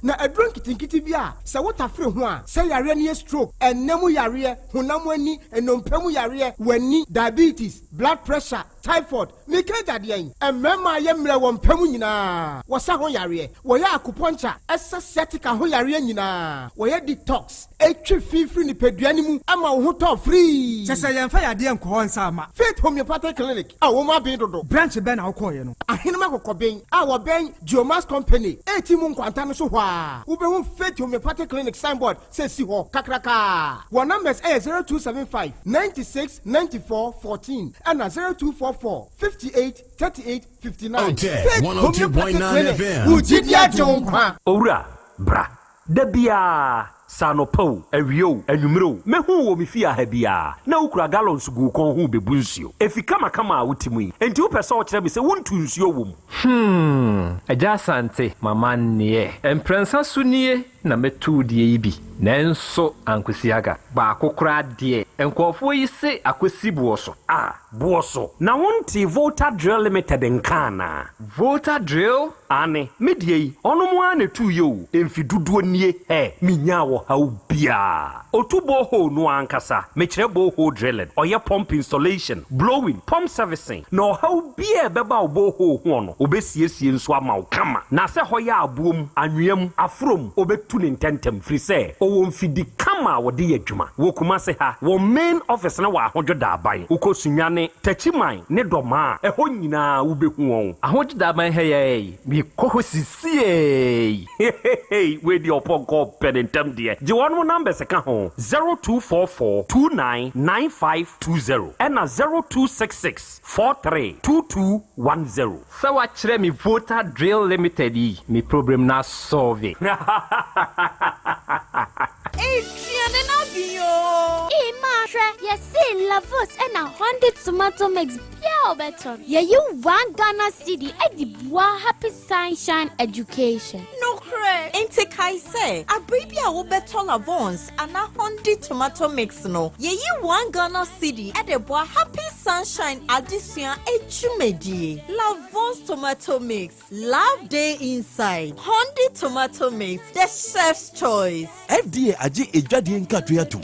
Na adron kitinkiti bi a sɛ wotafere ho a sɛ yare ne stroke ɛnɛmu yare honam ani enompɛmu yare wani diabetes blood pressure typhoid meka dadeɛ ɛmɛma yɛ mmerɛ wɔ mpɛmu nyinaa wɔsa ho yare wɔyɛ acupuncture ɛsɛ sciatica ho yare nyinaa wɔyɛ detox etwi fifiri ni pedua ni mu ama wo ho tɔ free sɛ yɛmfa yadeɛ nkɔɔ nsa ama Faith Homeopathic Clinic a wɔn abɛn dodo branch bɛn na wokɔɔyɛ no ahenema kɔkɔbɛn a wɔbɛn Geomas Company eti mu nkwanta no so hɔ a wobɛhu Faith Homeopathic Clinic signboard sɛ si hɔ kakraka wɔn numbers ɛyɛ 0275 96 94 14 ɛna 0244 58 38 59 Otec 1029 FM Ujidia Jonkwa Owura bra da bia sanopo awio anwumro mehu wo me fia ha bia na ukura gallons gu kon hu bebu nsuo efika makama a wutimu yi enti wo pese wo kire me se wontu nsuo wom Yaw Asante mama ne emprensa sunie na metu die yi bi nanso ankwesiaga ba akokora de enkofo yi se akwesi buoso buoso na wonti Volta Drill Limited nkana Volta Drill ane medie yi ono mo ane tu yo emfiduduo nie minya wo ha ubia otubo ho no ankasa mekire bo ho drilling oye pump installation blowing pump servicing no ha ubia beba obo ho ho no obesiesie nso ama wo kama na se hoya abuom anwem afrom obetu ne ntentem firi se owo mfidi kama wode yadwuma wo kuma se ha wo main office na wa ahodwoda aban ukosunyane tachiman ne doma eho nyina wo behu won ahodwoda aban heye mi kohosisie we di oponko penentem de je won number se ka ho 0244 299520 and 0266 432210 so wa kire mi Volta Drill Limited yi mi problem na solve Lavos and a 100 tomato mix pure better. Yeah, you 1 Ghana city at the Bois Happy Sunshine Education. No cray. Ain't I say a baby I will better Lavons and a 100 tomato mix no. Yeah, you 1 Ghana city at the Bois Happy Sunshine Addition Echumedi. Lavons tomato mix. Love day inside. 100 tomato mix. The chef's choice. FDA aji ejadi nkatuyatu.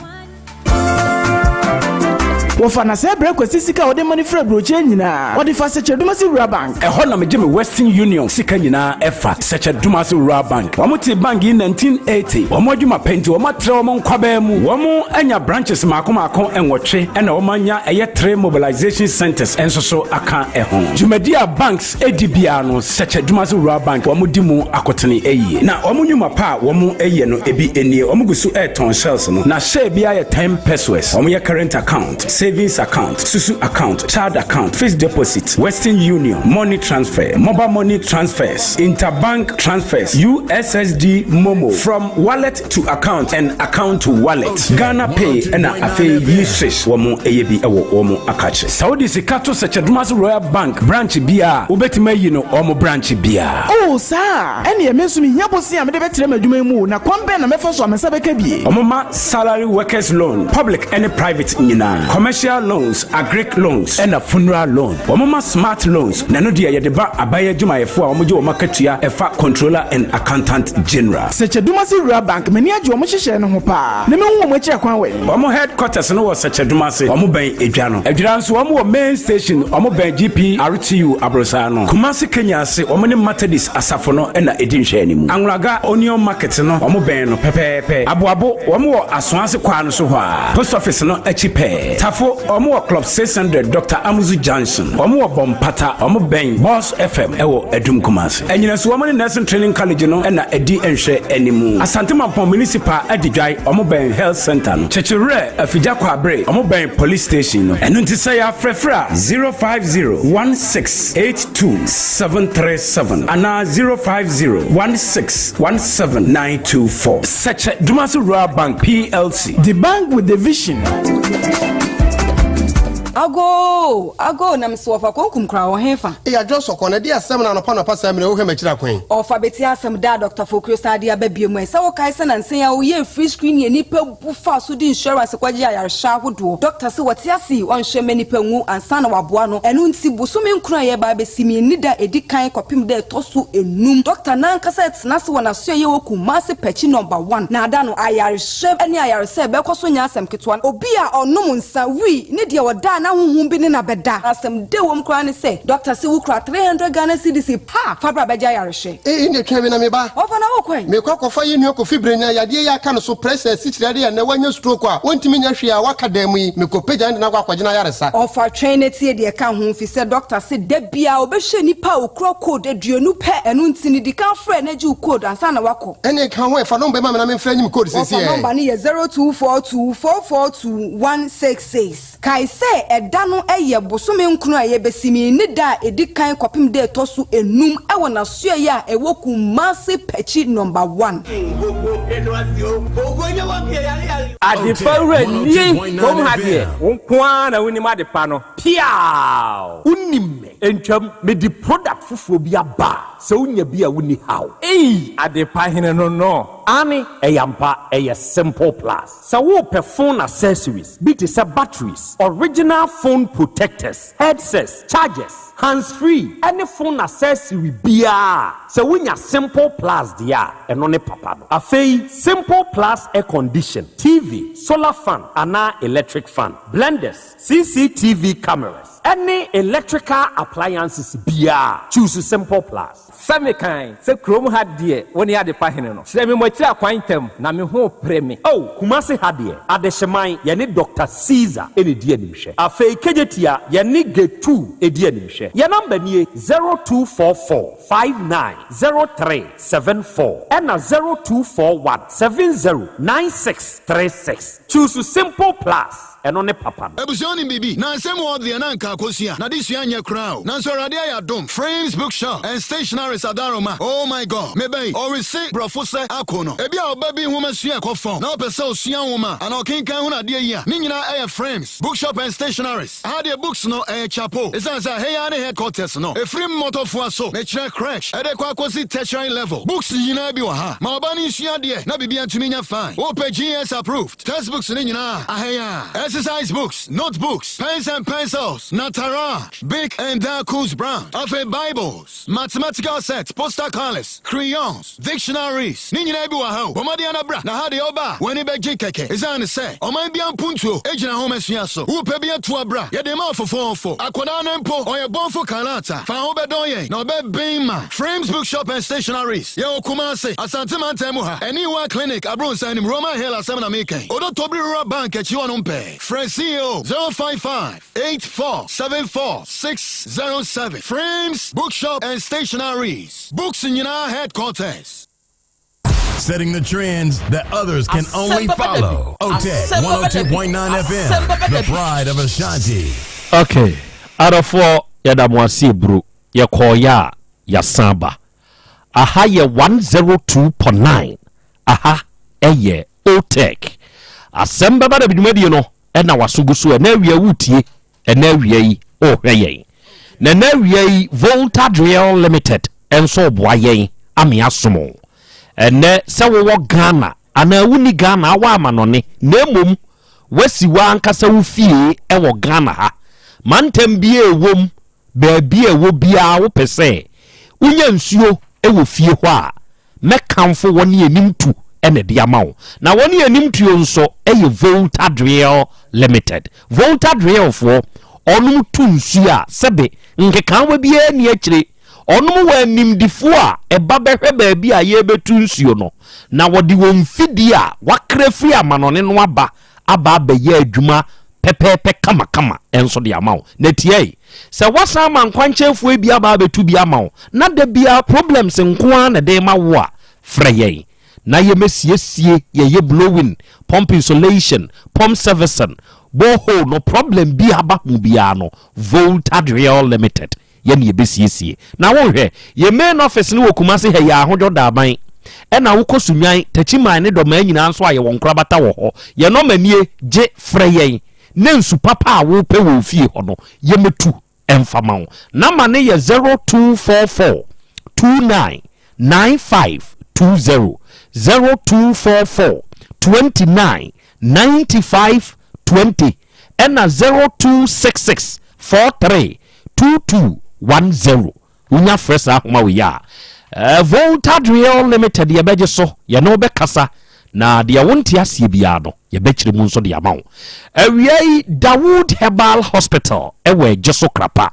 Wofana se break sika ode money free broche nyina ode fa seche dumasi rural bank ehɔ na megye me Western Union sika nyina ɛfa seche dumasi rural bank wɔmote bank in 1980 wɔmo adwuma penti wɔmo atre wɔmo nkwaba mu wɔmo anya branches maako enwɔtwe ɛna wɔmo anya ɛyɛ 3 mobilization centers enso so aka ɛho dwumadia banks edibia no seche dumasi rural bank wɔmo di mu akotene ɛyie na wɔmo nyuma pa wɔmo ɛyɛ no ebi enie wɔmo gusu airton shells no na share bia yɛ 10 pesos wɔmo yɛ current account savings account, Susu account, child account, fixed deposit, Western Union, money transfer, mobile money transfers, interbank transfers, USSD Momo, from wallet to account and account to wallet, Ghana Pay and Afe Usage, Womo Eyebi Ewo Womo Akache. Saudi Sikato Sechadmas Royal Bank, branch Bia, Ubetime Yino, Omo branch Bia. Oh, sir, and ye mesumi yabosi amedebetire madume na kwambe na mefoso amesabeke bi. Omoma salary workers loan, public and private nyina, commercial loans, agric loans, and a funeral loan. Omoma smart loans. Nano dia yedeba abaya juma efo a omoje omakatua efa controller and accountant general. Seche Dumasi Rural Bank meni aji omo hihye no ho pa. Ne me hu omo echi akwan we. Omo headquarters no was Seche Dumasi. Omo ben edwa no. Edwa nso omo wo main station omo ben GP RTU Abrosa no. Kumasi Kenya se omo ne Methodist asafo no na edinhwe animu. Anwraga onion market no omo ben no pepepe. Aboabo omo wo asonase kwa no so ho a. Post office no echi pe. Tafo omo club 600 Dr. Amuzu Johnson omo bompata omo ben Boss FM ewo Edum Kumasi enyina so omo nursing training college no na edi enhwe animu Asante Mampon municipal edidwai omo ben health center no chechire afija kwa abre omo ben police station no enu ntisa ya frefra 0501682737 ana 0501617924 such Dumasi Rural Bank PLC, the bank with the vision. Ago na msofa konkum kra wo hefa. Ya Joshua kona dia asem na no pa sam na wo he makira kwen. Ofa beti asem da Dr. Fokrio Stadia babie mu. Sa wo kai se na nsen ya wo ye free screen ye nipa bu fa so di insurance kwaji ayarsha hodo. Doctor se wati asi won hwe me nipa ngu ansa na waboa no. Enu nti bosome nkura ye ba besimi nida edi kan kopim de toso enum. Doctor nan kasa etna se wona so ye wo kumase pechi number 1. Na ada no ayarsha eni ayarse be koso nya asem ketwan. Obi a onum nsa wi ne de woda na huhum bi ne na beda. Asem de wo mkura ne se Doctor se wo kura 300 Ghana cedis pa fabra beja ayarsha. Ne twa me na me ba. Ofa na wo kwen. Me kwakofa yi nua kofi brenya yade ya ka no so pressure sichirade ya na wanya stroke a wontimi nya hwe a waka dam yi me kopeja na kwagina yaresa. Ofa trainity de ka ho fi se Doctor se da bia obehwe nipa okro code aduonu pe enu ntini di kan frɛ na ji code ansa na wako. Ene ka ho e fa number ma na me frɛ nyim code sesi e. Number ni 0242442166. Kai se eda no eye bosome nkunu a ye besimi ni da edi kan kopim de tosu enum e wona so ya e woku massive pechi number 1. Adifawre ni kom hadie wonkwa na woni madepa no piao unimme entwam me di product fufuo bi aba se wonya bi a woni haw adepa hene no ani eyampa eye simple plus so wo phone accessories be to say batteries original phone protectors headsets chargers hands free any phone accessory bia so wonya simple plus dia eno ne papa no afei simple plus air condition TV solar fan ana electric fan blenders CCTV cameras any electrical appliances bia choose simple plus Samikan se krom hadie woni ade pahene no se me mochira kwantam na me ho preme kumase hadie adehyeman ye ne Dr. Caesar ene die nimhwe afei kejetia ye ne G2 edie nimhwe ye number nie 0244590374 and 0241709636 choose simple plus eno ne papa ebusioni bibi na nsem wo de na nka akosia na disua anya crowd na so rade ya dom frames bookshop and stationery sadaroma oh my god mebei or receipt brofo se akono ebi a obabi huma sua kofon na opese osua huma ana okinkan hu na de yi ni nyina frames bookshop and stationeries had books no chapo esansa hey ya ne headquarters no efrim motofo so me kire crash ede kwa akosi tertiary level books nyina bi wa ha ma obani sua de na bibia ntumi nya fine OPGS approved textbooks ni nyina ahaya exercise books, notebooks, pens and pencils, Natara, Big and Darkus Brown, Afe Bibles, mathematical sets, poster colors, crayons, dictionaries, Nina Buaho, Bomadiana Bra, Nahadi Oba, Winnie Keke, Izan say, O my Bian Punto, Agent Home Siaso, who Pebia Tuabra, Yadema for 4 Aquadan Empo, or your Bonfo Kalata, Faobedoye, Nobe Bima, Frames Bookshop and Stationaries, Yaw Kumase, Asante Mantemuha, Anywhere Clinic, Abron Sanim, Roma Hill, Asamana Mike, Odo Tobri Bank at Yuanumpe. Fresio 055-8474-607. Frames, bookshop, and stationaries. Books in your headquarters. Setting the trends that others can only follow. Otec 1029 FM, the pride of Ashanti. Okay. Out of 4, Yadamwasi Bru, Yakoya, Yasamba. Aha, ye 102.9. Aha, eye, Otec. Asem Beba Dabi, you know. Ena wasugusu na wiye wutie na wiye ohwe na wiye Volta Drill Limited enso boayen ame asomo ene se wo Ghana ana wuni Ghana wa amanone na mom wasiwa ankasa wufie wo Ghana ha mantem bie ewom ba bie wo bia wo pese unya nsuo wo fie ho a mekamfo woni enimtu ene dia mawo na woni enimtuo nso eye Volta Drill Limited Volta Drill for onum tunsu a sebe nkekan we bia ni akire onum wa nimdifo a eba behwe ba bia ye betunsuo no na wodi won fidi a wakra firi amanone no aba ye adwuma pepepe kama enso de amawo na tie se wasa man kwanchefo bia ba betu bia amawo na da bia problems nko na de mawo a freye na ye mesiesie ye blowing pump insulation pump servicing boho no problem bi aba mu bia no Volta Drill Limited ye ne besiesie na wo hwe ye main office ne wokumase he ya ahodo daban e na wo kosunwan tachiman ne do ma nyina nso aye won krabata wo ho ye no manie je freyen ne nsu papa a wo pe wo fie ho no ye metu emfama wo number ne ye 0244 299520 0244 299520 ena 0266 43 2210 unya fresa ahoma we ya Volta Real Limited ye beje so ye no be kasa na de wonti asie bia no ye bechire mu nso de amawo awiei Dawood Herbal Hospital ewe jeso krapa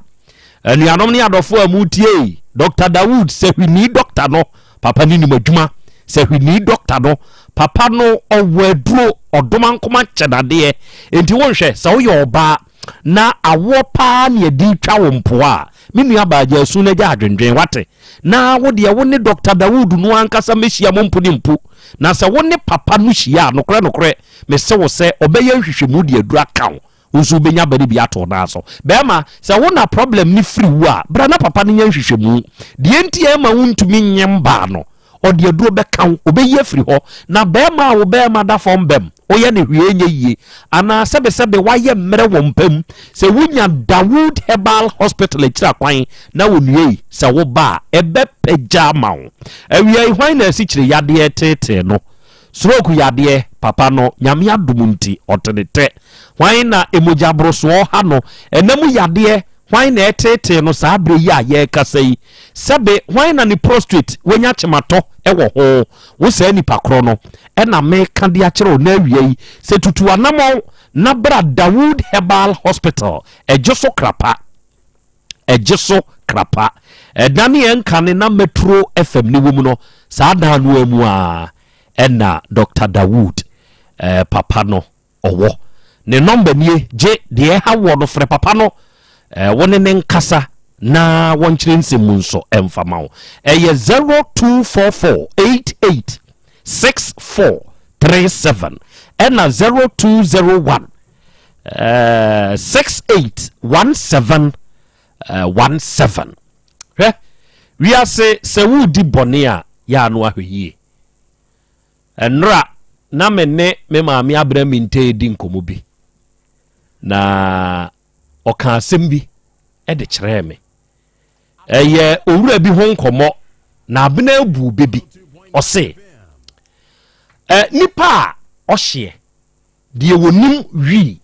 anuanom ne adofo amutie Dr. Dawood se hwini doctor no papa ni madwuma se hwini doctor no papa no oweduro odoma nkoma chedade enti wonhwe se wo ye oba na awo pa ne di twa wo mpo a menu abaja su na ja adwendwen wate na wo de wo ne Dr. Dawood no ankasa mehia mo mpo ni mpo na se wo ne papa no hia nokre me se wo se obeye hwehwemu de adura kan usu benya bari bi ato na so bema se wo na problem ni free wo a bra na papa no nya hwehwemu de enti e ma wontumi nyem ba no odi aduro be kan obeye free ho na bema wo bema da fom bem oye ne hwie nye yie ana sebe waye mmere wo mpam se wunya Dawood Herbal Hospital ekira kwan na wonue se wo ba ebe peja mawo awie hwan na sikire yade tete no stroke yade papa no nyame adumunti otenete hwan na emoja broso ha no enamu yade hwan na tete no sa abre yi aye kasai sebe hwan na ni prostrate wenya chemato ewo ho wo se ni pakro no ena me ka de akere na awie se tutu anamo na bra Dawood Herbal Hospital ejeso krapa edani enkane na Metro FM ni womu no sa dan no amu a ena Dr. Dawood papa no owo ne number nie je de ha wo no fre papa no wone ne nkasa na wonkyere nsemu nso emfama wo eye 0244886437 ena 0201 681717 we are se wudi bone a ya no ahwehie enra na me maami abrami nte di nkomo bi na oka asem bi e de kyerɛ me eye owura bi ho nkomo na abena ebu bebi ɔse nipa ɔhye de wonim wi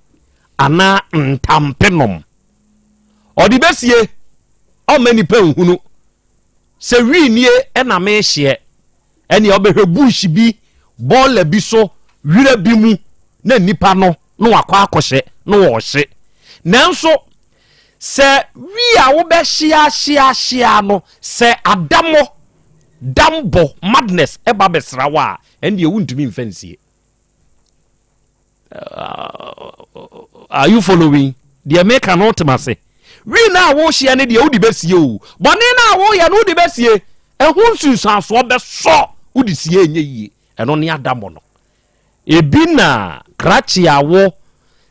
ana ntampenom ɔde besie ɔma nipa nhunu se wi nie na me hye ene ɔbɛhwɛ bush bi bola bi so wira bi mu na nipa no no akwa akɔhye no wɔhye nanso se wi a wo be hia no se adamo dambo madness eba besra wa ende ye wuntumi mfansie are you following the make not mase wi na wo hia ne de wudi besie o bone na wo ya no wudi besie ehun sunsanso be so wudi sie enye yie eno ne adamo no ebi na krachi awo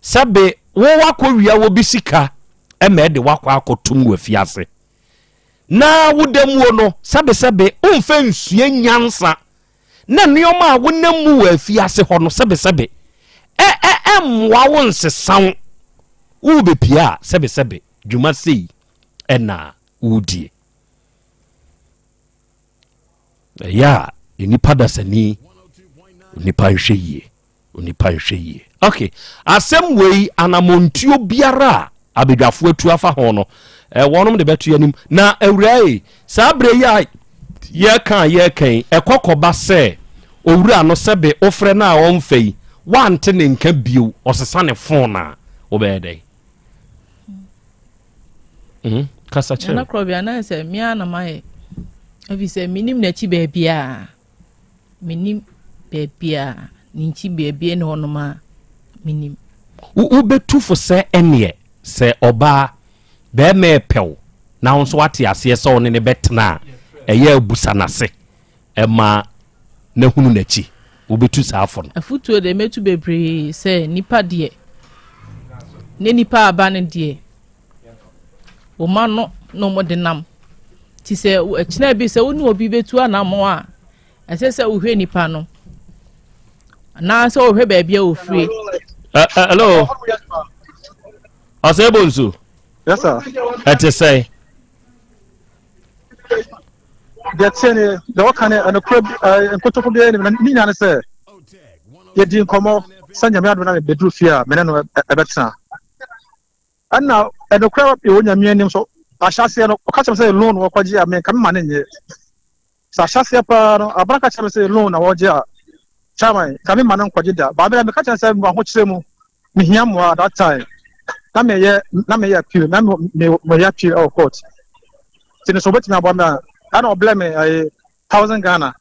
sabe wo wakowia wo bisika eme de wakwa akotum wafiase na wodam wo no sabe umfe nsue nyansa na neoma a wonam wafiase ho no sabe emwa wo nsesan wo bepia sabe dwuma sei ena wudie ya enipa dasani onipa nhweye okay asem wei anamontuo biara abedwafo atu afa ho no wonom de betu yanim na awurai sabre ya ye kan ekokoba se owura no sebe ofre na omfei wante ne nka bio osesa ne phone na obede kasa chere na Krobea na se mia na mai abi se minim na chi bebia minim bebia ninchi bebia ne honoma minim ubetu fo se ene se oba be me pew na won so wate ase se one ne betena eye abusa nase ema na hunu nachi ubetu sa afo afutuo de metu bebre se nipa de ne nipa aba ne de o ma no mo de nam ti se akina bi se wonu obi betu anamo a ase uhwe nipa no na se uhwe ba bia ofre hello Osebonsu. Yes, sir. At a say. That's any the what kind of crib and put up the Nina say. You didn't come off, send your man with bedroom fear, Menano a better. And now, and the crab you wouldn't mean so. I shall say, catch him say loan or Quadia may come man in here. So I shall say, a black catch him say loan or Quadia. Chama, coming man on Quadia, but I catch him say, what you me him at that time. Name appeal, may appeal or court. Since so much now, I don't blame me 1,000 Ghana.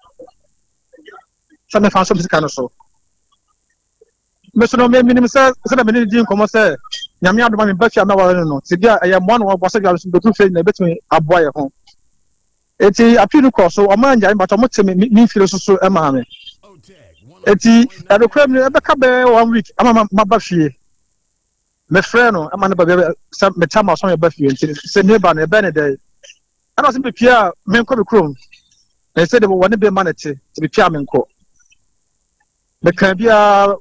Some found something kind of so. Mr. No, minimum says, a minute didn't come say, Yamia, the money, but you know, I am one of what's the two things between a boy at home. It's a appeal course, so a man, but I'm not saying me feel so, Emma. It's a requirement of the cabaret 1 week. I'm my buffy. My friend, I'm on the some time or some buffy and say neighbor, a Benedict. I don't think Pierre, men come room. They said they were one to be managed to be charming court. The Krobea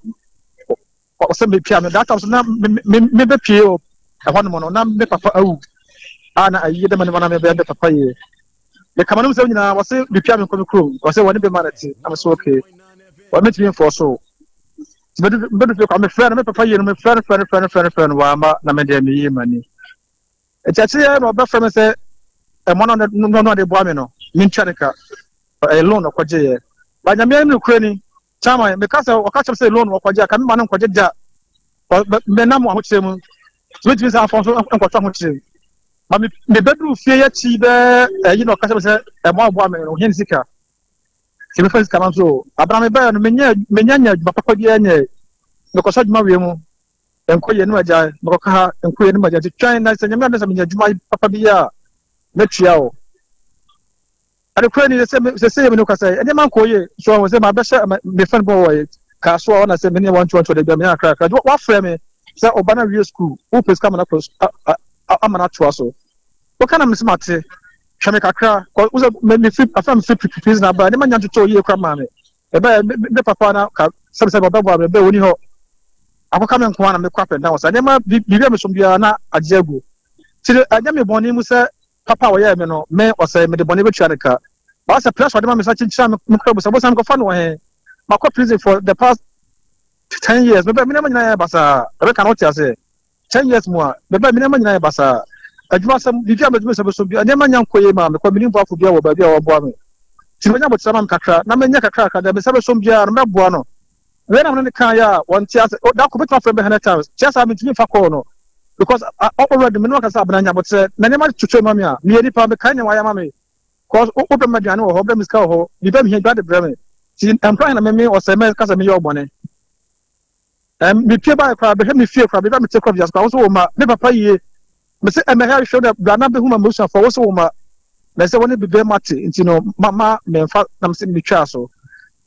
or some piano that was not maybe Pio. I want to know, make papa. Oh, Anna, I hear them and one of the papa. The command was the piano come room, or say one to be managed. I'm so okay. What makes me for so? But I'm a friend, I'm a papa, and a friend, Wama, Namademi money. It's actually a friend say, and one on the no, the Buamino, Minchanica, a loan of Quaja. But the man Ukraine, Chama, because I catch say loan of Quaja, come on Quaja, but Menamo, which which is Alfonso and Quatam. But the bedroom fear, you know, customers a more woman or Hensika. She refers to Camazo. Abraham Bear, Menya, Papa Diane, because I Mariamo, and Koya Nuaja, Moka, and Koya Nuaja to China, and my Papa Bia, Metriao. And the Queen is the same, and say, and the man Koye, so I was my best, my friend boy, Castle, and I said, many want to the Damia crack. What frame me? Say, Obana Real School, who is coming across. I'm not so. What kind of Miss Mate? Shamika crack, was a maybe a family prisoner, but the man to show you, Cramame. The papa, some say about the when you I will come and go on the crap and now. I never be some Diana at Jago. See, I never born him, say, Papa, or may or say, the Boniva Chanica. But as a press for the man, such a charm, I was on fun way. My prison for the past 10 years, but minimum Bassa, I cannot say 10 years more, but minimum Bassa. I do some become a never young Koyama, the community for the over by our boy. She went about some crack, Namaka crack, and there was some jar, no buono. When I'm in the car, one chance, that could be from behind the house, just having to be for corner. Because I already know what's happening, but said, Nanema to show Mamma, nearly probably kind of why mammy. Cause open Magiano or Hobbes Cow, you don't hear bad Bremen. I'm trying to make me or say, because I'm your money. And me peer by a crowd, but me fear crowd, but I'm take off just also, never pay. Mr. Emma showed up, but not the woman motion for also. There's a one to be very much, you know, Mamma, me and I'm sitting the castle.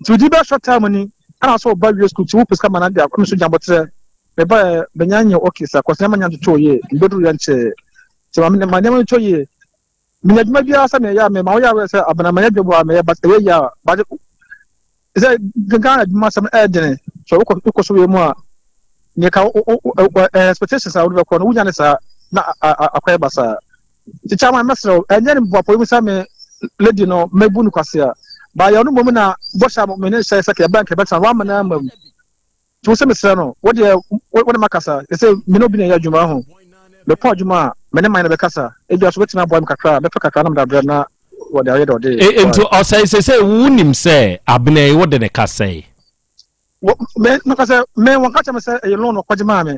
To do that short time money, and also buy your school to whoop is coming at the commission jump, but say, Benyan, okay, sir, because I'm not to show you, go to Yanche. So I'm in my name to you. Maybe I say, yeah, me, my way, sir, I'm a manager, but the way you are, but is that the guy must have added, so because we more. Expectations I would record, Ujanessa. A Quebasa. The Chama Master, and then Bopo, lady no, Mebunu Cassia. By your woman, Bosha Minister, a bank, but some woman. To some Sano, what do you, what Macassa? They say, Minobina Jumaho. The poor Juma, Menamina Becassa, it just written up one Cacra, the Pacanam da Brana, what I read or day. Into us, I say, Wunim say, Abne, what did the Cass say? What men, one catch him say, a loan of Quajimame.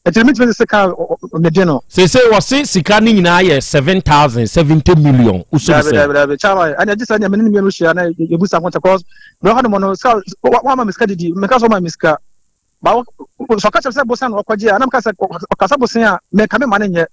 It means the Sika on the general. Say, was Sikani in a 7,070 million. Chama, and I just said, I'm in Russia, and you boost want to cause. No one one miscaddy, because of my misca. But so catch yourself, Bosan or Quaja, and I'm Casabosia, may come in money yet.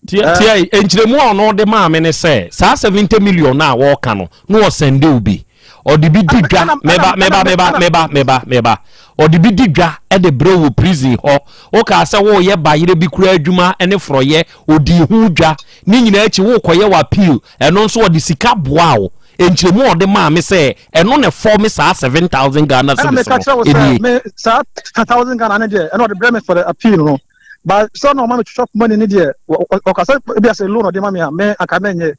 Tia, and the more on all the man, and say, 70 million now, walk canoe, no send do be. Or the big digger, meba, or the big digger at the bro prison or Cassa, oh, yeah, by the big Juma and the Froye, or the Huja, Ninachi walk or your appeal, and also the Sikab wow. And the more the man say, and on a form is 7,000 Ghana. 1,000 Ghana, and not the Bremen for the appeal. But so no man chop money ni there. O ka say be as a loan o de mama me aka menye.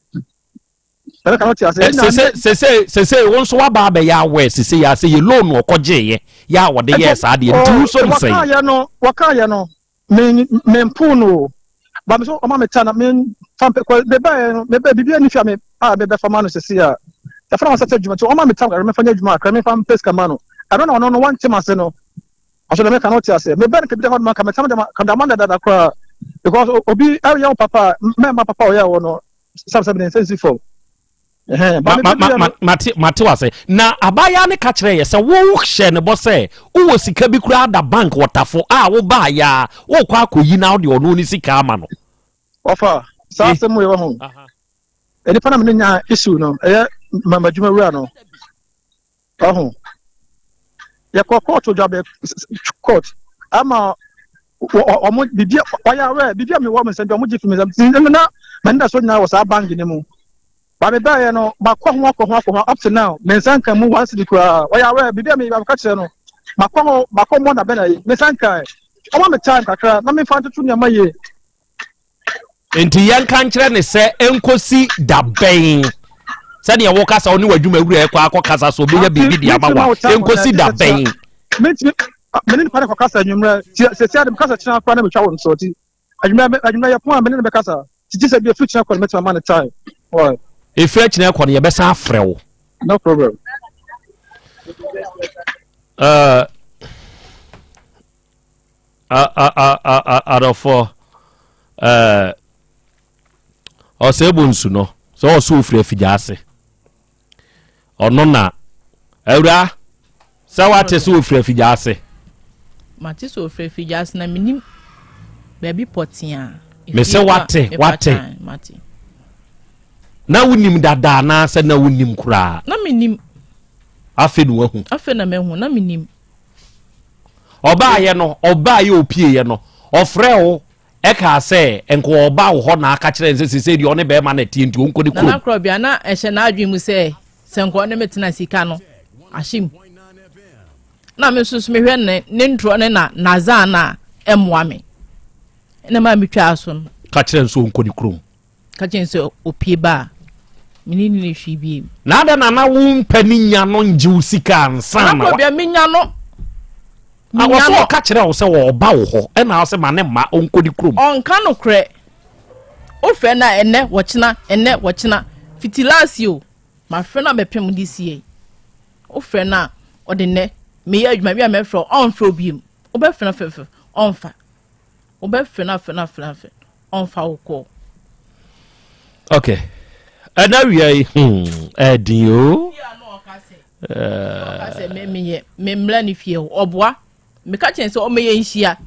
I cannot say won so aba be ya we say ya say you loan o koje ye ya wo de yes ade ntu so ni say waka ya no me mpuno ba me so o ma me tana me fam pe ko be ba me be bibia ni fia me be fama no say ya the from set adwuma so o ma me tana me fanya adwuma akra me fam pes kama no I don't know no one time ase no aso de me cannot say me be ke bi de ma ka me tama de ka da man da kwa because obi ya papa me ma papa o ya wo no something sensitive mate wase na abaya ne ka kire ye se wo hye ne bo se wo sika bi kura da bank watafo wo ba ya wo kwa akoyi na de ono ni sika ama no ofa sa se mu ye ho eni pana me nya issue no mama juma wura no ya court job court ama omo bibia oya we bibia me wo me se omo gift me na manda so na wo sa bank ni mu ba me ba ye no ba kwa ho up to now me sanka mu once the kwa oya we bibia me ba ka kire no ba kwa mo na be na me sanka o me time kakra na me fa tutu nya maye enti yan kan kire ne se enkosi da ben sani ya woka sa oni wadwuma wura kwa akokasa so be ya bibi di amawa enkosi da ben me ni pa kwa kasa nwumra se adam kasa kina kwa na me twa won so ti adwuma ya pon me ni be kasa ti se bi future kwa me twa man time why if you actually call you best afrew no problem adofo o se bonsu no so o so ofre afijase ono na awura sawate so ofre afijase mate so ofre afijase na minim baby potia me se wate mate na wunim dada na se na wunim kura na minim afe no wahu afe na mehu na minim oba ye opie ye no ofre wo e ka se enko oba wo ho na aka kire nse se di one be ma na tie nti onko de na Krobea na ehye na adwemu se senko ne metina sika no ashim na me susu me hwe ne ntro ne na naza na emwa me na ma metwa aso no ka kire nso onko de krom ka kire nso opie ba minini ne hwi bi na da na wo mpani nya no nje usika ansa na Krobea minya no awoso ka kire wo se wo ba wo ho e na wo se ma ne ma onko de krom onka no kre o fe na ene wochina fitilasio ma fe na bepem disi o fe na o de ne me ya adwuma bi a me fro on fro biem o be fe na fe onfa o be fe na fe onfa wo ko okay ana wi edio me mla ni fie oboa me ka chen se o me ye nhia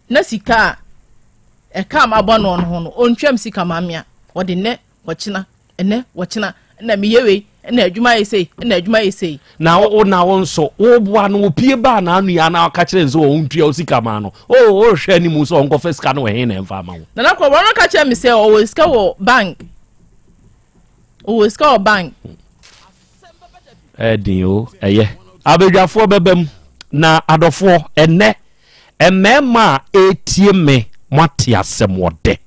na sika e ka ma bo no ho no ontwam sika mamia o de ne wochina na me yewe na adwuma yesei na wo nso wo boa no opie ba na anu ya na ka kire nso o ntua sika ma no o hwe ni mu so onko fisika no he na mfa ma wo na ko wono ka kire me se o wo sika wo bank dio eye abedwafo bebem na adofo enne emema etie me mwati asem wode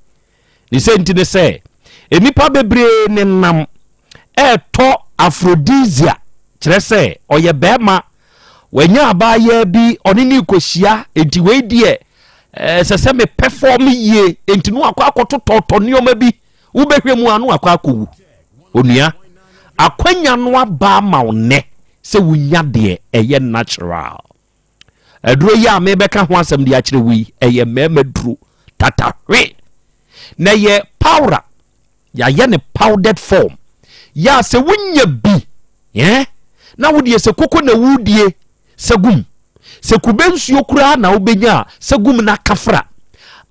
ni se ntine se enipa bebre ne nam eto aphrodisia kire se oye bema wanya abaye bi onini kohia enti we die sese me perform ye enti no akwa akototo nioma bi wo behwe mu anu akwa akowu onua akwanya no aba ma one se wunya de eye natural aduro ya me beka ho asem de akire wi eye mema duro tatahwe na ye powder ya ye ne powdered form ya se wunya bi na wudie se koko na wudie segum se kubensuo kura na wobenya segum na kafra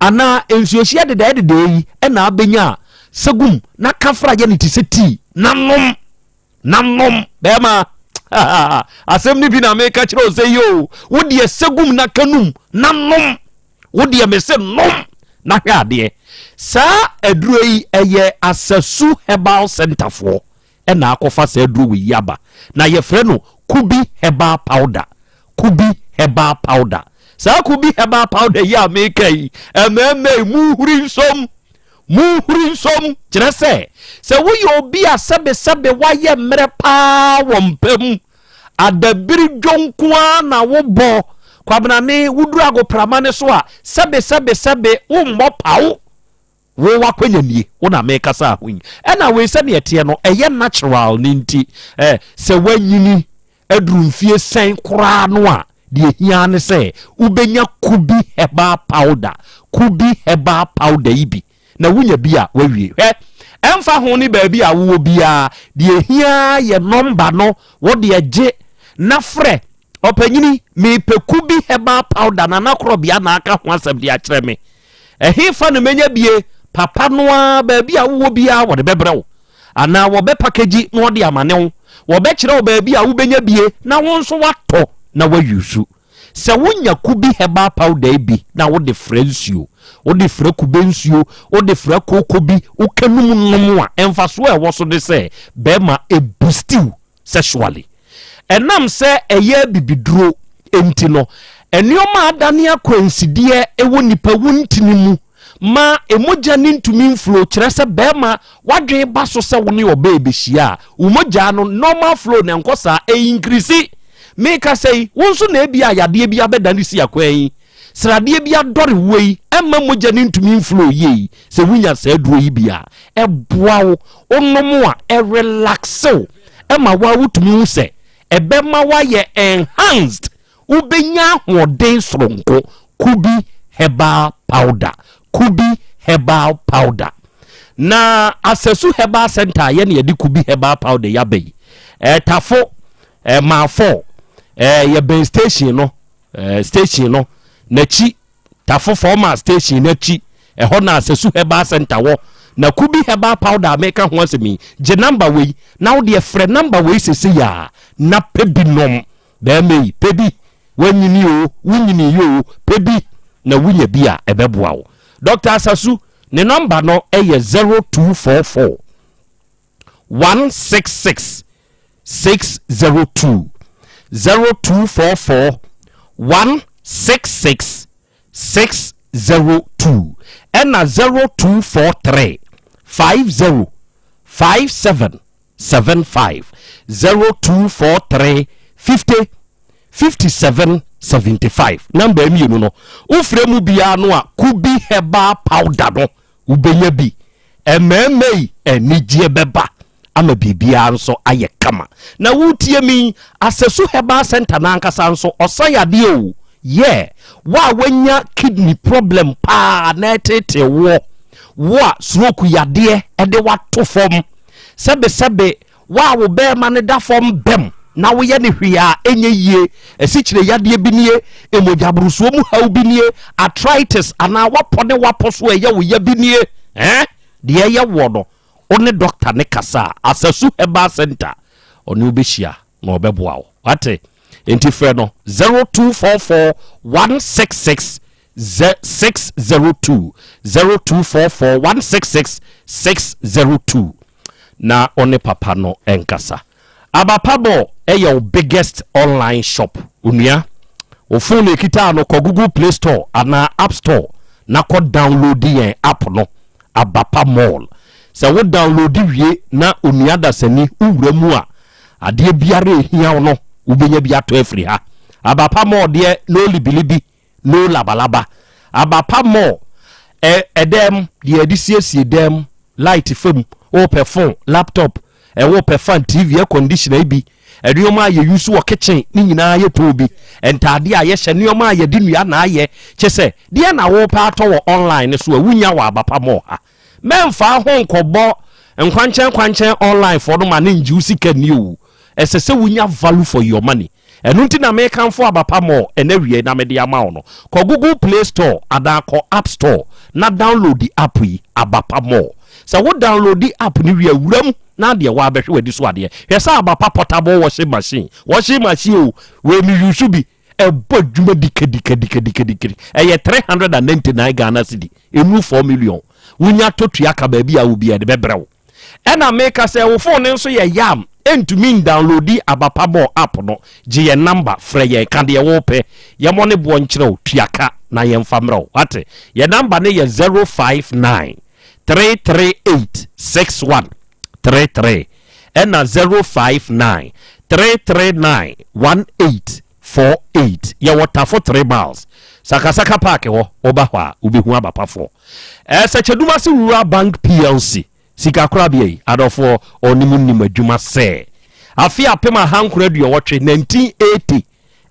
ana ensuohia de yi na abenya segum na kafra ye ne tiseti nanom bema asem ni bi na me ka kire o se yo wodie segum na kanum nanom wodie me se nom na hwa de sa aduro yi eye asasu herbal center for na akofa sa aduro wi yaba na ye frɛ no kubi herbal powder sa kubi heba powder ya make yi ememe muhuri nsom kyerɛ sɛ woyɛ obi a sɛbesɛbe wayɛ mmerɛ paa wɔ mpam adabiri dwonkoa na wobɔ kwabenane wuduru agoprama ne so a sɛbesɛbe wommɔ pawo wo wakwanyanie wo na mekasa ahoyi ɛna wei sɛ ne ɛteɛ no ɛyɛ natural ne nti sɛ wanyini aduru mfie sɛn koraa no a deɛ hia ne sɛ wobɛnya kubi herbal powder yi bi na wunya bi a wawie ɛmfa ho ne baabi a wo bia deɛ hia yɛ number no wo de agye na frɛ opanyini me peku bi herbal powder na Krobea na aka ho asɛm de akyerɛ me ɛhefa no menya bie papa no a baabi a wo bia wo de bɛbrɛ wo ana wo bɛ package no de amane wo wo bɛ kyerɛ wo baabi a wo benya bie na wo nso watɔ na wayusu sɛ wonya kubi herbal powder bi na wo de frɛnsuo wo de frɛ kubensuo wo de frɛ koko bi wo kanum nom a ɛmfa so ɛwɔ so de sɛ bɛma e boostiw sexually ɛnam sɛ ɛyɛ bibiduro enti no ɛnioma adane akwansideɛ ɛwɔ nipa wuntini mu ma emogya ne ntumi mflow kyerɛ sɛ bɛma wadwe ba so sɛ wo ne ɔbɛ ebehia umogya no normal flow na nkosa increase meka sɛ wo nso na ebia yade bia bɛdane si akwan sradeɛ bia dɔre wei ɛma mogya ne ntumi mflow yei sɛ wunya sɛ duro yi bia ɛboa wo onom a ɛrelaxew ɛma wa wutumi hu sɛ ɛbɛma wa yɛ enhanced wobɛnya hoɔden soronko kubi herbal powder na asesu herbal center yɛ ne yɛde kubi herbal powder yabai tafo maafo yɛ ben station no nachi tafo former station nachi ɛhɔ na asesu herbal center wɔ na kubi herbal powder meka ho asemi je number wei na wo de frɛ number wei sese ya na pebi nom bɛmei pebi wanyini o wunyini yo pebi na wunya bi a ɛbɛboa wo Dr. Asasu ne number no ɛyɛ 0244 166 602 0244 166 602 ɛna 0243 50 5775 0243 50 5775 number mienu no ufre mu bia no a kubi herbal powder no ubenya bi ememei enigye beba ama bibia nso aye kama na wutie mi asesu herbal center na ankasa nso osayade o ye wa wanya kidney problem pa na tete wo stroke yade ede wato fom sebe wa be ma ne da fom bem na wo ye ne hwea enye yie esikyire yade bi nie emojabrusuo mu haw bi nie arthritis ana wapone waposo eye wo ye bi nie de ye wo no one doctor ne kasa asasu herbal center oni obehia na obeboa wo ate enti frɛ no 0244 166 602 0244 166 602 na one papa no enkasa abapabo your biggest online shop unia o phone ekita no ko Google Play Store ana App Store na ko download yen app no abapa mall se wo download wie na unia da sani uwura mu a ade biare ehia no ubenya bi ato afri ha abapa mall de no libilibi no labalaba abapa mall edem de adisiesie dem light fam o phone laptop wo fan TV air conditioner bi eduoma ye use wo kitchen ni nyina ye tobi entade a ye hye neoma ye dinua na aye kyese de na wo pa to wo online so awunya wa abapa mo ha memfa ho nkobo nkwanchen online for no man nji usika ni o esese wunya value for your money enunti na me kan fo abapa mo enawie na me de ama no ko Google Play Store ada ko App Store na download the app yi abapa mo so wo download the app ni wie wuram na de wa behwe wadi so ade hwesa abapa portable washing machine o we mi use bi e bodwuma dikadikadikadikadi eye 399 Ghana cedi emu 4 million wunya totua ka ba bia wo bia de bebrew ena make say wo phone nso ye yam entumi downloadi abapabo app no gye number frɛ yɛ ka de wo pɛ yɛ mo ne bo nkyerɛw tuaka na yɛ mfamrɛw ate yɛ number ne yɛ 059 338 6133 ɛna 059 339 1848 yɛ wotafo 3 miles sakasaka park ho oba ho a obehu abapafo Secheduma si Rural Bank PLC sika kora bia adofo onimu nim adwuma se afi apema hankura duo wotwe 1980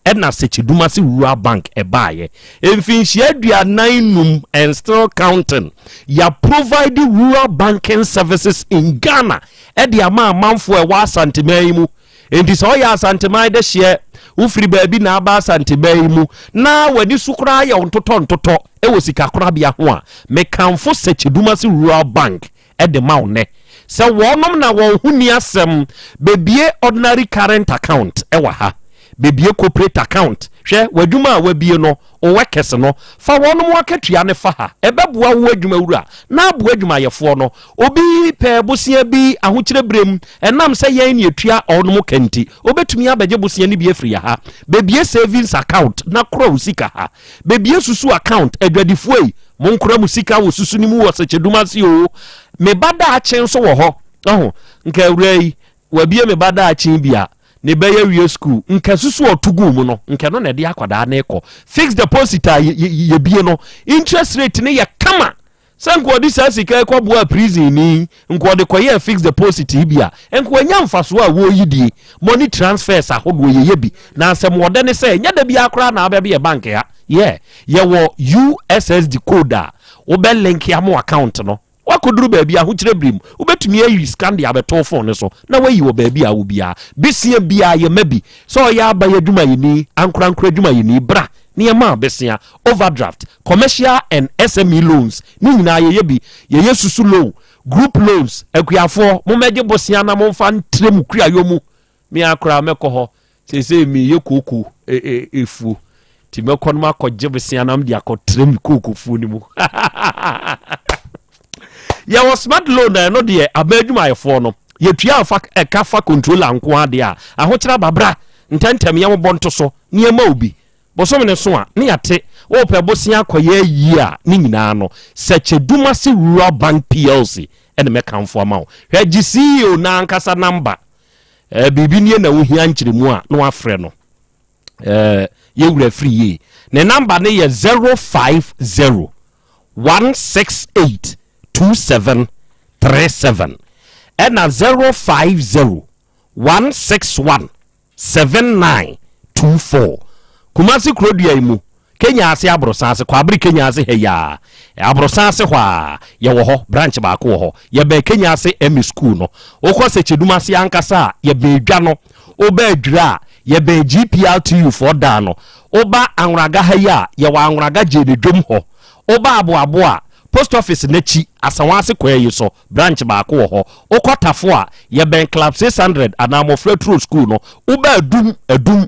ɛna Secheduma si Rural Bank ebaaye emfinhia aduanan num and still counting ya provide rural banking services in Ghana ɛde ama amanfo ɛwa Asante mu enti so ya Asante de hye ufiri baabi na aba Asante mu na wadi sukura ya ntoto ewo sika kora bia ho a mekamfo Secheduma si Rural Bank ɛde ma wo ne se wonom na won huni asem bebie ordinary current account ɛwa ha bebie corporate account hwe wadwuma a wabie no o workers no fa wonom wakatua ne fa ha ebeboa wo adwuma wura na abo adwuma yefo no obi pe bosia bi ahokyere brem enam se yen ne atua onom kanti obetumi abeje bosia ne bi afiri ha bebie savings account na kora usika ha bebie susu account adwadifuoi monkora musika wo susu ni mu wo Secheduma si o me bada achen so wo ho nka awurai wabie me bada achen bia ne beye wie school nka susu otugu mu no nka no na de akwada na ekọ fixed deposit ye bie no interest rate ne ye kama sanko di sasika ekọ boa prison ni nko de koye fixed deposit bia enko anya mfaso a wo yidie money transfers ahodo ye bi na asem wode ne se nya da bia akra na abia be bank ya ye wo USSD code a wo be link ya mo account no wakoduru baabi ahokyere brim ubetumi ayi scan de abeto phone so na wayi wo baabi a wo bia besia bia ye mabi so ya aba ya dwuma yini ankura dwuma yini bra ne ma besia overdraft commercial and SME loans ni nyina ye bi ye susu loan group loans akuafo mo meje bosia na mo mfa ntrem kura yomu me akura mekọ ho sese mi ye koku efu ti mekọ no akọje besia na mdi akọtrem koku fu ni mu ya was smart loan no de abadwuma yefo no yetua afa ekafa controller nko ade a ahokyera babra ntentem ye mbonto so niema obi bosom ne so a ne yate wo pe bosia akoye yi a ne nyina no Secheduma si Rural Bank PLC ene mekamfo ama wo hwe CEO na ankasa number bibi nie na wo hia nkyeremu a no afre no ye wura free ye ne number ne ye 050 168 2737 and 050 161 7924 Kumasi Krobea imu Kenya ase abrosanse kwa abri Kenya ase heya abrosanse hwa ye wo ho branch ba ko ho ye be Kenya ase emi school no okọ Secheduma ase ankasa ye be dwa no oba adwira ye be GPLTU for da no oba anwraga heya ye wa anwraga je de dwom ho oba aboa post office nechi asanwase kwaye so branch ba ko ho okotafo a ye ben club 600 anamo flatro school no uba adum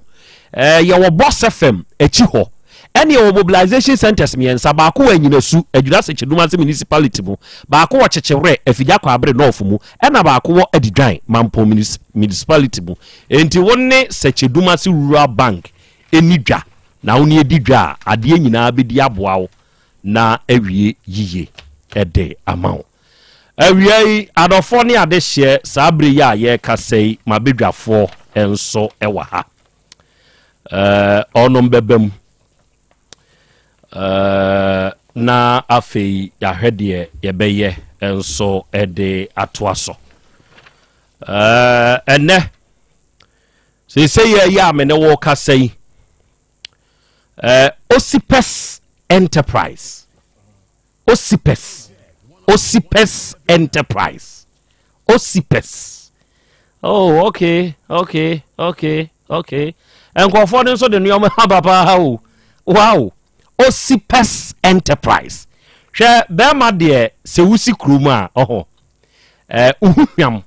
ye wo boss FM echi ho ene ye mobilization centers miensa ba ko anyina su adwira Secheduma municipality mu ba ko wo chechewre afija kwa abre north mu ena ba ko wo adidwan mampo municipality mu enti wonne Secheduma Rural Bank enidwa na woni edidwa ade nyina bedi aboawo na ewie yiye ede amao ewie adofo ne ade hye sabre ya ye kasei mabedwafo enso ewa ha onom bebem na afei ya hwede ye beye enso ede atoaso ene se ya me ne wo kasei Osipes Enterprise Osipes Enterprise Osipes. Oh, okay. And go for so the new papa. Wow. Osipes Enterprise. Share Bema dear se wusi kruma uhuyam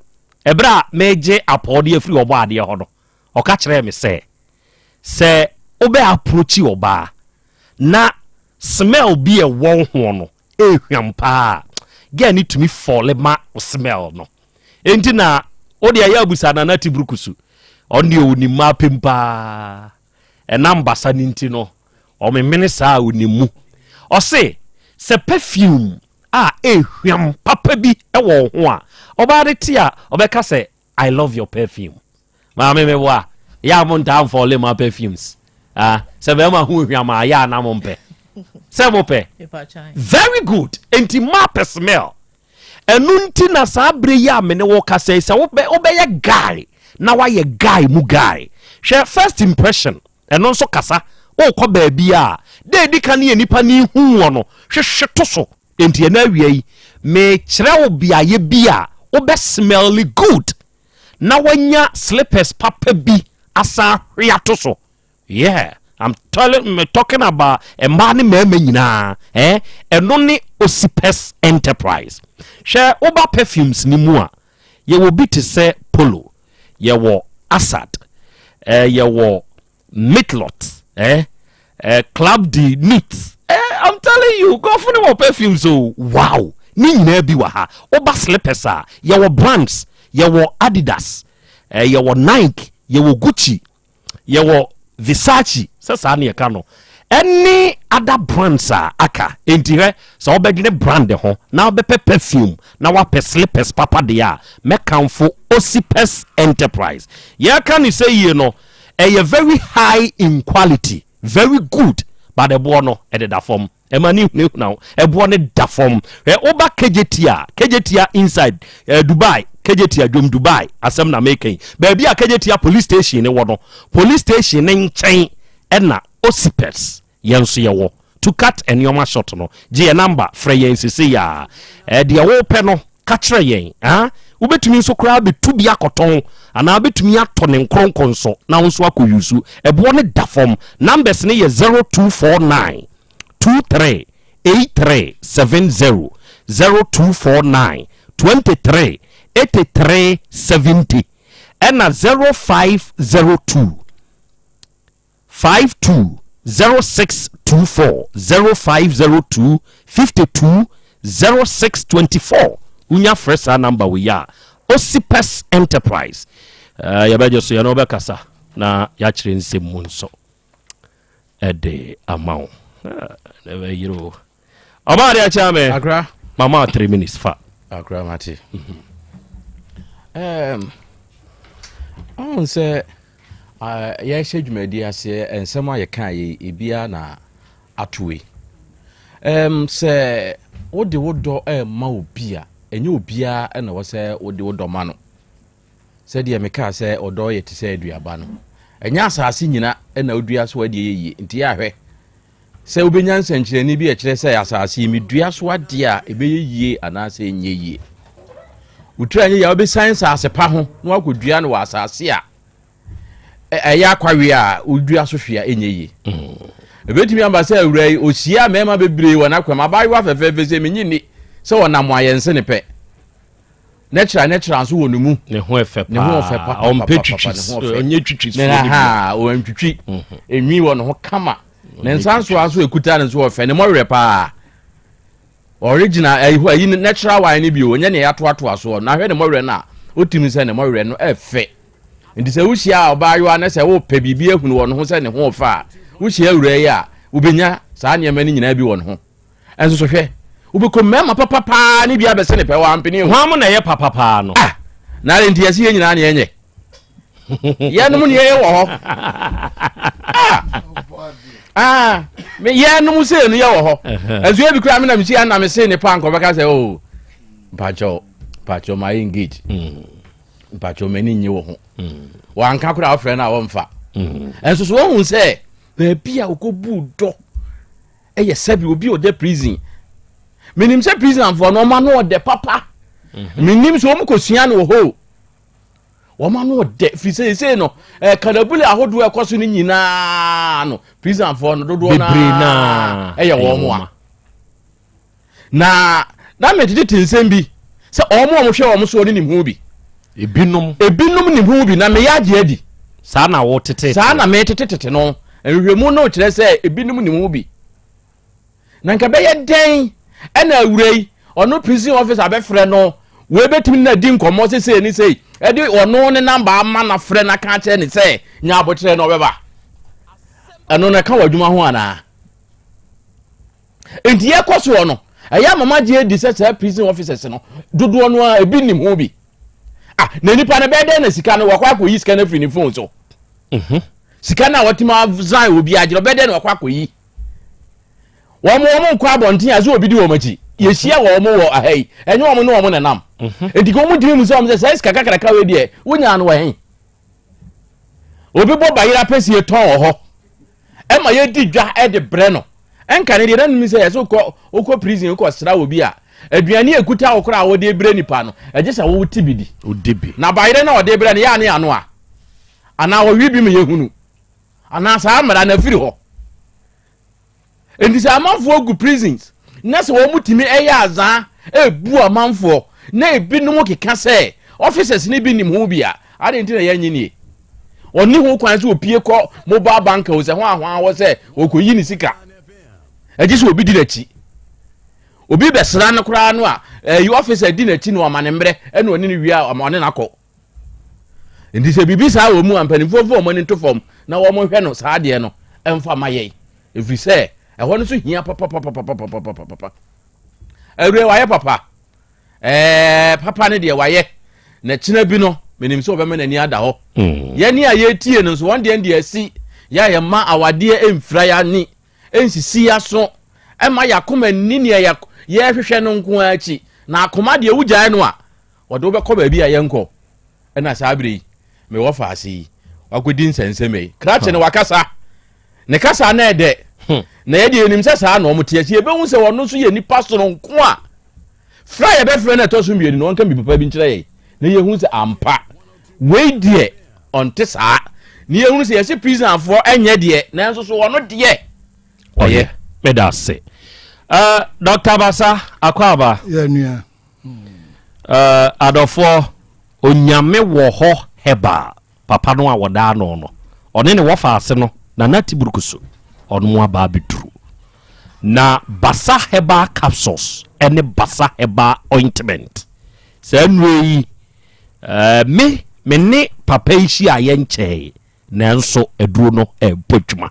ebra meje apodi free oba de ho no o ka kire me se obe approachi oba na smell be a won ho no ehwam pa get need to me fall ma smell no enti na o de ya busa na nati brukusu on de onima pempa enambasa ninti no o me menesa onimu o se perfume ehwam papa bi ewo ho a oba de tia obeka say I love your perfume ma me wa ya mo nta for le my perfumes se be ma hu hwam ya na mo mpe se mo pe very good enti map smell enunti na sabre ya me ne wo ka say se obe ye guy na wa ye guy mu guy share first impression eno nso kasa o ko ba bia de di kan ye nipa ni hu wo no hwehwe to so enti na wiei me kire wo bia ye bia wo be smelly good na wanya slippers papa bi asa hwea to so yeah I'm talking about a man mema nyina eno ne Osipes Enterprise share oba perfumes ni mu a ye wo bi te say Polo ye wo Asad ye wo Mitlot Club de Neat I'm telling you go for the perfumes so wow ni nyina bi wa ha oba slippers a ye wo brands ye wo Adidas ye wo Nike ye wo Gucci ye wo Versace sasa na yeka no any other brands aka entire so obedine brand ho na obepe perfume na wa slippers papa de a mekanfo Osipes Enterprise ye can say you know a very high in quality very good but the boy no e da form e mani now e boy ne da form e oba kejetia inside Dubai kejetia dwom Dubai asem na making baby a kejetia police station ne wono police station ne nchen e na Osipes yenso ye wo to cut and your shot no je number frɛ yen sisi ya de wo pɛ no ka kyerɛ yen wobetumi nso kra be tu bia koton ana betumi atɔ ne nkronkonso na nso akoyusu ebo ne da form numbers ne ye 0249 23 8370 0249 23 8370 and 0502 52 0624 0502 52 0624 unya fresa number we ya Osipes Enterprise ya bejo so ya no bekasa na ya kire nsem mu nso ede amao never yiro Omar ya chame agra mama 3 minutes fa agra mati on say ya shedwumadi ase ensem aye kan ye ebia na atowe say wode wodo ma obia enye obia na wo say wode wodo ma no say de meka say odo ye te say aduaba no enya asase nyina na odua so ade ye nti ya hwe say obenya nsankyerani bi e kire say asase mi dua so ade a ebe ye ana say enye ye utra anye ya obe science asepa ho na wakodua no wa asase a ya kwawe a odua so hwea enye ye ebetimi amba say awurai osia mema bebre wona kwam abayiwa fefefe say menyini say wonam ayense ne pe natural so wonumu ne ho efepa on petwitwi onye twitwi so ha o antwitwi enwi wo no ho kama ne nsanso aso ekuta ne so ofe ne mowerɛ pa original ayi natural wine ne bi onye ne yato aso na hwɛ ne mowerɛ na otimi say ne mowerɛ no efe ndi say wuhia obayiwa na say wo pɛ bibia hunu wo no ho say ne ho ofa wuhia awurai a ubenya saa nneɛma ne nyina bi wo no ho enso so hwɛ ubeko mema papa ni bia bese ne pe wa mpini ho am na ye papa no na re ntia si ye nyina na yenye ye no mu ne ye wo ho me ye no mu se no ye wo ho ezu e bi kura me na me si na me se ne pa anko beka say oh pacho my engage pacho mani nyi wo ho wa anka kura afre na wo mfa enso so wo hu se be bia okobu do eye sabi obi o de prison minim se prison for no man no de papa minim so mo kosua no ho wo man no de fi say no kanabule ahodo ekoso ni nyina no prison for no dodo na eye wo mo a na me tete nsem bi se omo hwe wo mo so ni nim ho bi ebinom nim ho bi na me yaje adi saa na wo tete saa na me tete no ehwemu no kire se ebinom nim ho bi na nka be ye den ena awurei ono prison officer abefre no we betimi na di nkomo se ni sei e de ono ne number ama na frɛ na ka che ni sei nya abotre na obeba eno na ka wadwuma ho ana enti ye kwaso ono eya mama je di se prison officers no dodo no a ebi nim ho bi na nipa na bede na sika no wakwa akoyi sika na free ni phone so sika na watima zan obi agiro bede na wakwa akoyi wo mo nkwa abonten azu obi di wo machi yehia wo mo wo ahai enye wo mo no wo mo nenam enti ko mo dimi mu so wo say sika kakaka we de wonya no wo obi bo bayira pesi eton ho e ma ye di dwa e de bre no enka ne de na nimi say so ko prison ko sra obi a aduane ekuta okora wo de bre nipa no eje sa wo tibidi odibi na bayire na wo de bre ne ya ne ano a ana wo wi bi me yehunu ana sa amara na firi ho enti sa amanfo ogu prisons na se wo mutimi eya azan ebu amanfo na ebi no keka se officers ni bi nim ho bia ade nti na ya nyini oni ho kwan se opie ko mobile bank o se ho ahwan wo se okoyi ni sika eji se obi di nachi obi besra no kura no a you officer di nachi no amane mbre e no oni ni wi a amane nakọ enti se bibi sa wo mu ampanifo fo mo ni to fom na wo mo hwe no sa de no emfa maye every say ehwo no so hia papa ewe waye papa papa ne de waye na kina bi no menim so obema nani ada ho ye ni aye tie no so won de ndi asi ya ye ma awade emfra ya ni ensisi ya so ema yakoma ni ne ya ye hwehwe no nko achi na akoma de wugyae no a wode wo bekọ ba bi aye nko ena sa abiri me wo fa asi wakodi nsenseme krache ne wakasa ne kasa na ede na ye de enim se sa na omote achi ebe hu se wono so ye nipa so nko a fra ye be fra na to so mbieni no nka bi papa bi nkire ye na ye hu se ampa we die onte sa na ye hu se ye se prison for enye de na nso so wono de oye medase Dr. Basa akwaba ya nua adofo onyame wo ho heba papa no awoda no no one ne wo fa ase no na natiburukuso ono mo aba bidru na Basa heba capsules ene Basa heba ointment se nwe me ne papa ishi aye nche na nso eduro no ebodwuma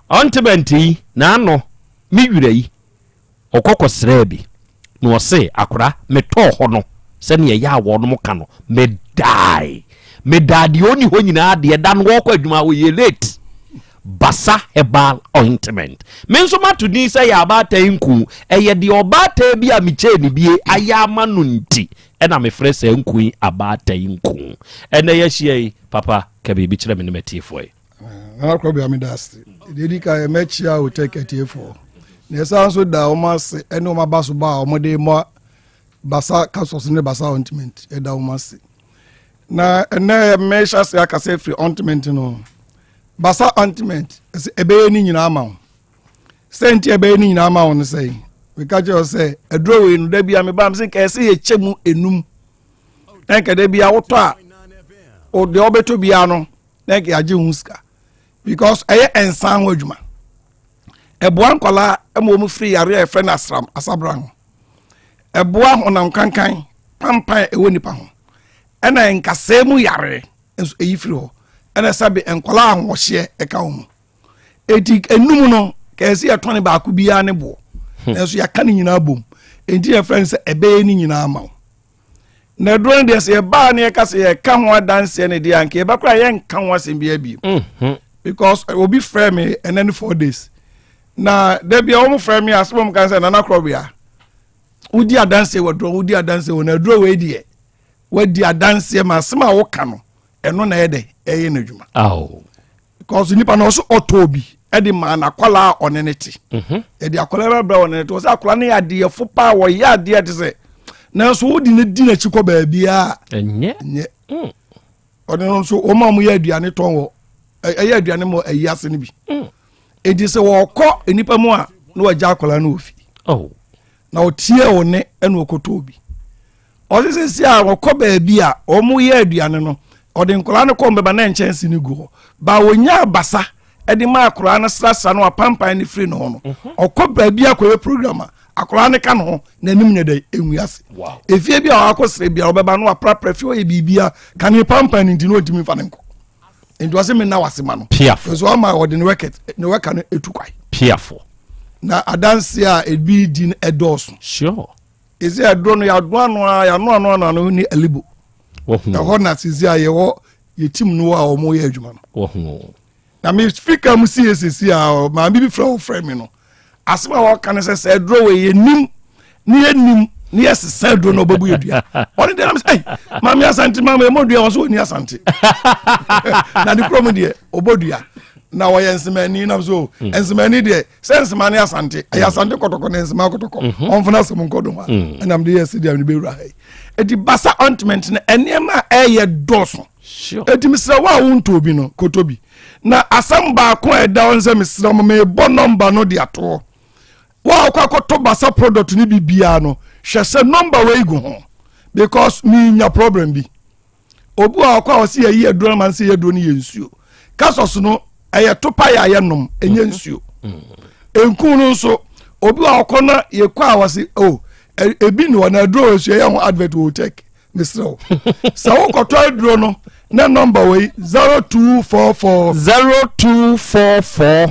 ointment yi na no mi wire yi okokosre bi no se akora meto ho no se ne ya wo no ka no me die oni ho nyina de da no wo kwa adwuma wo ye late Basa herbal ointment menso matudi se ya abata nku eye de obata bi a miche ni bie ayama no nti ena me frese nku abata nku ena ye hie papa ka bi kire me ne metifo e na Krobea mi das dedika emechia Otec 1029Fm ne sanso da o mas eno ma baso ba o mode mo Basa capsules ne Basa ointment e da o mas na ene mesha se akase free ointment no Basa ointment ebe ni nyina ama senti ebe ni nyina ama no say we ka je say edro we no da bia me ba me say ka se ye chemu enum enka da bia woto a o de obeto bia no na ke age huska because eye ensan ho adwuma eboa nkwala emo mu free yare e fe na asabran eboa honam kankan pampan ewo nipa ho ena enkase mu yare enso eyi free ho ena sabe enkwala anwohye eka ho eti enum no kesi ya toni ba ku bia ne bo enso ya kan nyina bom enti ya friends ebe ni nyina ama na drone de se ba ne ka se ka ho adanse ne de anke ba kra ye nka ho asem bia bi because obi frame me and then 4 days na there be almost frame me as mom can say na Krobea udi adanse we drone udi adanse we na drone we die we di adanse ma sema wo ka no eno na ede eye na dwuma because nipa na so otobi e di ma na kwala oneneti e di akwala bra oneneti o se akwala na ya de fopa wo ya de de se na so udi ne di na chiko ba bia enye odeno so o ma mu ya aduane ton wo eye aduane mo ayase ne bi edi se wo kọ enipa mu a na wa ja akwala na ofi na otie wo ne ena okotobi o se si a wo kọ ba bia o mu ya aduane no odi nkola ne ko mbeba na enchensi ni gu ba wonya Basa edi ma akora na srasa no apampan ni free no no okọ ba bia ko program akola ne ka no na nim nya dai enwiase efie bia akosere bia obeba no aprapra fie o bibia kan ni pampa ni ntino otimi fa ne nko enti wase me na wase ma no piafo so ama wode ne weka no etukwai piafo na adanse a ebi din edoso sure ezi adro no ya do ano ya no ni alibo na hona sizi a ye tim no a omo ye adwuma no na me speaker mu CSC a ma bi fra me no asema wa kan se adro we ye nim ni yes se adro no babu yedua oni dem say mama Asante mama e modua wo so ni Asante na di krom de obodua na wo yensemani na so ensemani de sensemani Asante ya Asante kotoko na ensema kotoko onfuna sem nkodo ma na am de yes de am be wura hai edi basa ointment na enema eye doso edi misra wa wonto obi no kotobi na asam ba ko eda onse misra mo me bo number no de ato wa akwakoto basa product ni bibia no hwese number we igu ho because me nya problem bi obu akwa o se ye aduro man se ye aduro ni yensuo kasos no eye topa ya ye nom enye nsuo enku no so obu akona ye kwa wase ebi no na aduro so ye ho advert Otec misro sa wo koto aduro no na number we 0244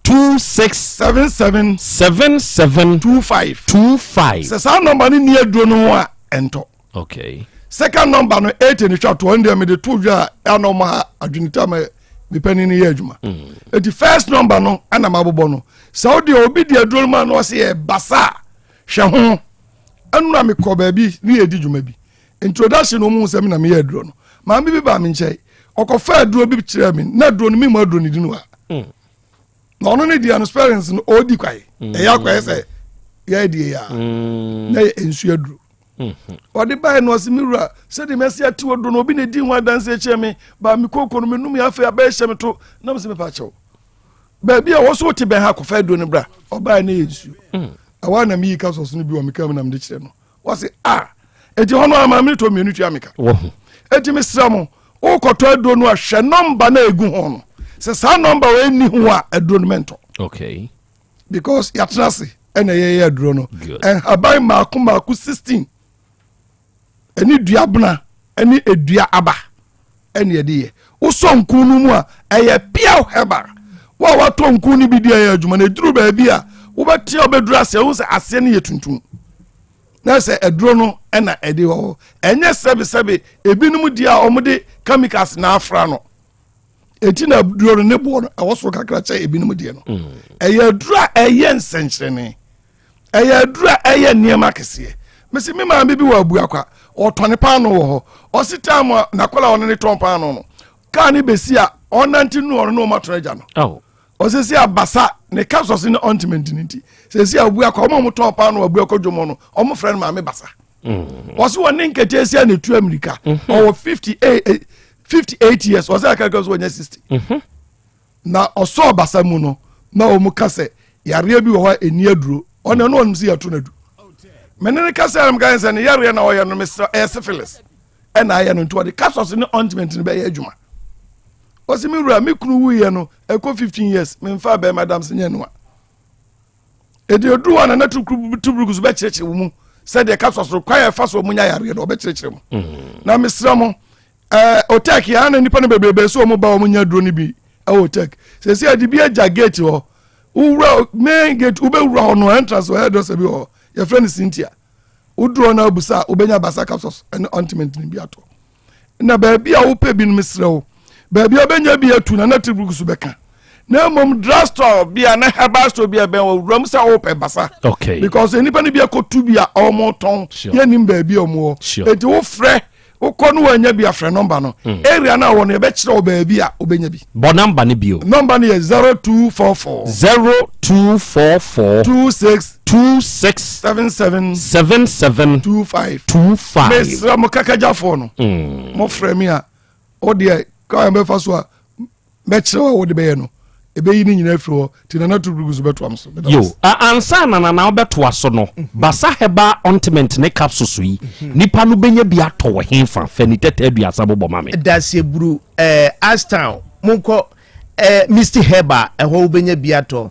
26 sa number ni aduro no a ento okay second number no 8 ni twa to ndem de to dwa anom ha adwunita ma mepani ni ye adwuma the first number no ana mabobo no saudi obi di aduro ma no se e basa hwe ho anu na me ko ba bi ni edi dwuma bi introduction no mu nsem na me ye aduro no ma bi ba me nchai okofa aduro bi kire me na aduro no me ma aduro ni dinu a na ono ne di experience no odi kwai e ya kwai se ya di ya na ensu aduro odi ba no asimiru se di mesi ati wodo no obi ne di ho adanse eche me ba mi kokoro no menum ya fa ba ehye me to na mse me pa chew ba bia wo so ti ben ha kofa aduro ne bra oba na ensu awa na mi ka so so no bi wo me kam na me de kire no wo se eti hono ama mi to me nu tu ameka eti mi sramo o koto aduro no ahwe number na egu ho no se sa number we ni ho a aduro no mento okay because ya trase ena ye aduro no and abai maku 16 eni duabna eni edua aba eni ediye uso nkunu mu a eye pia heba wa to nkunu bi dia ya adwuma na eduru ba bia wo beti obeduru ase wo se ase ne yetuntum na se eduro no ena edi ho enye sebe ebinum dia omode chemicals na afra no eti na duro ne bo no awoso kakra cha ebinum dia no eye dura eye nsenkyerene eye dura eye niema kese mesi me ma bi wa abu akwa otone pan no ho ositam na kola ono ne ton pan no ka ni besi a onanti nu ono no matroja no osisi abasa ne capsules ne ointment nti sesi abu akwa omo ton pan no abu akwa dwomo no omo friend ma me basa osi woni nkete esi na tu America o 58 years osi akaka so wonya 60 na oso basa mu no na omu kase yare bi wo ha eni aduro ono no onum si yato na du menene kase am ganse ne yare na oye no Mr. Syphilis ena aye no nto de capsules ne ointment ne be ye adwuma osi mi rura mi kunu wuye no eko 15 years me mfa be madam senye no a edi odu wana na tubrugu be cheche wo mu said the capsules require fast wo munya yare do be cheche mu na misra mo Otec ya na nipa ne bebebe so mo ba wo munya duro ni bi Otec se se adi bi aja gate ho ura main gate ube ura ho no entrance ho head so bi ho your friend Cynthia uduro na abusa ubenya basa capsules and ointment ni bi ato na ba bia wo pe bi no misra wo ba bia obenya bi atu na tubrugu so beka na mom drugstore bia na herbal store bia ben wo ram sa wo pe basa okay because enipa ni bia kotu bia omo ton ye nim ba bia omo eti wo frɛ ukonu wanya bi afre number no area na wo no be kire oba bi a obenya bi bo number ni bio number ni 0244 26 mesra mo kakaja fo no mo frɛ mi a o de ka be fa so a be kire wo de be no ebe yi ni nyina afro ti na tubrugu so beto am so yo ansa na obeto aso no basa heba ointment ne capsules yi nipa no benya bi ato wo henfa fani tete aduasa bobo mame dasie buru Astown monko Mr. Heba ho benya bi ato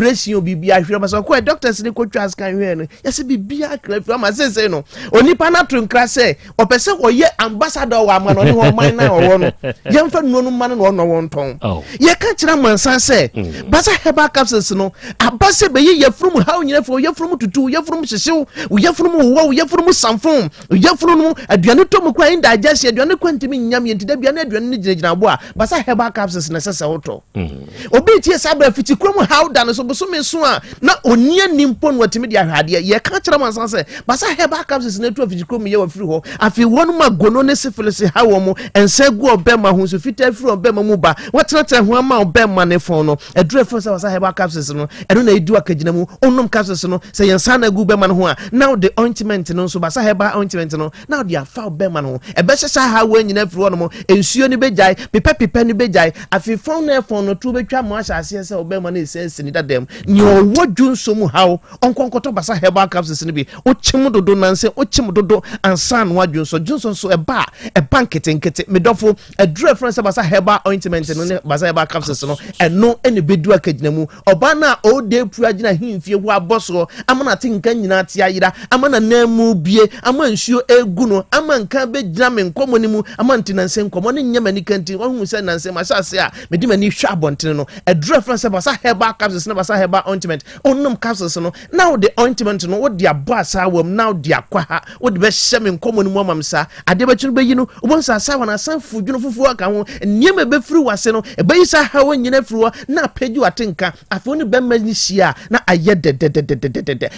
operation bibia hwe ba so ko doctors ni ko twa scan hwe no yesi bibia krafi ama sese no onipa na to nkra se opese oye ambassador wa ama no ne ho man na wo no yemfa nunu man no no won ton ye ka kira mansan se basa heba capsules no abase be ye from how nyina fo ye from tutu ye from hyehyew ye from wo ye from samfom ye from aduane to mu kwa indigestion aduane kwantimi nyam ye ntida aduane ni gyina bo a basa heba capsules na sese woto obi tie sabra fiti krom how dan so boso me so a na onia nimpo no watimi dia hwade ye ka kira mansan se basa heba capsules na to fiti krom ye wa firi ho afi wonu magono ne syphilis ha wo mu ense gu obema ho so fita firi obema mu ba watrata ho ama obema ne fon no edure fo se basa heba capsules no eno na edu akagina mu onnom capsules no se yensa na gu obema no ho a now the ointment no so basa heba ointment no now dia fa obema no ebe hyehya ha wo nyina firi wono mo ensuo ni bejai pepe ni bejai afi fon na fon no tu betwa mo ahyase se obema na esense ni dadem ni owo dwunso mu hawo onkonkoto basa heba capsules ni bi o chim dodo nanse o chim dodo ansan wa dwunso so eba nkete medofo edure friends basa heba ointment no ne basa heba capsules no eno ene bedu akagina mu oba na o de pu agina himfie hu aboso amana tinka nyina tia yira amana namu bie ama nsuo egu no ama nka begina me nkomo ni mu ama ntinanse nkomo ne nyamani kanti wa hu se nanse masase a medi mani hwa abontene no edure friends basa heba capsules no basa heba ointment onnom capsules no now the ointment no wo dia boasa wam now dia kwa ha wo de be hye me nkomo ni mu amamsa ade be chunu be yi no obonsa sa wana san fudwunu fufu aka ho niema be firi wase no e be yi sa ha wo nyina firi wo na paju atenka afo ni be ma ni hia na aye de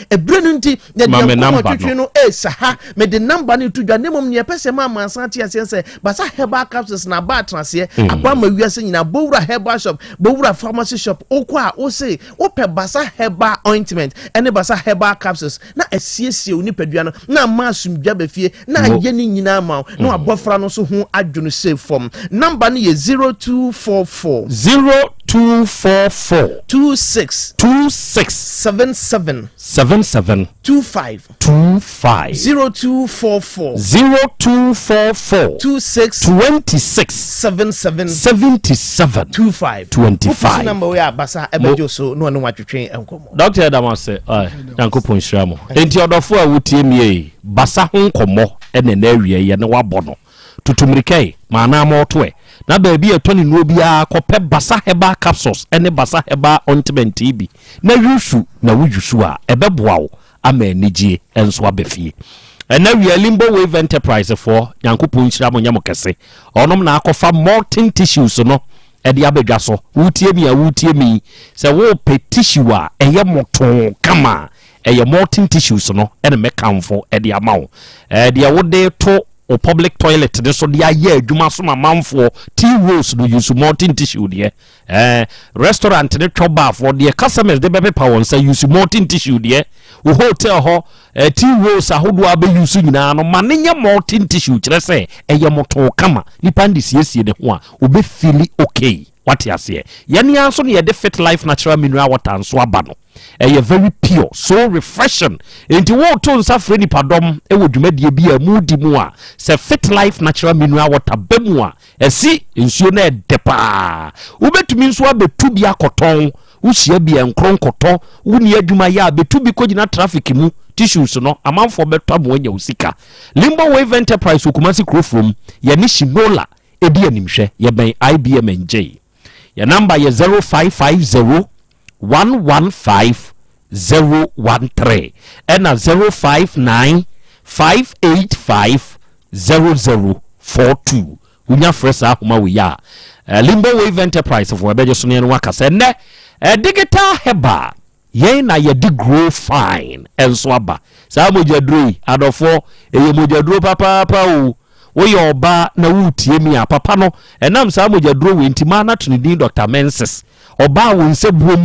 ebre no nti de twetwe no sa ha me de number ni tudwa nemom ne pese ma mansan tia sense basa herbal capsules na ba transe aba ma wiase nyina bowura herbal shop bowura pharmacy shop okwa o se o pe basa herbal ointment ene basa herbal capsules na asiesie oni padua no na ma sumdwa be fie na aye ni nyina ma na abofra no so hu adwunu save form number ni ye 0244 0244 26 77 25 0244 26 77 25 number we are basa ebejo so no watwetwen enkomo Dr. Damase yankopon hyiram enti odofo a wotie mie basa ho nkomo ene na awie ye ne wabɔ tutumrikai maana motoe na baabi etoni no bia kope basa heba capsules ene basa heba ointment ibi na yusu na wuyusu a ebeboa wo ama anigye enso abefie ena wi Limbo Wave Enterprise for yankopon hyiram nyam kese onom na akofa molten tissues no edi abedwa so wutie mi se wo pe tissue a eye moton kama eye molten tissues no ene mekamfo edi amawo edi wode to o public toilet de so dia ye adwuma so mamamfo tea rolls no use molten tissue de restaurant ne choba for the customers de bebe pa won say use molten tissue de o hotel ho tea rolls ahodo abe use nyina no manenya molten tissue kire say eye moto kama nipa ndi siesie de ho a obe feel okay what you say yani anso ne de fit life natural mineral water anso aba no very pure so refreshing enti wo to nsa fre ni padom wo dwumadie bi a mudi mu a se fit life natural mineral water bemu a esi nsuo na depa ubetumi nso abetu bi akoton wuhia bi enkronkoto wuni adwuma ya abetu bi kogina traffic mu tissues no amanfo beto amo anya usika Limbo Wave Enterprise okumasi krofrom ye ni shinola edi animhwe ye ben IBM NJ your number is 0550 115013 and 059 585 0042 unya fresa homa we ya Limbo Wave Enterprise for beje so ne waka se ne digital heba ye na ye di grow fine enso aba sa mojadroi adofo eye mojadro papa o wo ye oba na wutie mi a papa no enam sa mojadro we ntima na tunidi Dr. Menses oba wo nsebuo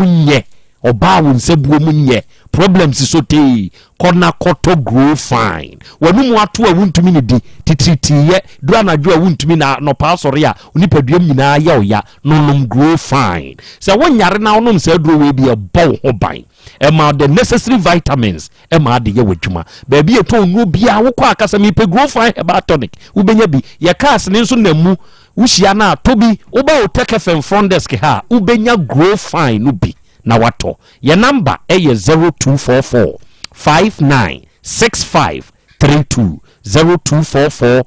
mu nye problems so te kona koto grow fine wanu mu ato a wuntumi ne di titritiye dura na dwo a wuntumi na no pasori a onipaduam nyina ya oya nonom grow fine se wonyare na onom se duro we bi e bow ho ban ema the necessary vitamins ema de ye wadwuma ba bi eto nu bia wo kwa akasa mi pe grow fine heba tonic ubenya bi ye cars ne nso na mu wuhia na tobi uba Otec 1029Fm front desk ha ubenya grow fine no bi na wato your number is 0244 596532 0244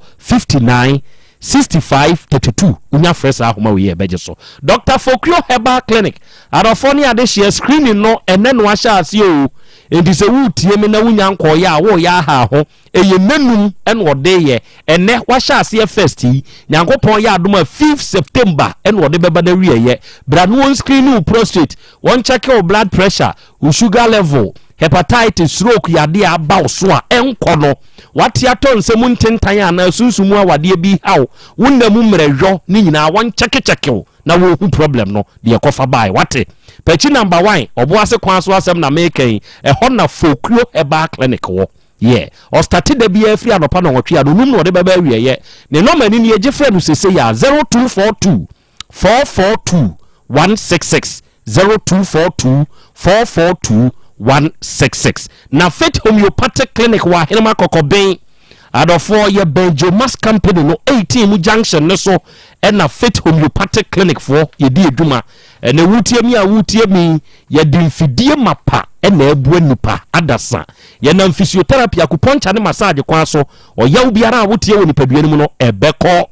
596532 unya fresa ahoma we beje so Dr. Fokrio Herbal Clinic adofoni ade share screening no ene no ahya ase o enti se wutie me na wunya nko ya wo ya ha ho eye menum ene ode ye ene wahya ase first yi nyankopon ya adoma 5th September ene ode beba na wie ye bra no one screen prostate one check your blood pressure sugar level hepatitis stroke yade aba so a enko no wati ato nsemu ntentan ya na sunsumu awade bi hawo wonnamu mmerehwo ni nyina won check na wo hu problem no de ekofa bai wate pechi number 1 obo ase kwan so asem na meken ho na Fokrio Herbal Clinic wo o started the be free anopa no wotwe ado num no de baba awie ye ne normal ni ye je frɛ no sese ya 0242 442 166 0242 442 166 na Fit Homeopathic Clinic wa Henema Kokoben adofo ye Benjo Mass Company no 18 junction ne so na Fit Homeopathic Clinic for ye di edwuma na wutie mi ye di mfidie mapa na ebu nipa adasa ye na physiotherapy akupuncha ne massage kwa so oyaw biara a wutie woni padua mu no ebeko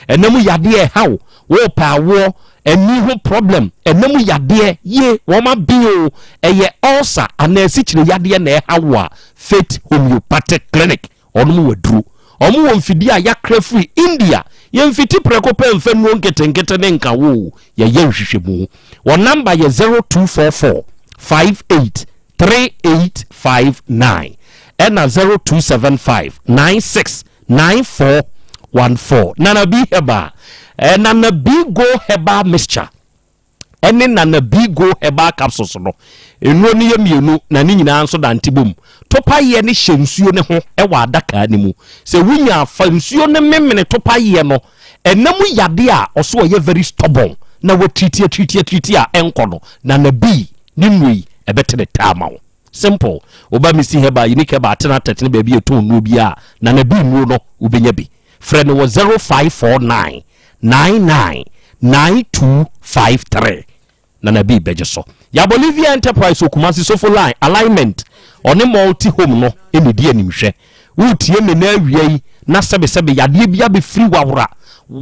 enamu yade hawo wo pa wo eni ho problem enamu yade ye wo ma bio eye ulcer anasi kire yade na hawo Fit Homeopathic Clinic onu wadru omu wo mfidi a yakra free India ye mfiti preko pe mfenu nketenkete ne nka wo ye hwehwemu wo number ye 0244 583859 and 0275 969414 nana bi heba nana bigo heba mixture ene nana bigo heba capsules no enu ni ye mienu na ni nyina nso dantibom topa ye ne hyensuo ne ho wa adaka ni mu se wunya fa nsuo ne memene topa ye no enamu yade a oso ye very stubborn na wo treat a enkono na na bi ninui ebetere tama wo simple oba misi heba unique heba atena tetene ba bi eton no bi a na na bi nu no ubenya bi friend wo 0549 999253 na na bi beje so ya Bolivia Enterprise Okumasi Sofo line alignment one multi home no enedi animhwe wutie me na awie na sebe yade bia be free wawra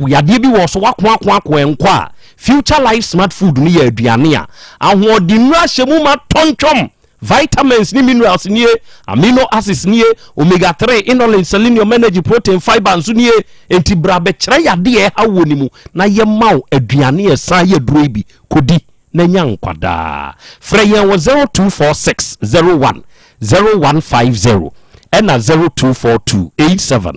yade bi wo so wako enkwa future life smart food ni ya aduane a ahoodinu ahyemu ma tontwom vitamins ni minerals ni amino acids ni omega 3 inulin selenium energy protein fiber nso ni enti bra be kire yade e hawo ni mu na ye maw aduane e san ye duro bi kodi na nyankwada freyen wo 024601 0150 and 0242 87